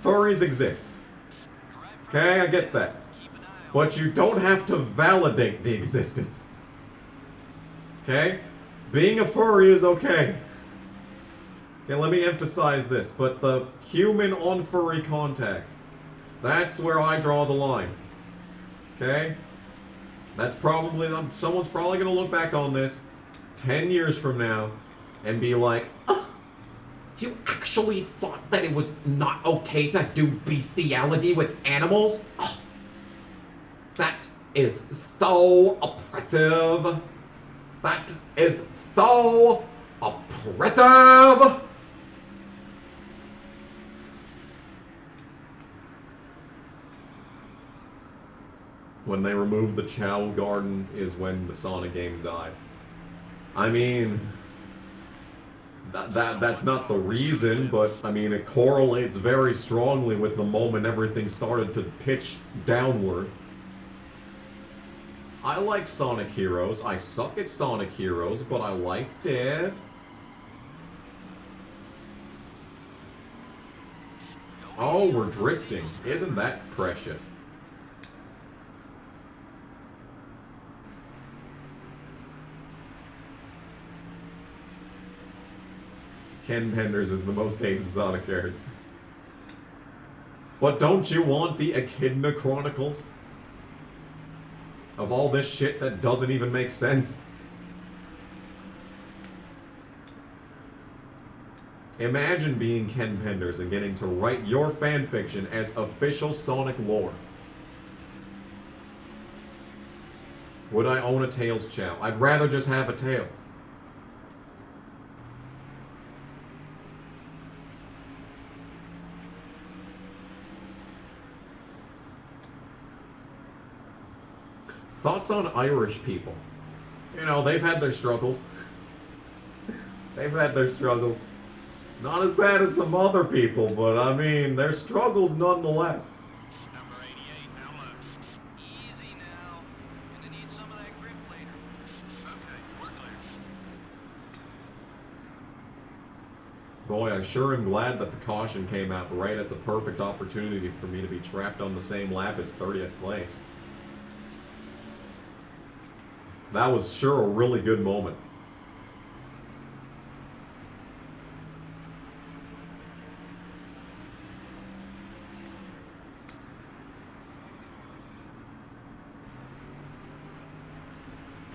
furries exist. Okay, I get that. But you don't have to validate the existence. Okay? Being a furry is okay. Okay, let me emphasize this. But the human on furry contact, that's where I draw the line. Okay? That's probably, someone's probably going to look back on this 10 years from now and be like, oh, you actually thought that it was not okay to do bestiality with animals? Oh, that is so oppressive. That is so oppressive. When they removed the Chow Gardens is when the Sonic games died. I mean, that's not the reason, but I mean it correlates very strongly with the moment everything started to pitch downward. I like Sonic Heroes. I suck at Sonic Heroes, but I liked it. Oh, we're drifting. Isn't that precious? Ken Penders is the most hated Sonic character. But don't you want the Echidna Chronicles? Of all this shit that doesn't even make sense. Imagine being Ken Penders and getting to write your fanfiction as official Sonic lore. Would I own a Tails Chow? I'd rather just have a Tails. Thoughts on Irish people? You know, they've had their struggles. They've had their struggles. Not as bad as some other people, but I mean, their struggles nonetheless. Number 88, how low? Easy now. Gonna need some of that grip later. Okay, we're clear. Boy, I sure am glad that the caution came out right at the perfect opportunity for me to be trapped on the same lap as 30th place. That was sure a really good moment.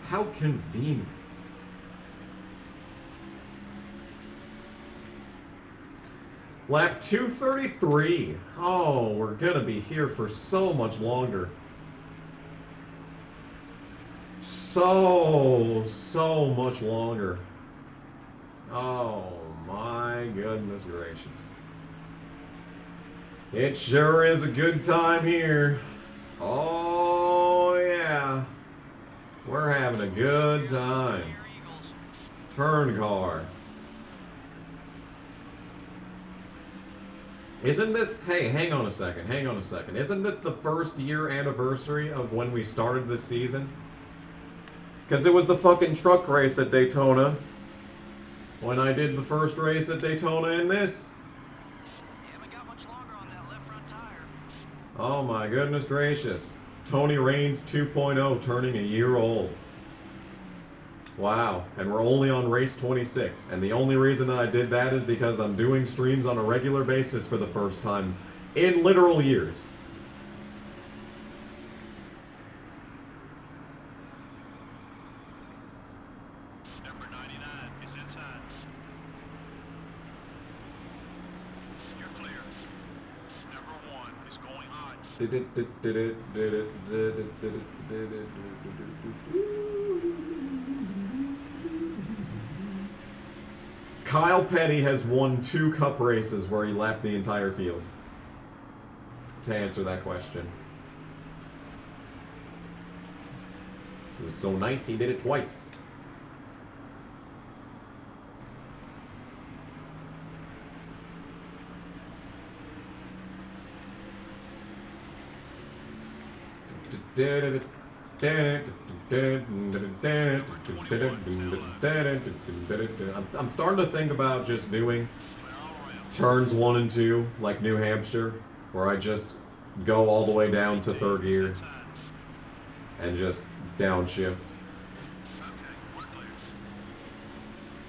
How convenient. Lap 233. Oh, we're gonna be here for so much longer. So much longer. Oh my goodness gracious. It sure is a good time here. Oh yeah. We're having a good time. Turn car. Isn't this... Hey, hang on a second. Isn't this the first year anniversary of when we started this season? Because it was the fucking truck race at Daytona. When I did the first race at Daytona in this. You haven't got much longer on that left front tire. Oh my goodness gracious. Tony Raines 2.0 turning a year old. Wow. And we're only on race 26. And the only reason that I did that is because I'm doing streams on a regular basis for the first time in literal years. Number 99 is inside. You're clear. Number 1 is going on. Kyle Petty has won 2 cup races where he lapped the entire field. To answer that question. It was so nice he did it twice. I'm starting to think about just doing turns 1 and 2 like New Hampshire, where I just go all the way down to 3rd gear and just downshift.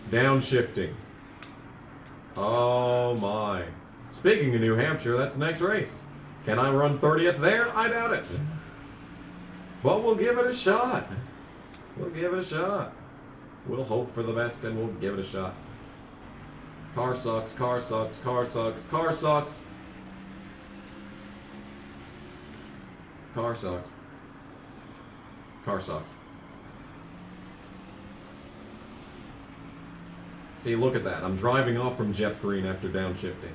Downshifting. Oh my. Speaking of New Hampshire, that's the next race. Can I run 30th there? I doubt it. But we'll give it a shot. We'll give it a shot. We'll hope for the best and we'll give it a shot. Car sucks, car sucks, car sucks, car sucks. Car sucks. Car sucks. See, look at that. I'm driving off from Jeff Green after downshifting.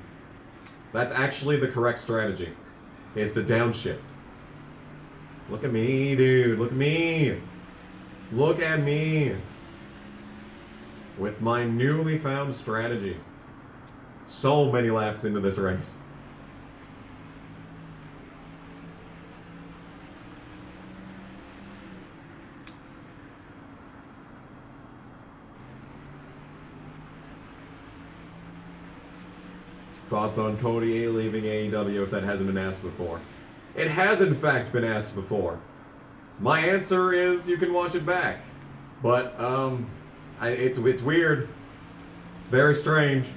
That's actually the correct strategy, is to downshift. Look at me, dude. Look at me. Look at me. With my newly found strategies. So many laps into this race. Thoughts on Cody A leaving AEW if that hasn't been asked before? It has in fact been asked before. My answer is you can watch it back. But, it's weird. It's very strange.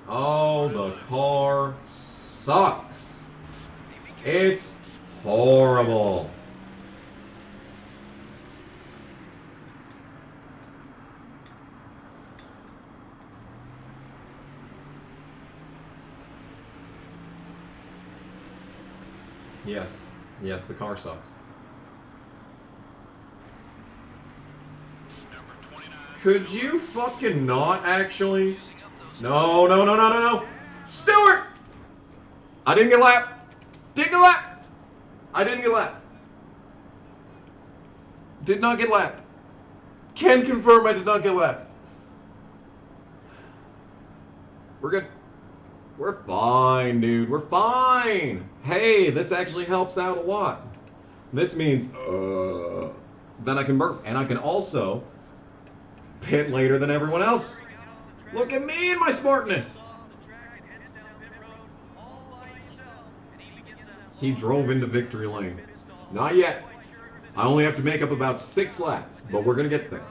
Oh, the car sucks. It's horrible. Yes. Yes, the car sucks. Could you fucking not, actually? No, no, no, no, no, no! Stewart! I didn't get lapped! Didn't get lapped! I didn't get lapped. Did not get lapped. Can confirm I did not get lapped. We're good. We're fine, dude. We're fine. Hey, this actually helps out a lot. This means then I can burp. And I can also pit later than everyone else. Look at me and my smartness. He drove into victory lane. Not yet. I only have to make up about 6 laps, but we're going to get there.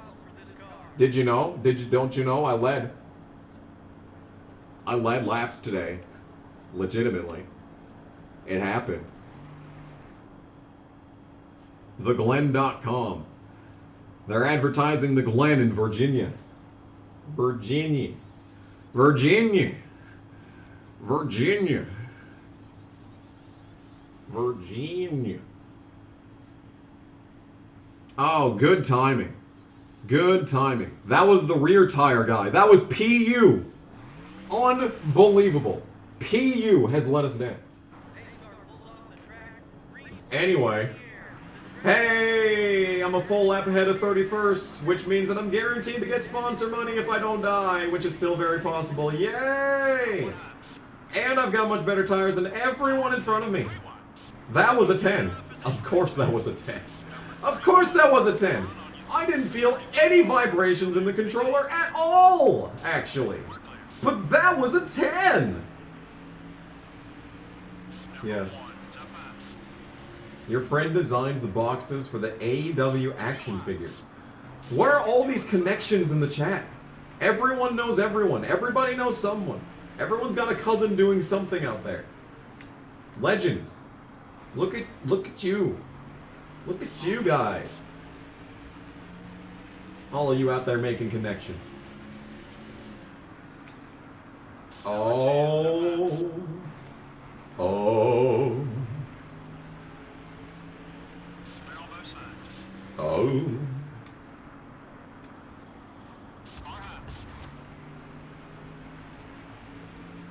Did you know? Don't you know I led? I led laps today. Legitimately. It happened. TheGlen.com. They're advertising the Glen in Virginia. Virginia. Virginia. Virginia. Virginia. Oh, good timing. Good timing. That was the rear tire guy. That was PU. Unbelievable. PU has let us down. Anyway, Hey, I'm a full lap ahead of 31st, which means that I'm guaranteed to get sponsor money if I don't die, which is still very possible. Yay! And I've got much better tires than everyone in front of me. That was a 10. Of course that was a 10. Of course that was a 10. I didn't feel any vibrations in the controller at all, actually. But that was a 10. Yes. Your friend designs the boxes for the AEW action figures. What are all these connections in the chat? Everyone knows everyone. Everybody knows someone. Everyone's got a cousin doing something out there. Legends. Look at you. Look at you guys. All of you out there making connection. Oh. Oh. Oh.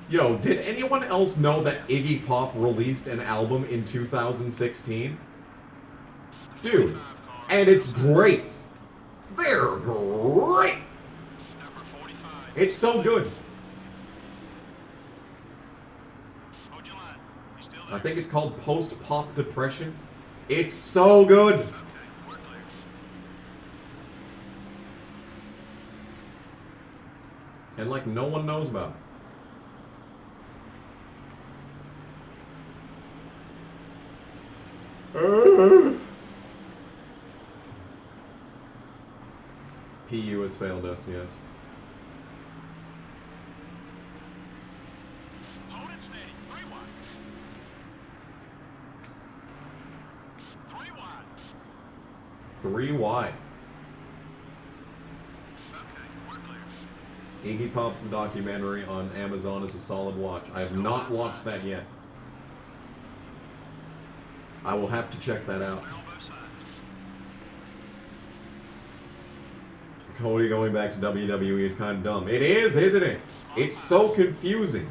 Yo, did anyone else know that Iggy Pop released an album in 2016? Dude, and it's great. They're great. It's so good. I think it's called Post-Pop Depression. It's so good. And like no one knows about it. PU has failed us, yes. Hold it steady. 3 wide. 3 wide. 3 wide. Okay, we're clear. Iggy Pop's documentary on Amazon is a solid watch. I have not watched that yet. I will have to check that out. Elbow sides. Cody going back to WWE is kind of dumb. It is, isn't it? It's so confusing.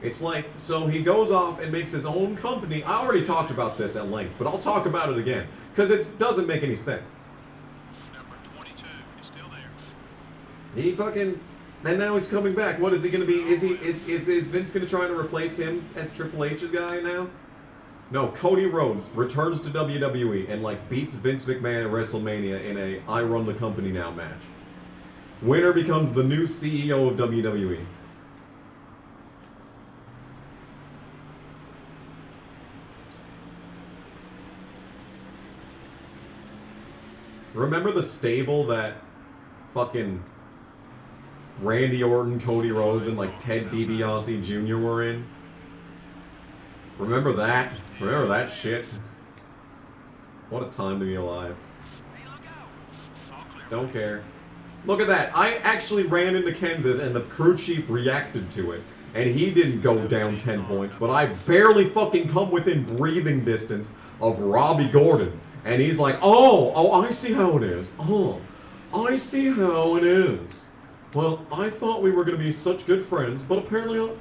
It's like, so he goes off and makes his own company. I already talked about this at length, but I'll talk about it again. Because it doesn't make any sense. Number 22 is still there. He fucking... And now he's coming back. What is he going to be? Is Vince going to try to replace him as Triple H's guy now? No, Cody Rhodes returns to WWE and like beats Vince McMahon at WrestleMania in a I Run the Company Now match. Winner becomes the new CEO of WWE. Remember the stable that fucking Randy Orton, Cody Rhodes, and like Ted DiBiase Jr. were in? Remember that? Remember that shit? What a time to be alive. Hey, look out. All clear. Don't care. Look at that. I actually ran into Kenseth and the crew chief reacted to it. And he didn't go down 10 points, but I barely fucking come within breathing distance of Robbie Gordon. And he's like, oh, I see how it is. Oh, I see how it is. Well, I thought we were going to be such good friends, but apparently not.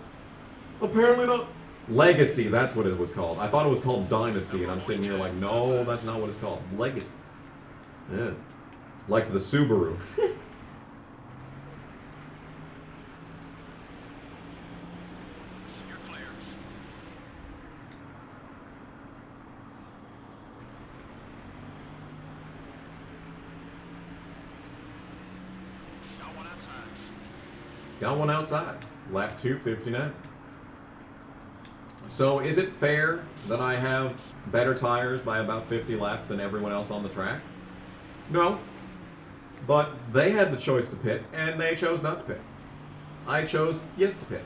Apparently not. Legacy, that's what it was called. I thought it was called Dynasty, and I'm sitting here like, no, that's not what it's called. Legacy. Yeah. Like the Subaru. You're clear. Got one outside. Got one outside. Lap 259. So is it fair that I have better tires by about 50 laps than everyone else on the track? No. But they had the choice to pit, and they chose not to pit. I chose yes to pit.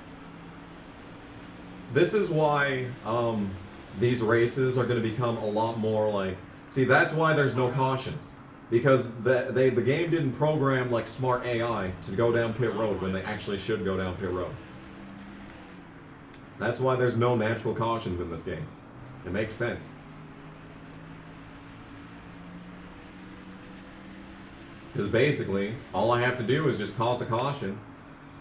This is why these races are going to become a lot more like... See, that's why there's no cautions. Because the game didn't program like smart AI to go down pit road when they actually should go down pit road. That's why there's no natural cautions in this game. It makes sense. Because basically, all I have to do is just cause a caution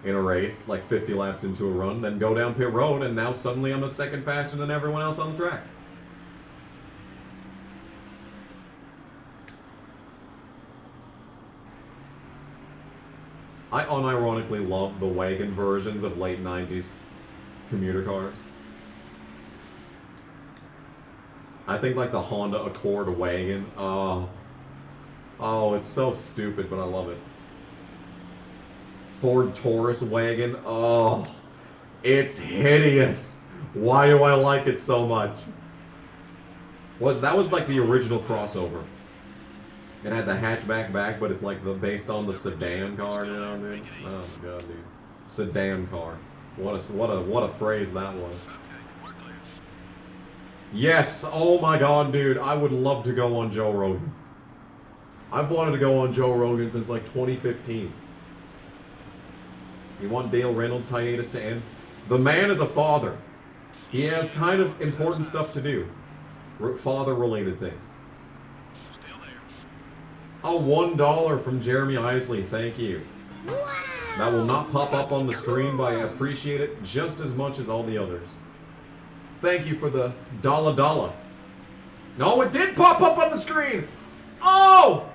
in a race, like 50 laps into a run, then go down pit road, and now suddenly I'm a second faster than everyone else on the track. I unironically love the wagon versions of late 90s commuter cars. I think like the Honda Accord wagon. Oh, it's so stupid, but I love it. Ford Taurus wagon. Oh, it's hideous. Why do I like it so much? That was like the original crossover. It had the hatchback back, but it's like based on the sedan car, you know, dude. Oh my god, dude. Sedan car. What a phrase that was. Yes, oh my god, dude. I would love to go on Joe Rogan. I've wanted to go on Joe Rogan since like 2015. You want Dale Reynolds' hiatus to end? The man is a father. He has kind of important stuff to do. Father-related things. Oh, $1 from Jeremy Isley, thank you. Wow, That will not pop up that's on the screen, but I cool. appreciate it just as much as all the others. Thank you for the $1. No, it did pop up on the screen! Oh!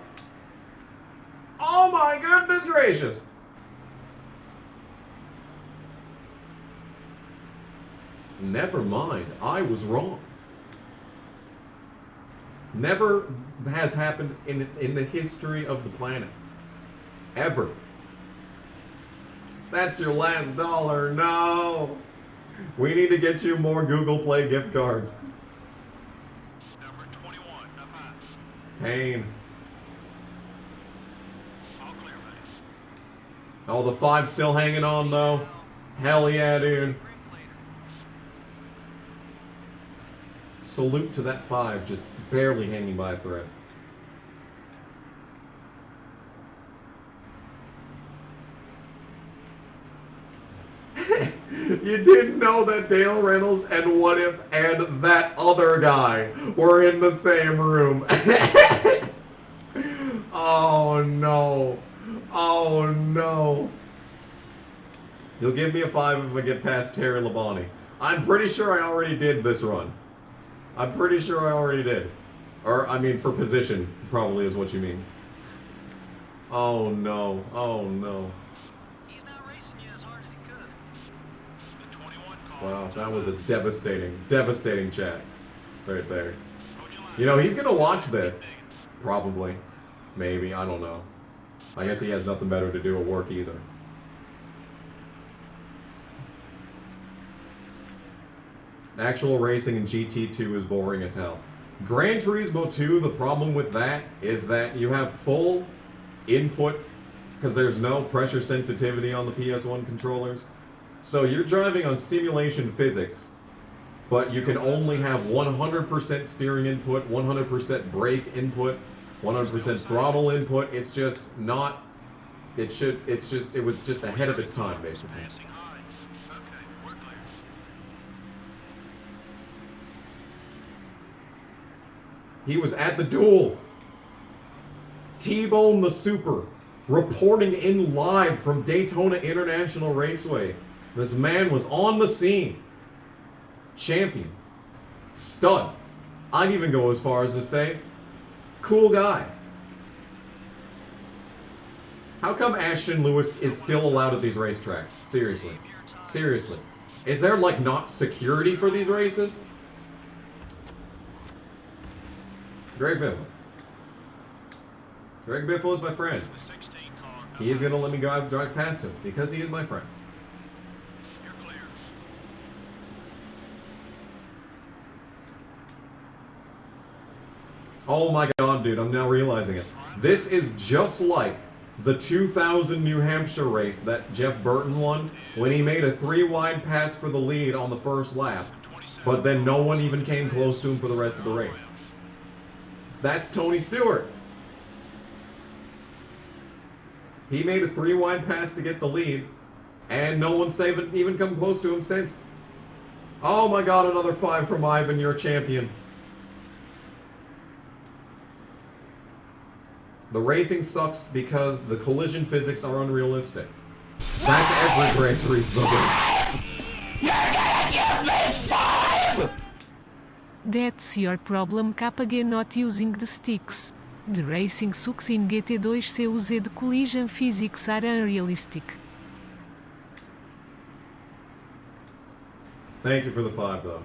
Oh my goodness gracious! Never mind, I was wrong. Never has happened in the history of the planet. Ever. That's your last $1. No! We need to get you more Google Play gift cards. Number 21, up high. Pain. All clear, buddy. Oh, the 5's still hanging on though. Hell yeah, dude. Salute to that 5 just barely hanging by a thread. You didn't know that Dale Reynolds and What If and that other guy were in the same room. Oh no. Oh no. You'll give me a 5 if I get past Terry Labonte. I'm pretty sure I already did this run. I'm pretty sure I already did. Or, I mean, for position, probably is what you mean. Oh no. Oh no. He's not racing you as hard as he could. The 21 car. Wow, that was a devastating chat. Right there. You know, he's gonna watch this. Probably. Maybe, I don't know. I guess he has nothing better to do at work either. Actual racing in GT2 is boring as hell. Gran Turismo 2, the problem with that is that you have full input because there's no pressure sensitivity on the PS1 controllers. So you're driving on simulation physics, but you can only have 100% steering input, 100% brake input, 100% throttle input. It's just not, it was just ahead of its time, basically. Passing high. Okay, we're clear. He was at the duel. T-Bone the Super, reporting in live from Daytona International Raceway. This man was on the scene. Champion. Stud. I'd even go as far as to say, cool guy. How come Ashton Lewis is still allowed at these racetracks? Seriously. Seriously. Is there, like, not security for these races? Greg Biffle. Greg Biffle is my friend. The 16 car. He is going to let me drive past him because he is my friend. You're clear. Oh my god, dude, I'm now realizing it. This is just like the 2000 New Hampshire race that Jeff Burton won when he made a 3-wide pass for the lead on the first lap, but then no one even came close to him for the rest of the race. That's Tony Stewart. He made a 3-wide pass to get the lead, and no one's even come close to him since. Oh my god, another 5 from Ivan, your champion. The racing sucks because the collision physics are unrealistic. That's every Gran Turismo game. That's your problem, KG not using the sticks. The Racing Sucks in GT2 CUZ de Collision Physics are unrealistic. Thank you for the 5, though.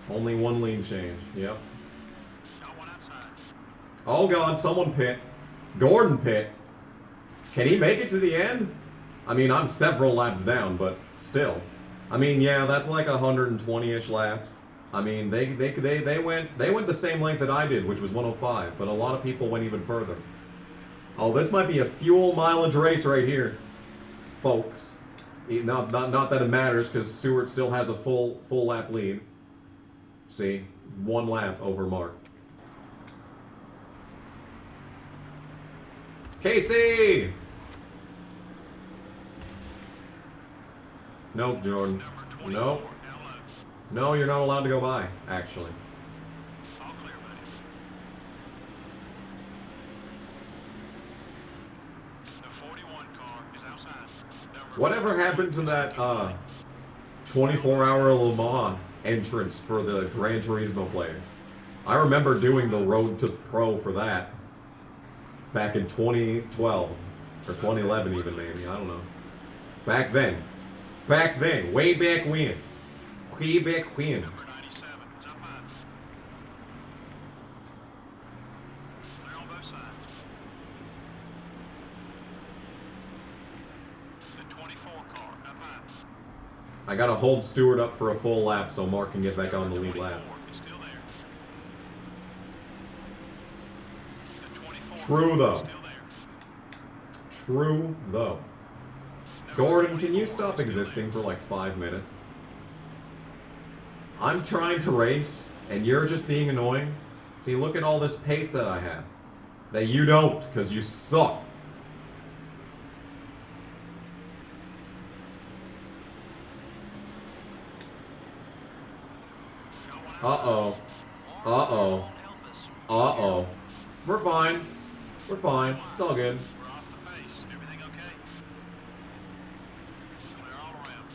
Only one lead change. Yep. Got one outside. Oh God, someone pit. Gordon pit. Can he make it to the end? I mean, I'm several laps down, but still. I mean, yeah, that's like 120-ish laps. I mean, they went the same length that I did, which was 105, but a lot of people went even further. Oh, this might be a fuel mileage race right here, folks. Not that it matters, because Stewart still has a full lap lead. See, 1 lap over Mark. Casey! Nope, Jordan. Nope. No, you're not allowed to go by, actually. All clear, buddy. The 41 car is outside. Whatever happened to that 24-hour Le Mans entrance for the Gran Turismo players? I remember doing the Road to Pro for that back in 2012 or 2011 even, maybe, I don't know. Back then, way back when. Way back when. Number 97, it's up high. Clear on both sides. The 24 car, up high. I gotta hold Stewart up for a full lap so Mark can get back on the lead lap. 24 is still there. The 24 True, though. is still there. True, though. Gordon, can you stop existing for like 5 minutes? I'm trying to race, and you're just being annoying. See, look at all this pace that I have. That you don't, because you suck. Uh-oh. Uh-oh. Uh-oh. We're fine. We're fine. It's all good. We're off the pace. Everything okay? Clear all around.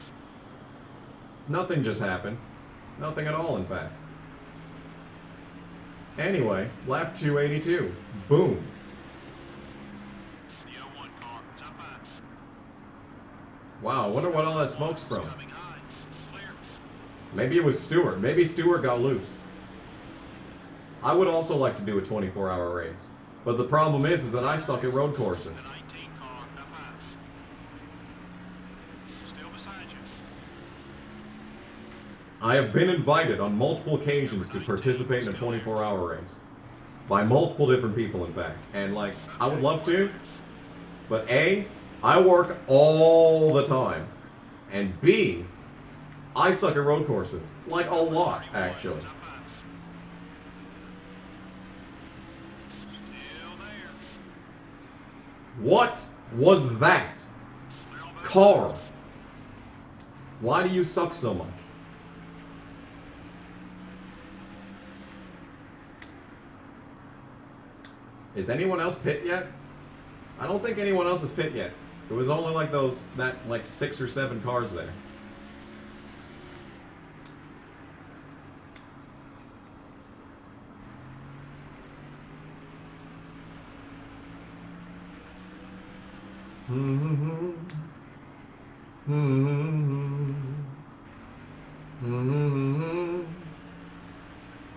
Nothing just happened. Nothing at all, in fact. Anyway, lap 282. Boom. The 01 car, it's up high. Wow, I wonder what all that smoke's from. Coming high. Clear. Maybe it was Stewart. Maybe Stewart got loose. I would also like to do a 24-hour race. But the problem is that I suck at road courses. The 19 car, up high. Still beside you. I have been invited on multiple occasions to participate in a 24-hour race. By multiple different people, in fact. And, like, I would love to. But A, I work all the time. And B, I suck at road courses. Like, a lot, actually. It's up high. Still there. What was that? Clear on both Car. Why do you suck so much? Is anyone else pit yet? I don't think anyone else is pit yet. It was only like like 6 or 7 cars there.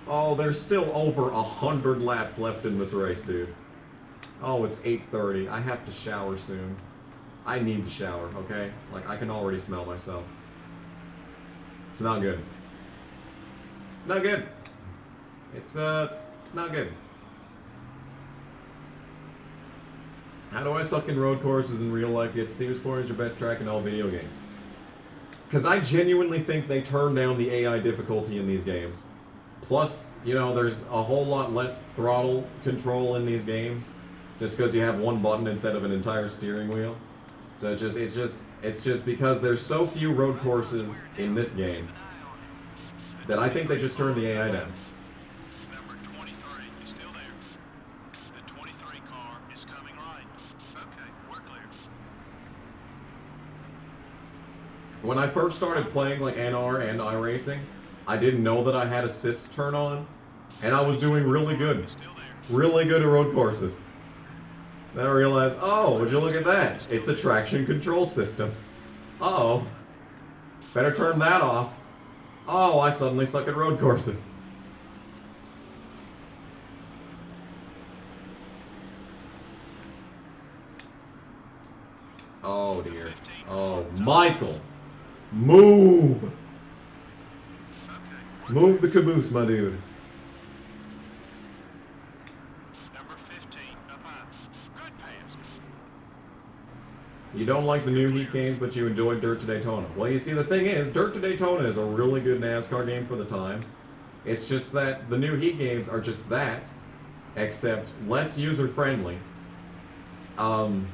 Oh, there's still over 100 laps left in this race, dude. Oh, it's 8:30. I have to shower soon. I need to shower, okay? Like, I can already smell myself. It's not good. It's not good. It's not good. How do I suck in road courses in real life yet Sport is your best track in all video games? Because I genuinely think they turn down the AI difficulty in these games. Plus, you know, there's a whole lot less throttle control in these games, just because you have one button instead of an entire steering wheel. So it's just because there's so few road courses in this game that I think they just turned the AI down. Number 23 is still there. The 23 car is coming right. Okay, we're clear. When I first started playing like NR and iRacing, I didn't know that I had assists turn on, and I was doing really good. Really good at road courses. Then I realized, oh, would you look at that? It's a traction control system. Uh-oh. Better turn that off. Oh, I suddenly suck at road courses. Oh dear. Oh, Michael. Move! Move the caboose, my dude. Number 15, up high. Good pass. You don't like the new Heat games, but you enjoyed Dirt to Daytona. Well, you see, the thing is, Dirt to Daytona is a really good NASCAR game for the time. It's just that the new Heat games are just that, except less user-friendly, and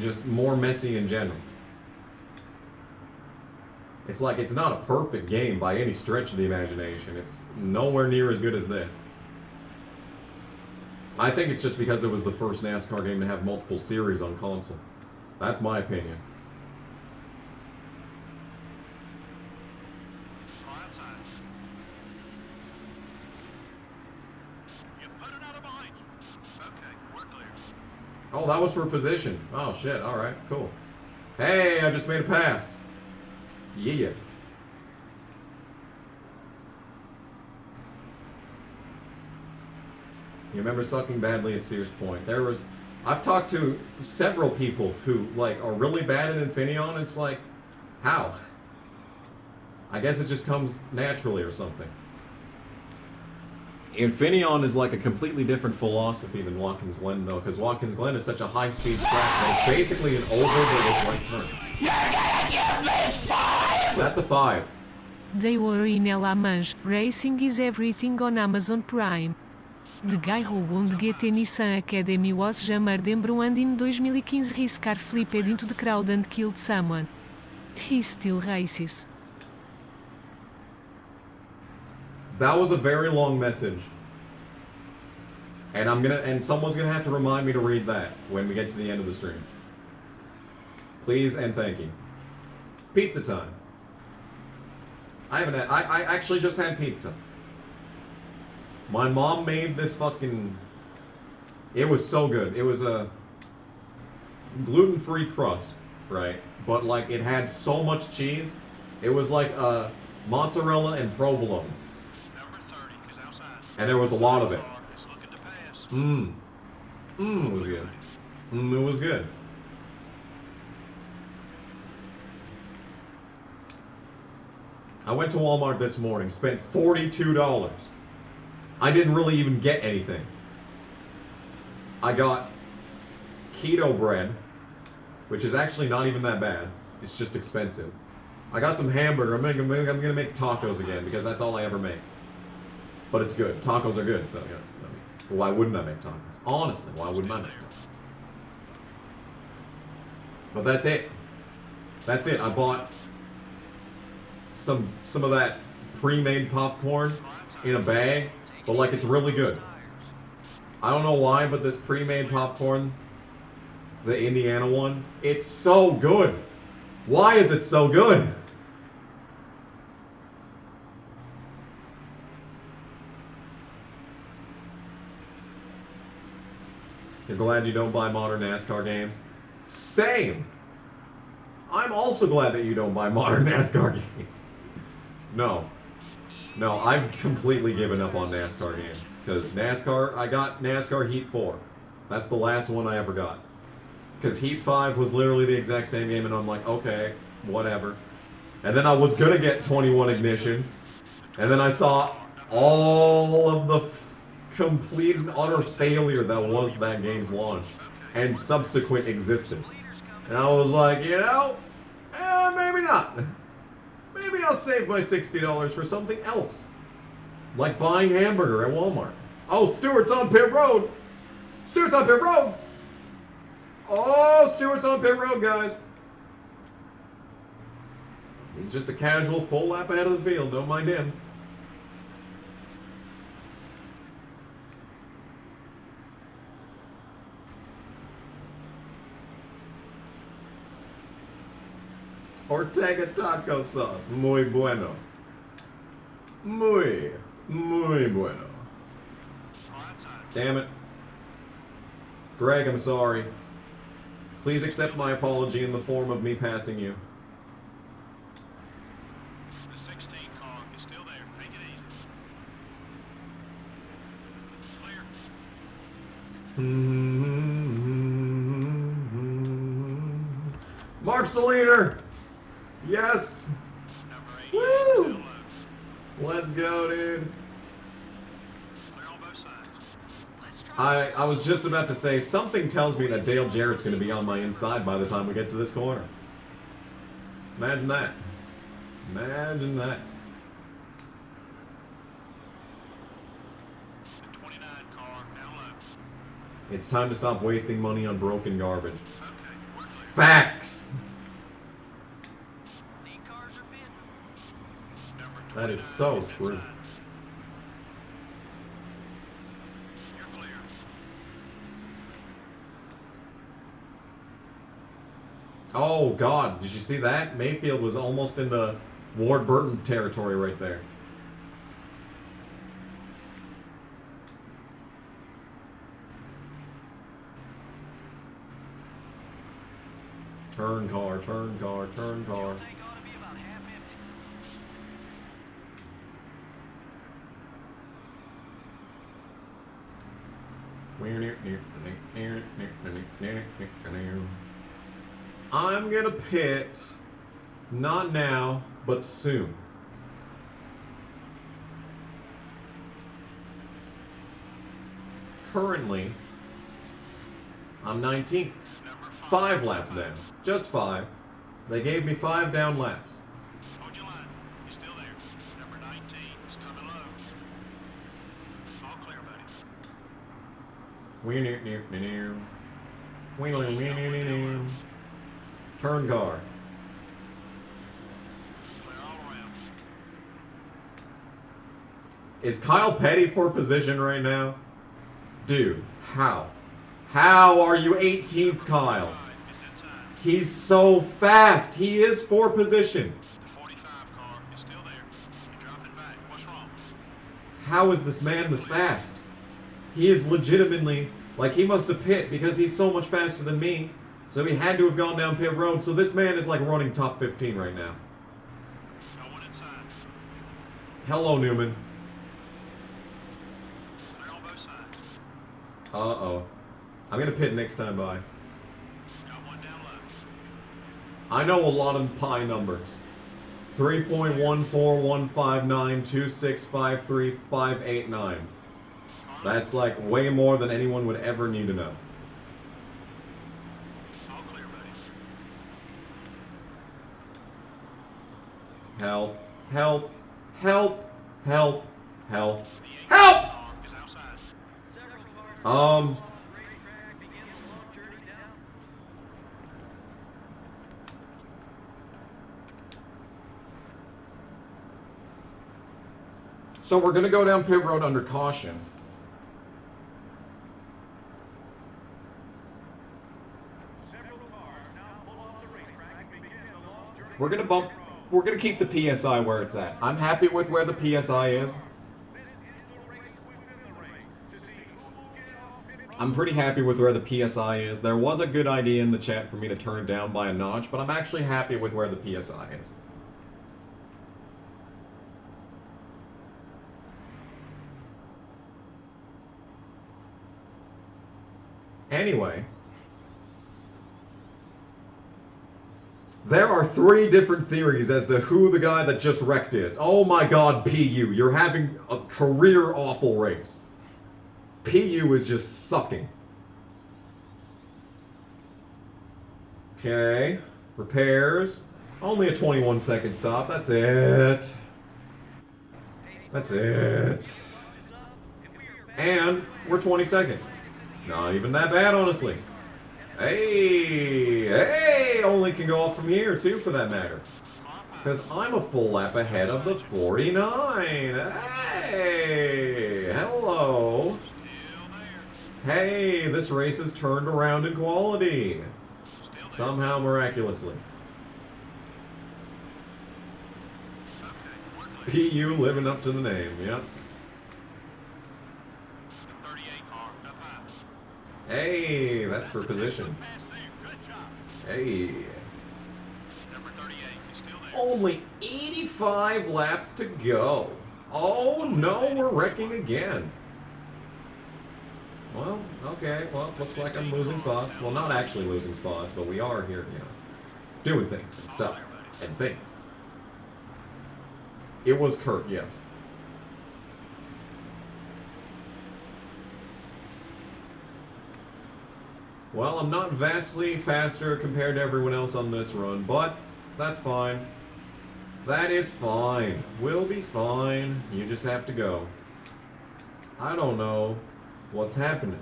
just more messy in general. It's like, it's not a perfect game by any stretch of the imagination. It's nowhere near as good as this. I think it's just because it was the first NASCAR game to have multiple series on console. That's my opinion. Outside. You put another behind you. Okay, we're clear. Oh, that was for position. Oh, shit. All right, cool. Hey, I just made a pass. Yeah. You remember sucking badly at Sears Point? I've talked to several people who, like, are really bad at Infineon, and it's like, how? I guess it just comes naturally or something. Infineon is like a completely different philosophy than Watkins Glen, though, because Watkins Glen is such a high-speed track that it's basically an oval with a right turn. That's a 5. They were in La Manche. Racing is everything on Amazon Prime. The guy who won the GT Nissan Academy was jammered and in 2015 his car flipped into the crowd and killed someone. He still races. That was a very long message. And someone's gonna have to remind me to read that when we get to the end of the stream. Please and thank you. Pizza time. I actually just had pizza. My mom made this fucking... It was so good. It was a gluten-free crust, right? But, like, it had so much cheese. It was like mozzarella and provolone. Number 30 is outside. And there was a lot of it. Is looking to pass. It was good. It was good. I went to Walmart this morning, spent $42. I didn't really even get anything. I got keto bread, which is actually not even that bad. It's just expensive. I got some hamburger. I'm gonna make tacos again because that's all I ever make. But it's good. Tacos are good, so yeah. I mean, why wouldn't I make tacos? Honestly, why wouldn't I make tacos? But that's it. That's it. I bought some of that pre-made popcorn in a bag. But, like, it's really good. I don't know why, but this pre-made popcorn, the Indiana ones, it's so good. Why is it so good? You're glad you don't buy modern NASCAR games? Same! I'm also glad that you don't buy modern NASCAR games. No, I've completely given up on NASCAR games. Because I got NASCAR Heat 4. That's the last one I ever got. Because Heat 5 was literally the exact same game, and I'm like, okay, whatever. And then I was gonna get 21 Ignition, and then I saw all of the complete and utter failure that was that game's launch, and subsequent existence. And I was like, maybe not. Maybe I'll save my $60 for something else. Like buying hamburger at Walmart. Oh, Stewart's on pit road. Stewart's on pit road. Oh, Stewart's on pit road, guys. He's just a casual full lap ahead of the field. Don't mind him. Ortega taco sauce. Muy bueno. Muy bueno. Right side. Damn it. Greg, I'm sorry. Please accept my apology in the form of me passing you. The 16 car is still there. Take it easy. Clear. Mark's the leader! Yes! Number 8 Woo! is still low. Let's go, dude. Clear on both sides. I was just about to say, something tells me that Dale Jarrett's going to be on my inside by the time we get to this corner. Imagine that. Imagine that. The 29 car down low. It's time to stop wasting money on broken garbage. Okay, we're clear. Facts! Lead cars are bidding. Number That is 29 so is true. inside. You're clear. Oh, God. Did you see that? Mayfield was almost in the Ward Burton territory right there. Turn car, turn car, turn car. Tank ought to be about half empty. I'm gonna pit, not now, but soon. Currently, I'm 19th. 5 laps down. Just 5. They gave me 5 down laps. Hold your line. You're still there. Number 19 is coming low. All clear, buddy. Turn car. Clear all around. Is Kyle Petty for position right now? Dude, how? How are you 18th, Kyle? 5 is inside. He's so fast. He is for position. The 45 car is still there. You're dropping back. What's wrong? How is this man this fast? He is legitimately, like, he must have pit because he's so much faster than me. So he had to have gone down pit road. So this man is like running top 15 right now. No one inside. Hello, Newman. Clear on both sides. Uh-oh. I'm going to pit next time by. Got one down low. I know a lot of pi numbers. 3.1415926535589. That's like way more than anyone would ever need to know. All clear, buddy. Help, help, help, help, help, The 18 help! car is outside. Several cars Um, racetrack begin the long journey down. so we're gonna go down pit road under caution. Several cars now pull off the racetrack begin the long journey. We're gonna keep the PSI where it's at. I'm happy with where the PSI is. This is the race within the race to see who will get off pit road. I'm pretty happy with where the PSI is. There was a good idea in the chat for me to turn it down by a notch, but I'm actually happy with where the PSI is. Anyway, there are 3 different theories as to who the guy that just wrecked is. Oh my god, PU, you're having a career awful race. PU is just sucking. Okay, repairs. Only a 21-second stop, that's it. That's it. And we're 22nd. Not even that bad, honestly. Hey, only can go up from here, too, for that matter. Because I'm a full lap ahead of the 49. Hey, hello. Hey, this race has turned around in quality. Somehow, miraculously. PU living up to the name, yep. 38 car, up high. Hey, that's for position. Pass there. Good job. Hey. Number 38 is still there. Only 85 laps to go. Oh no, we're wrecking again. Well, okay, well, looks like I'm losing spots. Well, not actually losing spots, but we are here, you know, doing things and stuff and things. It was Kurt, yeah. Well, I'm not vastly faster compared to everyone else on this run, but that's fine. That is fine. We'll be fine. You just have to go. I don't know what's happening.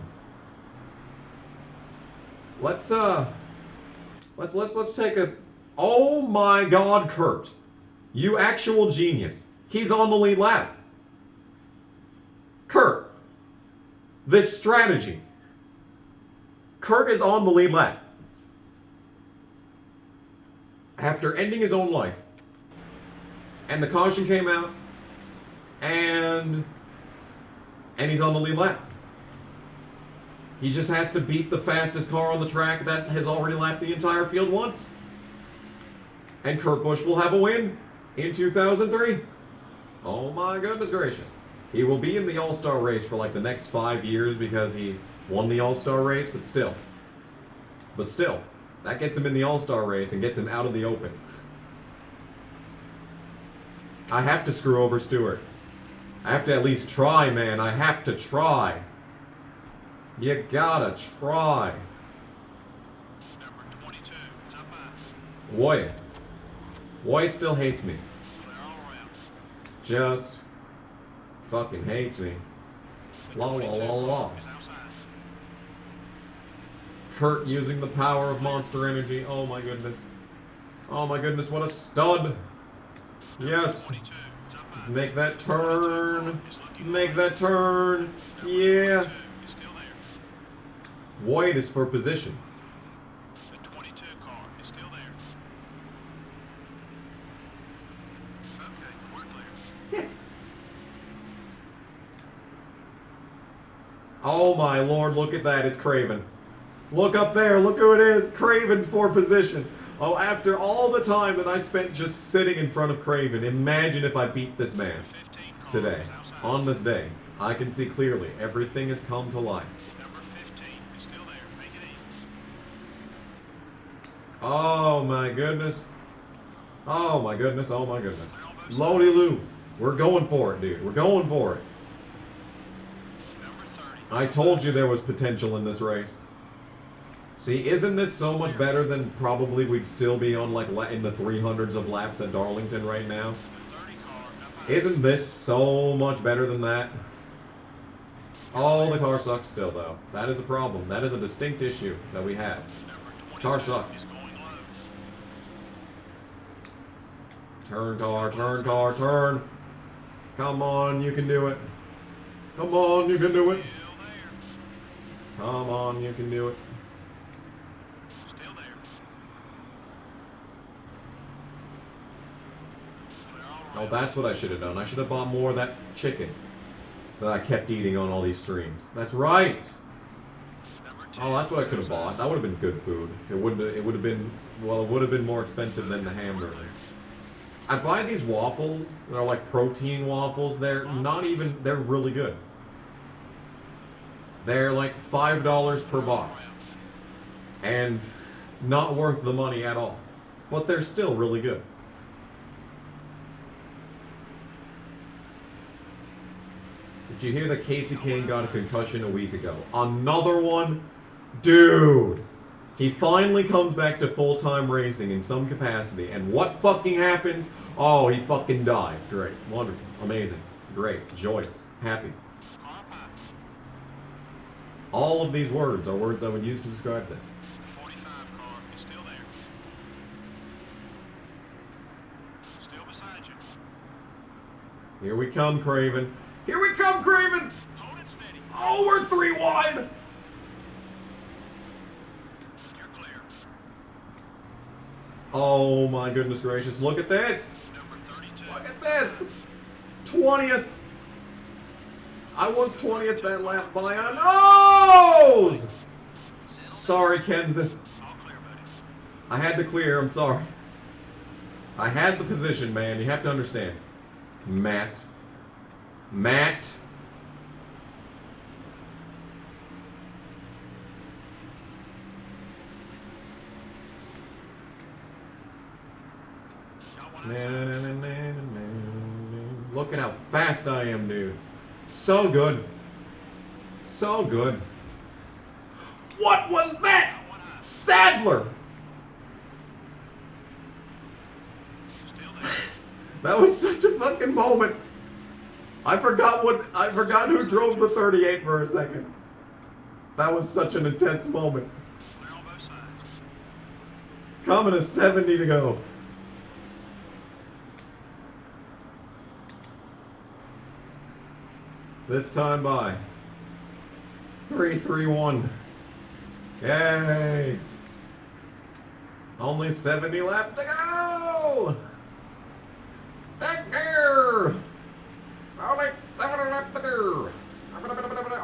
Let's take a... Oh my God, Kurt. You actual genius. He's on the lead lap. Kurt. This strategy. Kurt is on the lead lap. After ending his own life. And the caution came out. And he's on the lead lap. He just has to beat the fastest car on the track that has already lapped the entire field once. And Kurt Busch will have a win in 2003. Oh my goodness gracious. He will be in the All-Star race for like the next 5 years because he won the All-Star race, but still. That gets him in the All-Star race and gets him out of the open. I have to screw over Stewart. I have to at least try, man. I have to try. You gotta try. Number 22, it's up high. Woy still hates me. They're all around. Just fucking hates me. La la la la. Is outside. Kurt using the power of Monster Energy. Oh my goodness. Oh my goodness, what a stud. Yes. 22, it's up high. Make that turn. Make that turn. Yeah. Is still there. Void is for position. The 22 car is still there. Okay, we're clear. Yeah. Oh my lord, look at that. It's Craven. Look up there. Look who it is. Craven's for position. Oh, after all the time that I spent just sitting in front of Craven, imagine if I beat this man 15 car today. is outside. On this day, I can see clearly. Everything has come to life. Number 15 is still there. Make it easy. Oh my goodness. Oh my goodness. Oh my goodness. Lodi Lou. We're going for it, dude. We're going for it. Number 30. I told you there was potential in this race. See, isn't this so much better than probably we'd still be on like in the 300s of laps at Darlington right now? The 30 car up high. Isn't this so much better than that? Oh, the car sucks still though. That is a problem. That is a distinct issue that we have. Number 22 Car sucks. is going low. Turn, car, turn, car, turn. Come on, you can do it. Come on, you can do it. Still there. Come on, you can do it. Still there. They're all Oh, right. that's what I should have done. I should have bought more of that chicken that I kept eating on all these streams. That's right. Number 10 Oh, that's what I is could have outside. bought. That would have been good food. It would have been, well, it would have been more expensive than the hamburger. I buy these waffles. They're like protein waffles. They're really good. They're like $5 per box. And not worth the money at all. But they're still really good. Did you hear that Casey Kane got a concussion a week ago? Another one? Dude! He finally comes back to full-time racing in some capacity. And what fucking happens? Oh, he fucking dies. Great. Wonderful. Amazing. Great. Joyous. Happy. Car up high. All of these words are words I would use to describe this. The 45 car is still there. Still beside you. Here we come, Craven. Here we come, Craven! Hold it steady. Oh, we're 3 wide! You're clear. Oh my goodness gracious. Look at this! Number 32. Look at this! 20th. I was 20th that lap by a nose! Sorry, Kenseth. I had to clear, I'm sorry. I had the position, man. You have to understand. Matt. Look at how fast I am, dude. So good. So good. What was that? Sadler! That was such a fucking moment. I forgot who drove the 38 for a second. That was such an intense moment. Coming to 70 to go. This time by 3:31. Yay! Only 70 laps to go! Take care! Only 70 laps to go!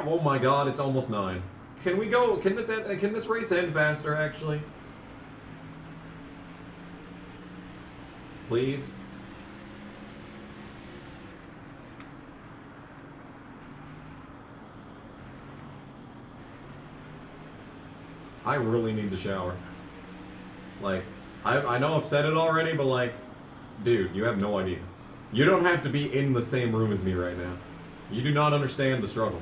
Oh my god, it's almost 9. Can we go? Can this race end faster, actually? Please? I really need to shower. Like, I know I've said it already, but like, dude, you have no idea. You don't have to be in the same room as me right now. You do not understand the struggle.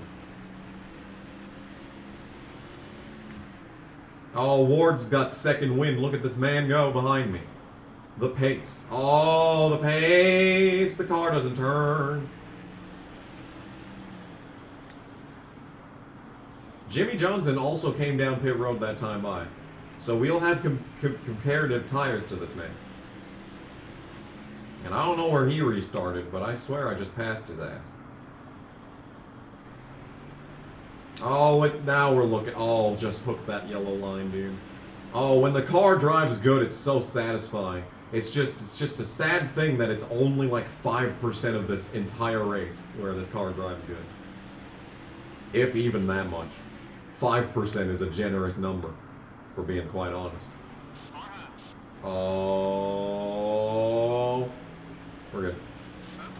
Oh, Ward's got second wind. Look at this man go behind me. The pace. Oh, the pace. The car doesn't turn. Jimmy Johnson also came down pit road that time by. So we'll have comparative tires to this man. And I don't know where he restarted, but I swear I just passed his ass. Oh, now we're looking. Oh, just hook that yellow line, dude. Oh, when the car drives good, it's so satisfying. It's just a sad thing that it's only like 5% of this entire race where this car drives good. If even that much. 5% is a generous number, for being quite honest. Oh, we're good.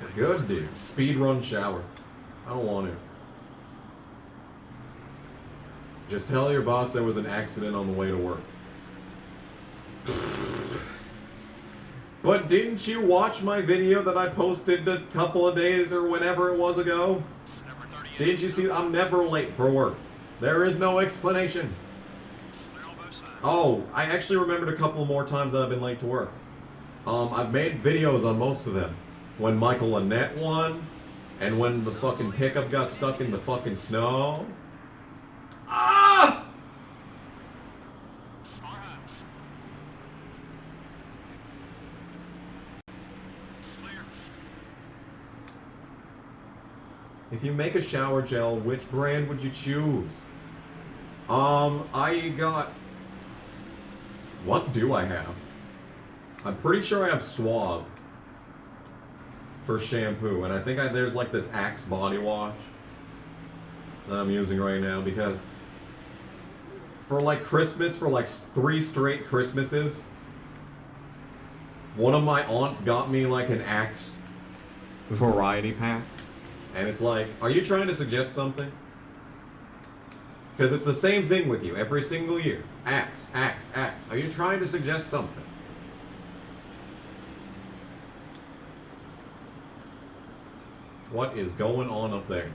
We're good, dude. Speed run shower. I don't want to. Just tell your boss there was an accident on the way to work. But didn't you watch my video that I posted a couple of days or whenever it was ago? Didn't you see? I'm never late for work. There is no explanation. Oh, I actually remembered a couple more times that I've been late to work. I've made videos on most of them. When Michael Annette won, and when the fucking pickup got stuck in the fucking snow. Ah! If you make a shower gel, which brand would you choose? I got... What do I have? I'm pretty sure I have Suave for shampoo, and I think there's like this Axe body wash that I'm using right now because for like Christmas, for like 3 straight Christmases, one of my aunts got me like an Axe variety pack. And it's like, are you trying to suggest something? Because it's the same thing with you every single year. Axe, Axe, Axe. Are you trying to suggest something? What is going on up there?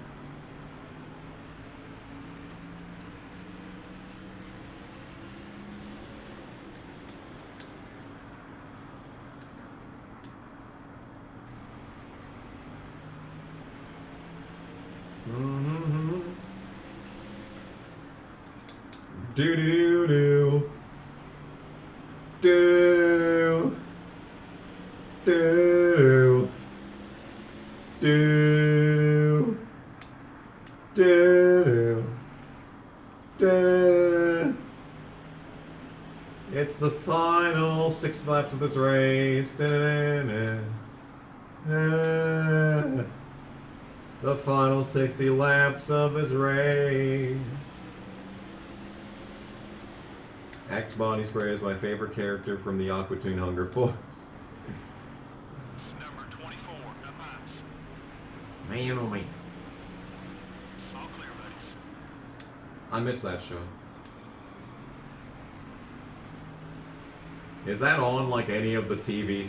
Do do do do do do do do. It's the final 6 laps of this race. The final 60 laps of his race. Axe Body Spray is my favorite character from the Aqua Teen Hunger Force. Number 24, up high. Man, oh man. All clear, buddy. I miss that show. Is that on like any of the TV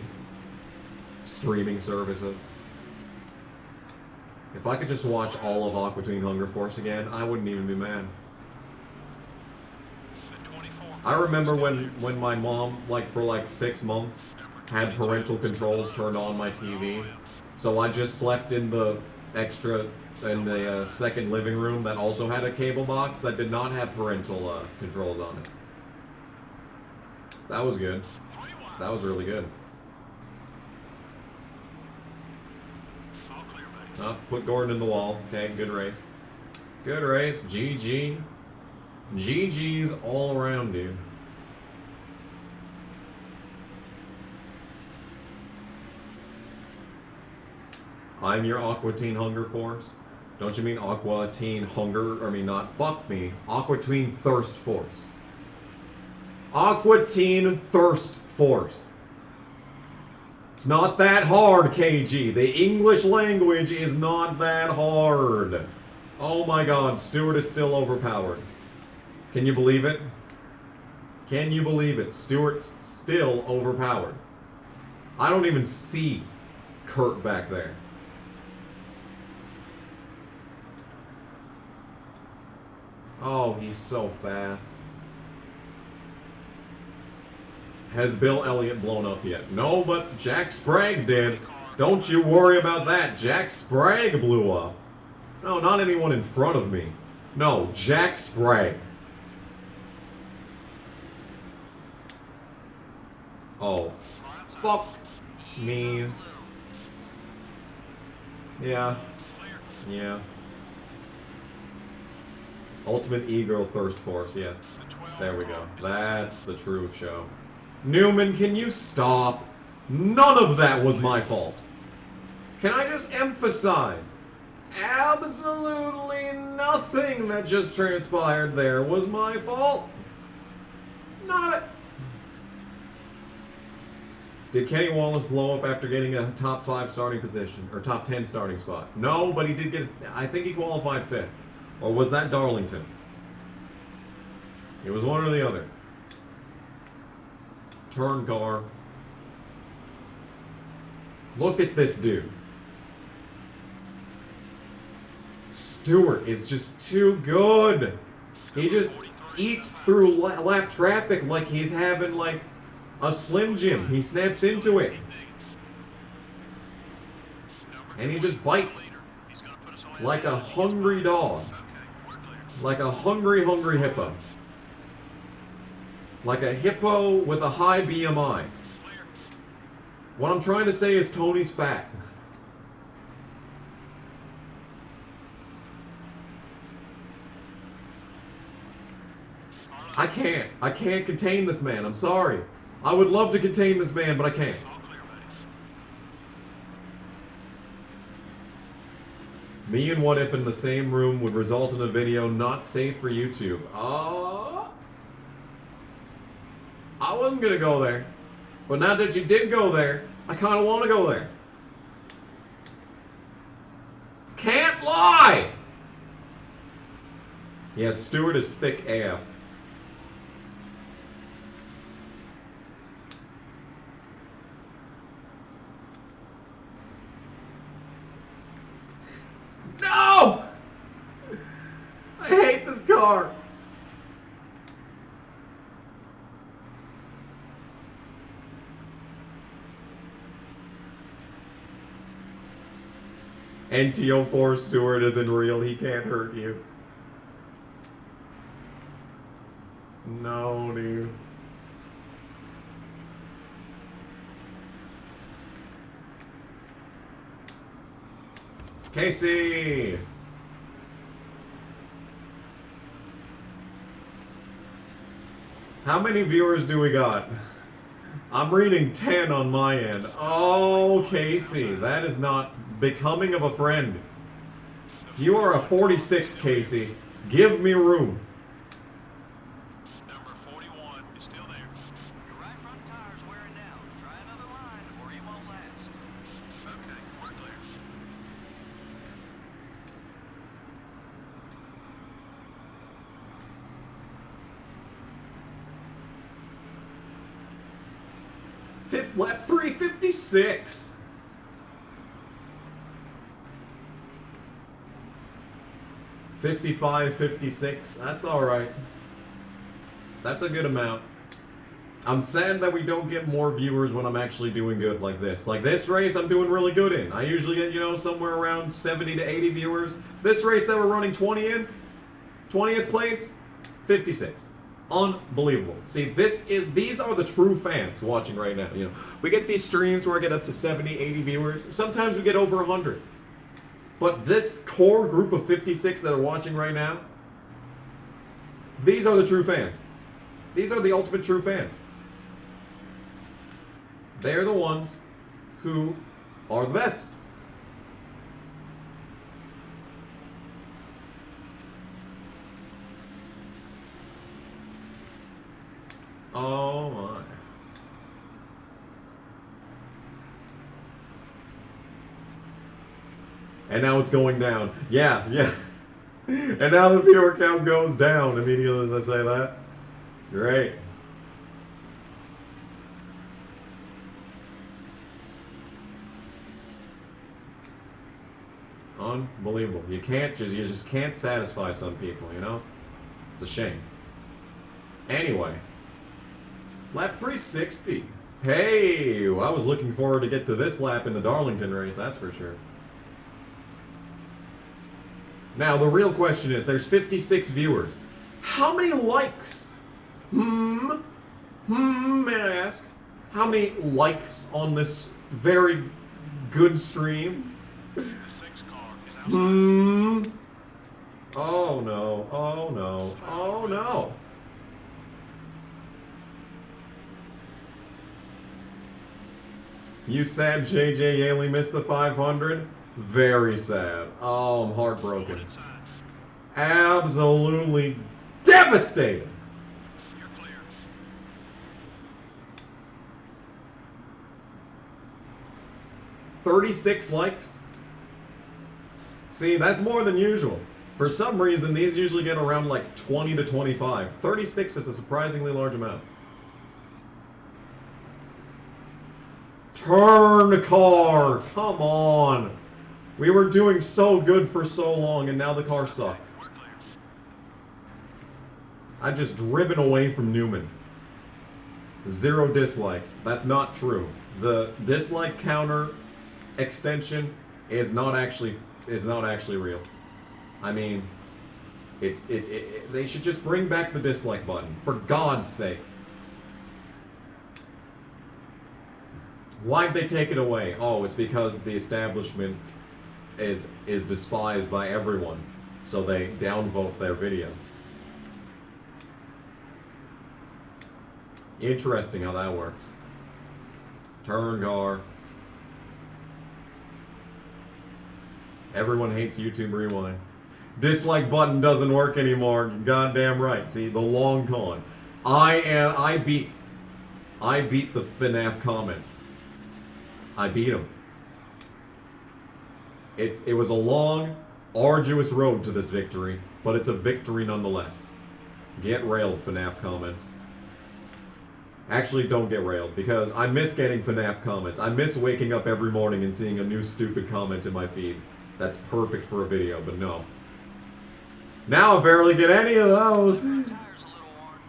streaming services? If I could just watch all of Aqua Teen Hunger Force again, I wouldn't even be mad. The 24. I remember when my mom, like for like 6 months, had parental controls turned on my TV. So I just slept in the second living room that also had a cable box that did not have parental controls on it. That was good. That was really good. All clear, buddy. Put Gordon in the wall. Okay, good race. Good race. GG. GG's all around, dude. I'm your Aqua Teen Hunger Force. Don't you mean Aqua Teen Hunger? I mean, not fuck me. Aqua Teen Thirst Force. Aqua Teen Thirst Force. It's not that hard, KG. The English language is not that hard. Oh my god, Stuart is still overpowered. Can you believe it? Can you believe it? Stuart's still overpowered. I don't even see Kurt back there. Oh, he's so fast. Has Bill Elliott blown up yet? No, but Jack Sprague did. Don't you worry about that. Jack Sprague blew up. No, not anyone in front of me. No, Jack Sprague. Oh, fuck me. Yeah. Yeah. Ultimate E-Girl Thirst Force, yes. There we go. That's the true show. Newman, can you stop? None of that was my fault. Can I just emphasize? Absolutely nothing that just transpired there was my fault. None of it. Did Kenny Wallace blow up after getting a top 5 starting position, or top 10 starting spot? No, but he did get, I think he qualified 5th. Or was that Darlington? It was one or the other. Turn car. Look at this dude. Stewart is just too good. He just eats through lap traffic like he's having like a Slim Jim. He snaps into it. And he just bites. Like a hungry dog. Like a hungry hippo. Like a hippo with a high BMI. What I'm trying to say is Tony's fat. I can't contain this man. I'm sorry. I would love to contain this man, but I can't. Me and What If in the same room would result in a video not safe for YouTube. I wasn't gonna go there. But now that you did go there, I kinda wanna go there. Can't lie! Yes, Stewart is thick AF. No! I hate this car. NTO4 Stewart isn't real. He can't hurt you. No, dude. Casey! How many viewers do we got? I'm reading 10 on my end. Oh, Casey, that is not becoming of a friend. You are a 46, Casey. Give me room. Number 41 is still there. Your right front tire's wearing down. Try another line or you won't last. Okay, we're clear. Fifth lap 356. $55, 56. That's all right. That's a good amount. I'm sad that we don't get more viewers when I'm actually doing good like this. Like this race, I'm doing really good in. I usually get, you know, somewhere around 70 to 80 viewers. This race that we're running 20 in, 20th place, 56. Unbelievable. See, these are the true fans watching right now. You know, we get these streams where I get up to 70, 80 viewers. Sometimes we get over 100. But this core group of 56 that are watching right now, these are the true fans. These are the ultimate true fans. They're the ones who are the best. Oh my. And now it's going down. Yeah. And now the viewer count goes down immediately as I say that. Great. Unbelievable. You just can't satisfy some people, you know? It's a shame. Anyway. Lap 360. Hey, I was looking forward to get to this lap in the Darlington race, that's for sure. Now, the real question is, there's 56 viewers. How many likes? May I ask? How many likes on this very good stream? The 6 car is out. Oh no, oh no, oh no. You sad JJ Yaley missed the 500? Very sad. Oh, I'm heartbroken. Inside. Absolutely devastated. You're clear. $36 likes. See, that's more than usual. For some reason, these usually get around like 20 to 25. 36 is a surprisingly large amount. Turn car! Come on! We were doing so good for so long, and now the car sucks. We're clear. I just driven away from Newman. 0 dislikes. That's not true. The dislike counter extension is not actually real. I mean, they should just bring back the dislike button, for God's sake. Why'd they take it away? Oh, it's because the establishment is despised by everyone, so they downvote their videos. Interesting how that works. Turn car. Everyone hates YouTube Rewind. Dislike button doesn't work anymore. Goddamn right. See, the long con. I beat the FNAF comments. I beat them. It was a long, arduous road to this victory, but it's a victory nonetheless. Get railed, FNAF comments. Actually, don't get railed, because I miss getting FNAF comments. I miss waking up every morning and seeing a new stupid comment in my feed. That's perfect for a video, but no. Now I barely get any of those. Tire's a little worn.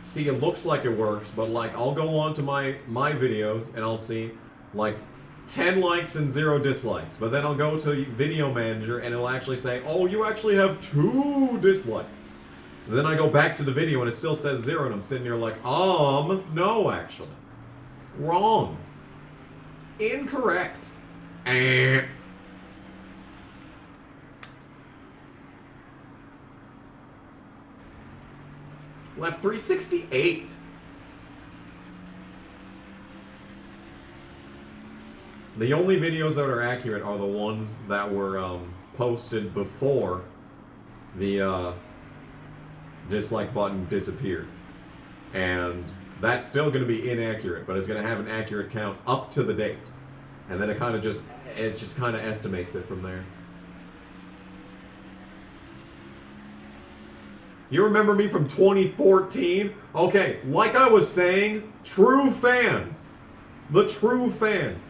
See, it looks like it works, but like I'll go on to my videos and I'll see like 10 likes and 0 dislikes. But then I'll go to Video Manager and it'll actually say, oh, you actually have 2 dislikes. And then I go back to the video and it still says 0 and I'm sitting here like, no actually. Wrong. Incorrect. Lap 368. The only videos that are accurate are the ones that were posted before the dislike button disappeared. And that's still going to be inaccurate, but it's going to have an accurate count up to the date. And then it just kind of estimates it from there. You remember me from 2014? Okay, like I was saying, true fans. The true fans.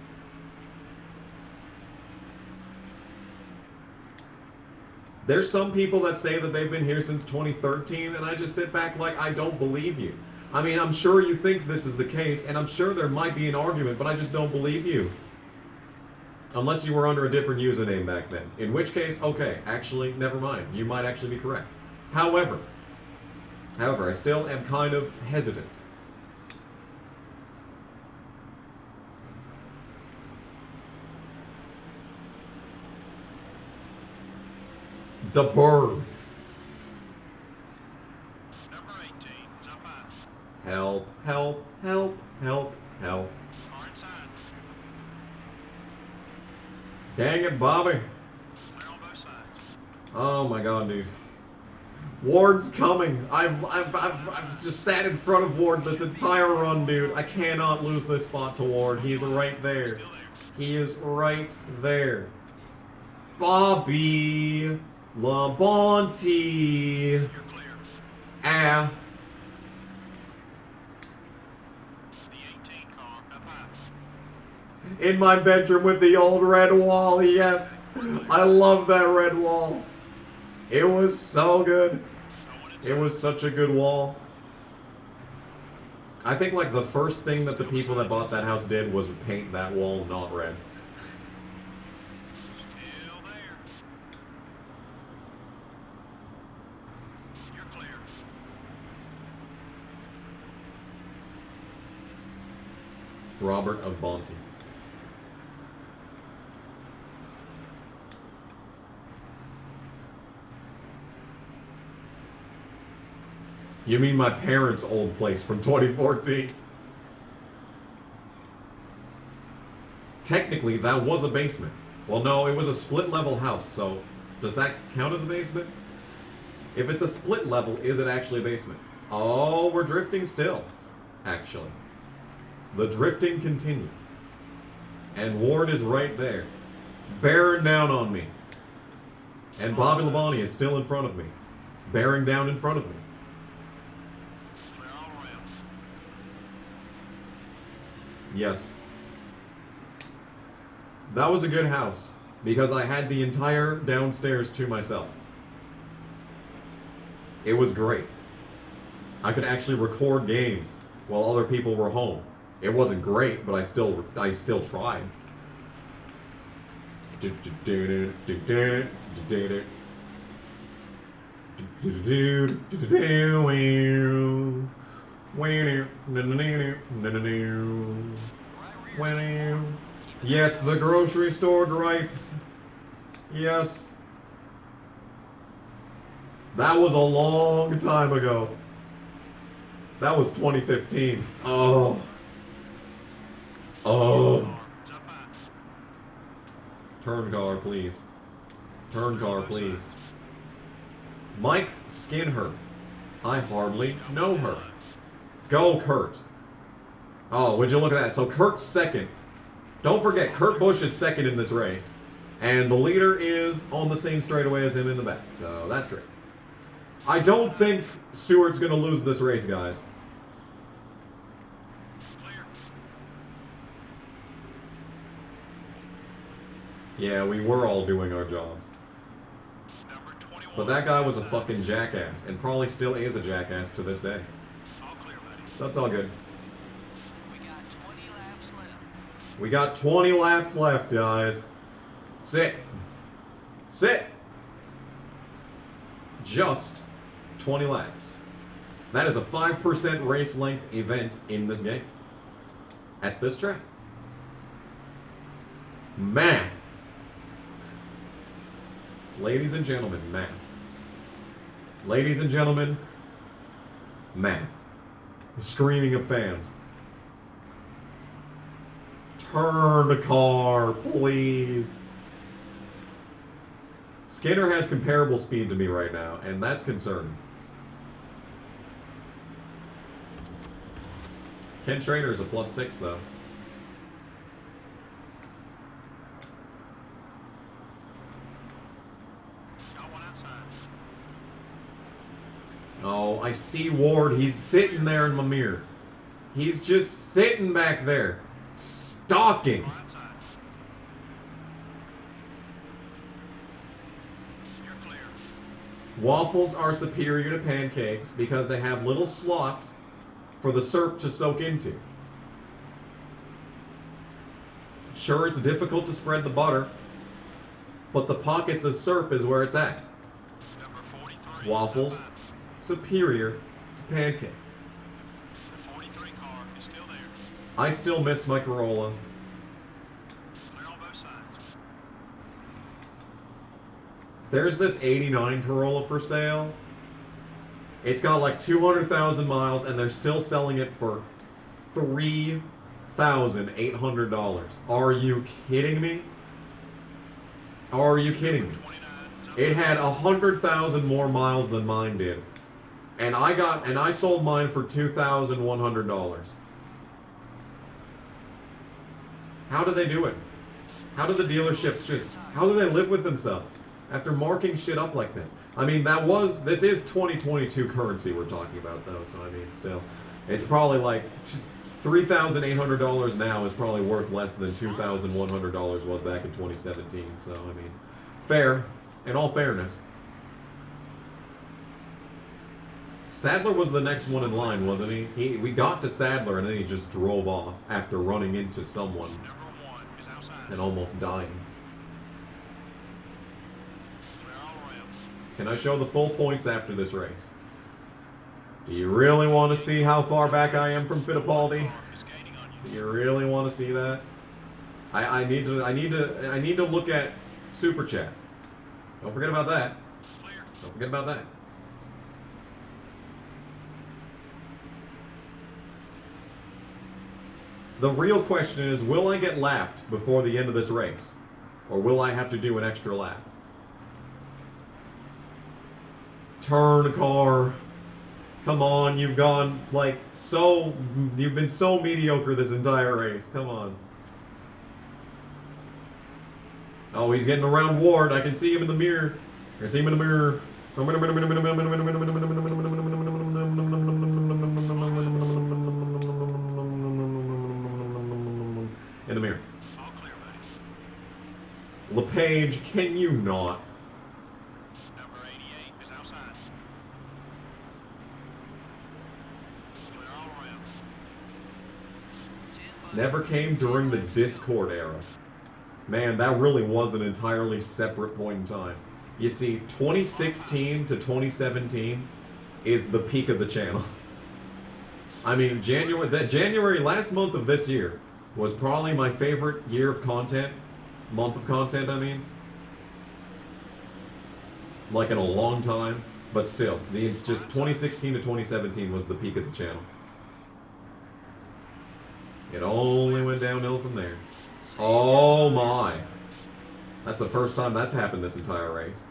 There's some people that say that they've been here since 2013, and I just sit back like, I don't believe you. I mean, I'm sure you think this is the case, and I'm sure there might be an argument, but I just don't believe you. Unless you were under a different username back then. In which case, okay, actually, never mind. You might actually be correct. However, I still am kind of hesitant. The bird. Number 18, it's up high. Help, help, help, help, help. Car inside. Dang it, Bobby. Clear on both sides. Oh my god, dude. Ward's coming. I've just sat in front of Ward this entire run, dude. I cannot lose this spot to Ward. He's right there. Still there. He is right there. Bobby LaBonte. You're clear. Ah. The 18 car up high. In my bedroom with the old red wall, yes. I love that red wall. It was so good. It was such a good wall. I think like the first thing that the people that bought that house did was paint that wall not red. Still there. You're clear. Robert of Bonte. You mean my parents' old place from 2014? Technically, that was a basement. Well, no, it was a split-level house, so does that count as a basement? If it's a split level, is it actually a basement? Oh, we're drifting still, actually. The drifting continues. And Ward is right there, bearing down on me. And Bobby LaBonte is still in front of me, bearing down in front of me. Clear all around. Yes. That was a good house, because I had the entire downstairs to myself. It was great. I could actually record games while other people were home. It wasn't great, but I still tried. Yes, the grocery store gripes. Yes. That was a long time ago. That was 2015. Oh. Oh. It's up high. Turn car, please. Turn car, please. Mike Skinher. I hardly know her. Go, Kurt. Oh, would you look at that? So Kurt's second. Don't forget, Kurt Busch is second in this race. And the leader is on the same straightaway as him in the back. So that's great. I don't think Stewart's going to lose this race, guys. Clear. Yeah, we were all doing our jobs. Number 21. But that guy was a fucking jackass, and probably still is a jackass to this day. All clear, buddy. So that's all good. We got 20 laps left. We got 20 laps left, guys. Sit. Sit. Just 20 laps. That is a 5% race length event in this game. At this track. Math. Ladies and gentlemen, math. Ladies and gentlemen, math. The screaming of fans. Turn the car, please. Skinner has comparable speed to me right now, and that's concerning. Ken Schrader's a +6, though. Got one outside. Oh, I see Ward. He's sitting there in my mirror. He's just sitting back there, stalking. One outside. You're clear. Waffles are superior to pancakes because they have little slots for the syrup to soak into. Sure, it's difficult to spread the butter, but the pockets of syrup is where it's at. Number 43. Waffles, outside. superior to pancakes. The 43 car is still there. I still miss my Corolla. Clear on both sides. There's this 89 Corolla for sale. It's got like 200,000 miles, and they're still selling it for $3,800. Are you kidding me? Are you kidding me? 29. It had 100,000 more miles than mine did, and I sold mine for $2,100. How do they do it? How do the dealerships how do they live with themselves after marking shit up like this? I mean, this is 2022 currency we're talking about, though, so I mean, still, it's probably like $3,800 now is probably worth less than $2,100 was back in 2017, so I mean, fair, in all fairness. Sadler was the next one in line, wasn't he? We got to Sadler and then he just drove off after running into someone Number 1 is outside. and almost dying. Clear all around. Can I show the full points after this race? Do you really want to see how far back I am from Fittipaldi? Car is gaining on you. Do you really want to see that? I need to look at super chats. Don't forget about that. Clear. Don't forget about that. The real question is, will I get lapped before the end of this race? Or will I have to do an extra lap? Turn, car. Come on, you've been so mediocre this entire race. Come on. Oh, he's getting around Ward. I can see him in the mirror. I see him in the mirror. In the mirror. All clear, buddy. LePage, can you not? Number 88 is outside. Clear all around. Never came during the Discord era. Man, that really was an entirely separate point in time. You see, 2016 to 2017 is the peak of the channel. I mean, last month of this year was probably my favorite year of content. Month of content, I mean. Like in a long time. But still, just 2016 to 2017 was the peak of the channel. It only went downhill from there. Oh my. That's the first time that's happened this entire race.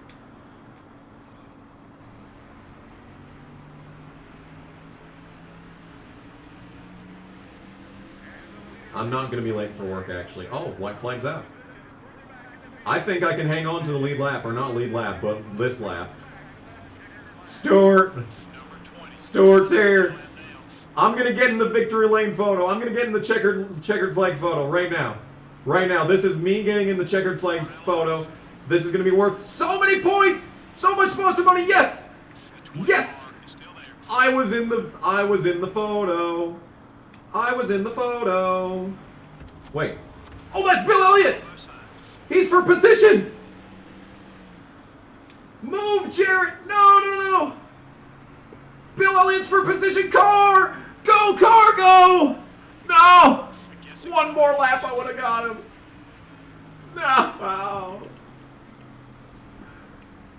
I'm not going to be late for work, actually. Oh, white flag's out. I think I can hang on to the lead lap, or not lead lap, but this lap. Stewart! Stewart's here! I'm going to get in the victory lane photo. I'm going to get in the checkered flag photo right now. Right now. This is me getting in the checkered flag photo. This is going to be worth so many points! So much sponsor money! Yes! Yes! I was in the photo. I was in the photo. Wait. Oh, that's Bill Elliott! He's for position! Move, Jarrett! No, no, no! Bill Elliott's for position. Car! Go, car, go! No! One more lap, I would have got him. No!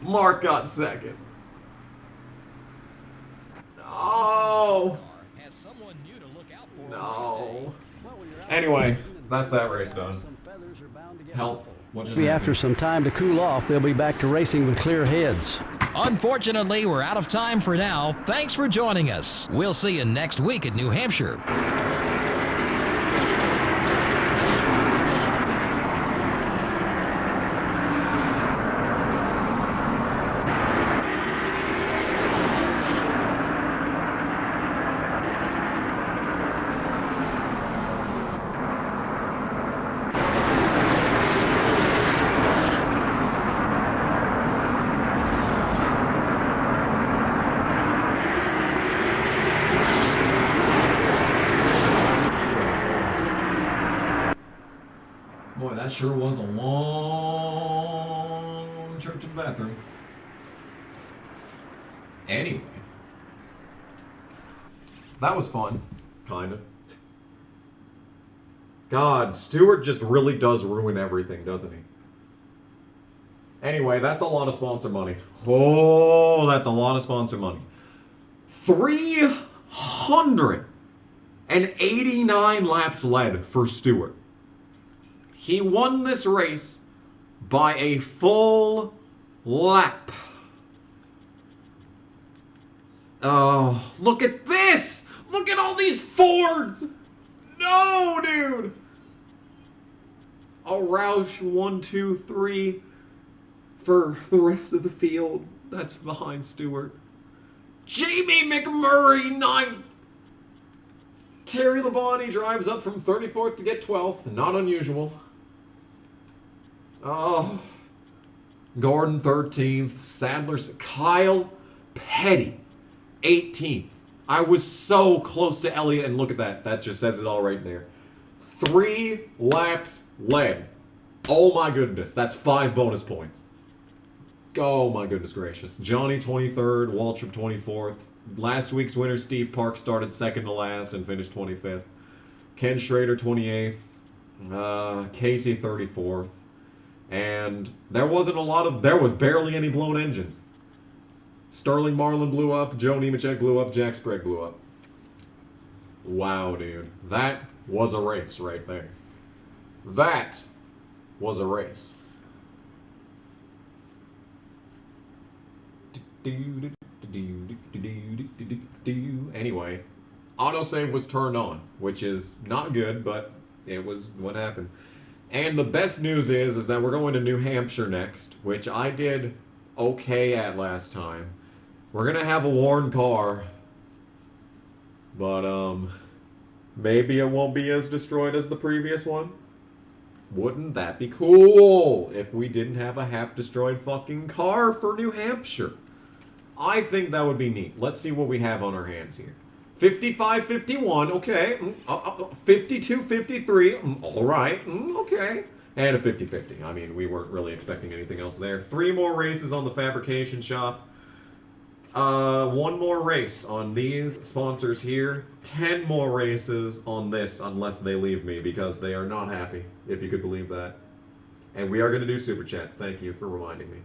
Mark got second. No! Has someone new to look out for No. Anyway, That's that race done. Some feathers are bound to get Help. ruffled. What just Maybe happened? after some time to cool off, they'll be back to racing with clear heads. Unfortunately, we're out of time for now. Thanks for joining us. We'll see you next week at New Hampshire. Boy, that sure was a long trip to the bathroom. Anyway. That was fun. Kind of. God, Stewart just really does ruin everything, doesn't he? Anyway, that's a lot of sponsor money. Oh, that's a lot of sponsor money. 389 laps led for Stewart. He won this race by a full lap. Oh, look at this! Look at all these Fords! No, dude! A Roush 1, 2, 3 for the rest of the field. That's behind Stewart. Jamie McMurray, 9th. Terry Labonte drives up from 34th to get 12th. Not unusual. Oh. Gordon, 13th. Sadler, Kyle Petty, 18th. I was so close to Elliott, and look at that. That just says it all right there. 3 laps led. Oh my goodness. That's 5 bonus points. Oh my goodness gracious. Johnny, 23rd. Waltrip, 24th. Last week's winner, Steve Park, started second to last and finished 25th. Ken Schrader, 28th. Casey, 34th. And there was barely any blown engines. Sterling Marlin blew up, Joe Nemechek blew up, Jack Sprague blew up. Wow, dude. That was a race right there. That was a race. Anyway, autosave was turned on, which is not good, but it was what happened. And the best news is that we're going to New Hampshire next, which I did okay at last time. We're gonna have a worn car, but maybe it won't be as destroyed as the previous one. Wouldn't that be cool if we didn't have a half-destroyed fucking car for New Hampshire? I think that would be neat. Let's see what we have on our hands here. 55-51, okay. 52-53, all right, okay. And a 50-50. I mean, we weren't really expecting anything else there. 3 more races on the fabrication shop. 1 more race on these sponsors here. 10 more races on this, unless they leave me, because they are not happy, if you could believe that. And we are going to do Super Chats. Thank you for reminding me.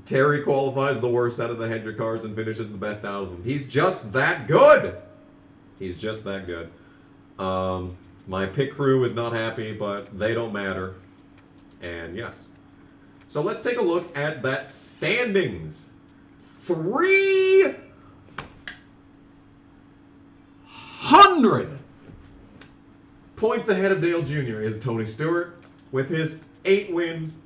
Terry qualifies the worst out of the Hendrick cars and finishes the best out of them. He's just that good. He's just that good. My pit crew is not happy, but they don't matter. And yes. So let's take a look at that standings. 300 points ahead of Dale Jr. is Tony Stewart with his 8 wins.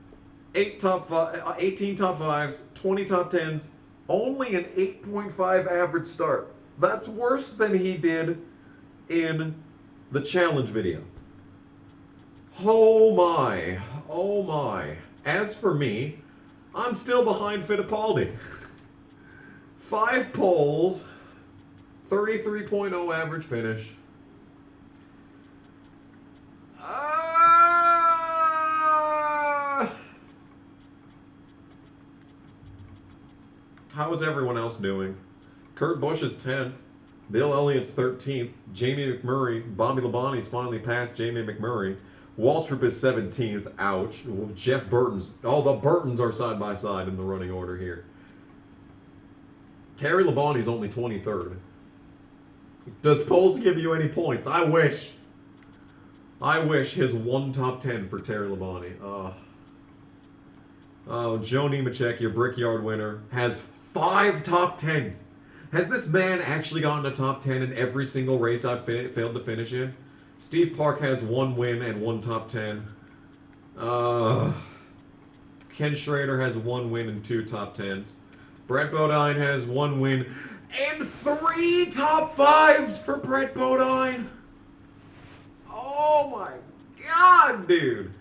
18 top 5s, 20 top 10s, only an 8.5 average start. That's worse than he did in the challenge video. Oh my, oh my. As for me, I'm still behind Fittipaldi. 5 poles, 33.0 average finish. How is everyone else doing? Kurt Busch is 10th. Bill Elliott's 13th. Jamie McMurray, Bobby Labonte's finally passed Jamie McMurray. Waltrip is 17th. Ouch. Jeff Burton's. Oh, the Burtons are side by side in the running order here. Terry Labonte's only 23rd. Does polls give you any points? I wish. I wish his one top 10 for Terry Labonte. Oh, Joe Nemechek, your Brickyard winner, has 5 top 10s. Has this man actually gotten a top 10 in every single race I've failed to finish in? Steve Park has 1 win and 1 top 10. Ken Schrader has 1 win and 2 top 10s. Brett Bodine has 1 win and 3 top 5s for Brett Bodine. Oh my god, dude.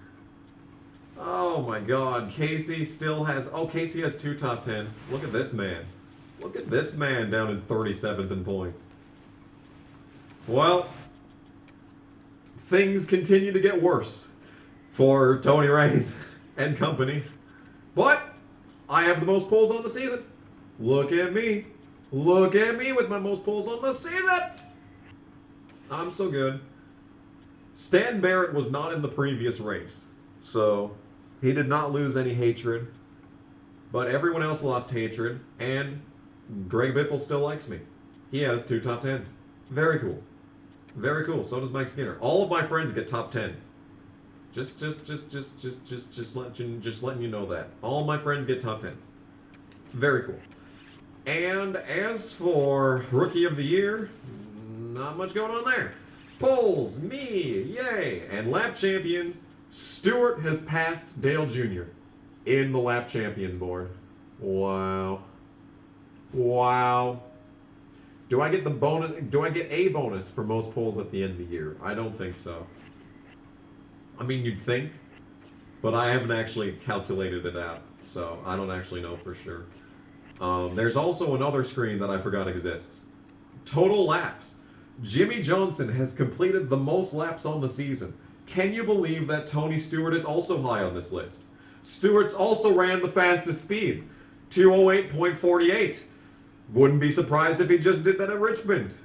Oh my god. Casey still has... Oh, Casey has 2 top 10s. Look at this man. Look at this man down in 37th in points. Well, things continue to get worse for Tony Raines and company. But I have the most polls on the season. Look at me. Look at me with my most polls on the season. I'm so good. Stan Barrett was not in the previous race, so he did not lose any hatred. But everyone else lost hatred, and Greg Biffle still likes me. He has 2 top 10s. Very cool. Very cool. So does Mike Skinner. All of my friends get top 10s. Just letting you know that. All my friends get top 10s. Very cool. And as for Rookie of the Year, not much going on there. Polls, me, yay. And lap champions, Stewart has passed Dale Jr. in the lap champion board. Wow. Wow. Do I get the bonus? Do I get a bonus for most polls at the end of the year? I don't think so. I mean, you'd think, but I haven't actually calculated it out, so I don't actually know for sure. There's also another screen that I forgot exists. Total laps. Jimmy Johnson has completed the most laps on the season. Can you believe that Tony Stewart is also high on this list? Stewart's also ran the fastest speed, 208.48. Wouldn't be surprised if he just did that at Richmond.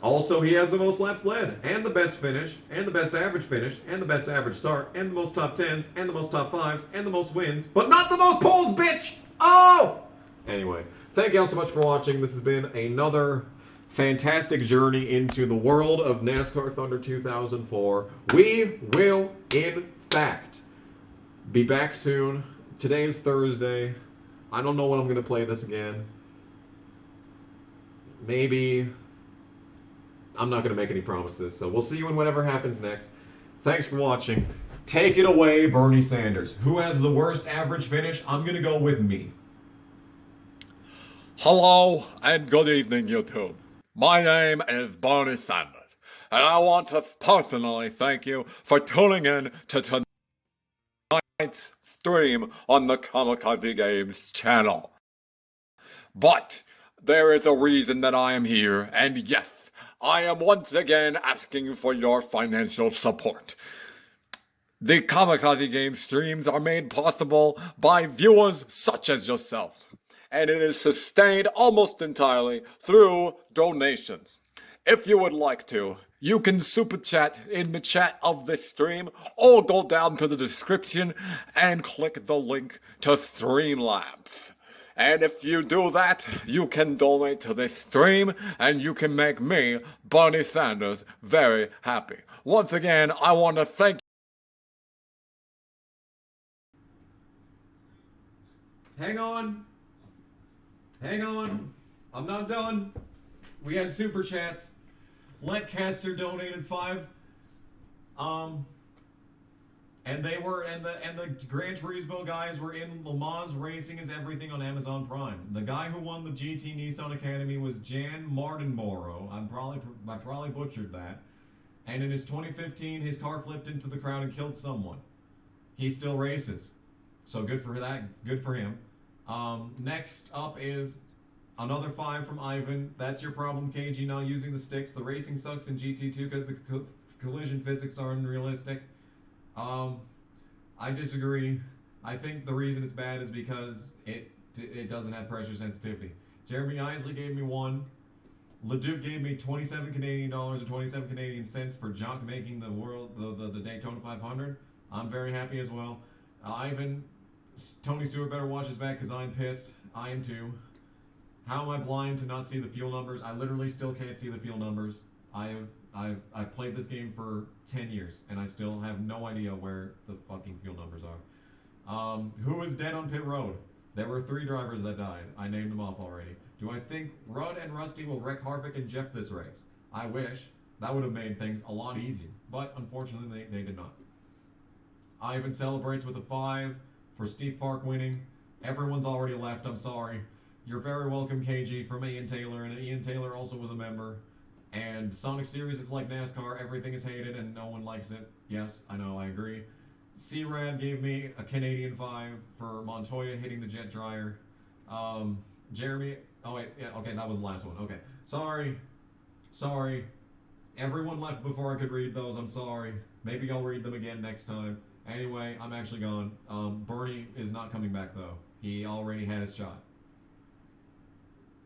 Also, he has the most laps led, and the best finish, and the best average finish, and the best average start, and the most top 10s, and the most top 5s, and the most wins, but not the most polls, bitch! Oh! Anyway, thank you all so much for watching. This has been another fantastic journey into the world of NASCAR Thunder 2004. We will, in fact, be back soon. Today is Thursday. I don't know when I'm going to play this again. Maybe... I'm not going to make any promises, so we'll see you in whatever happens next. Thanks for watching. Take it away, Bernie Sanders. Who has the worst average finish? I'm going to go with me. Hello and good evening, YouTube. My name is Bernie Sanders, and I want to personally thank you for tuning in to tonight's stream on the Kamikaze Games channel. But there is a reason that I am here, and yes, I am once again asking for your financial support. The Kamikaze Games streams are made possible by viewers such as yourself, and it is sustained almost entirely through donations. If you would like to, you can super chat in the chat of this stream, or go down to the description and click the link to Streamlabs. And if you do that, you can donate to this stream, and you can make me, Bernie Sanders, very happy. Once again, I want to thank you. Hang on. Hang on. I'm not done. We had super chats. Letcaster donated 5. And they were, and the Gran Turismo guys were in Le Mans Racing is Everything on Amazon Prime. The guy who won the GT Nissan Academy was Jan Martinborough. I probably butchered that. And in his 2015, his car flipped into the crowd and killed someone. He still races, so good for that. Good for him. Next up is another 5 from Ivan. That's your problem, KG. Not using the sticks. The racing sucks in GT2 because the collision physics are unrealistic. I disagree. I think the reason it's bad is because it doesn't have pressure sensitivity. Jeremy Isley gave me 1. Leduc gave me 27 Canadian dollars or 27 Canadian cents for Jock making the Daytona 500. I'm very happy as well. Ivan, Tony Stewart better watch his back because I'm pissed. I am too. How am I blind to not see the fuel numbers? I literally still can't see the fuel numbers. I've played this game for 10 years and I still have no idea where the fucking fuel numbers are. Who is dead on pit road? There were 3 drivers that died. I named them off already. Do I think Rudd and Rusty will wreck Harvick and Jeff this race? I wish. That would have made things a lot easier. But unfortunately, they did not. Ivan celebrates with a 5 for Steve Park winning. Everyone's already left. I'm sorry. You're very welcome, KG, from Ian Taylor. And Ian Taylor also was a member. And Sonic Series is like NASCAR. Everything is hated and no one likes it. Yes, I know. I agree. C-Rad gave me a Canadian 5 for Montoya hitting the jet dryer. Jeremy... Oh, wait. Yeah, okay, that was the last one. Okay. Sorry. Everyone left before I could read those. I'm sorry. Maybe I'll read them again next time. Anyway, I'm actually gone. Bernie is not coming back, though. He already had his shot.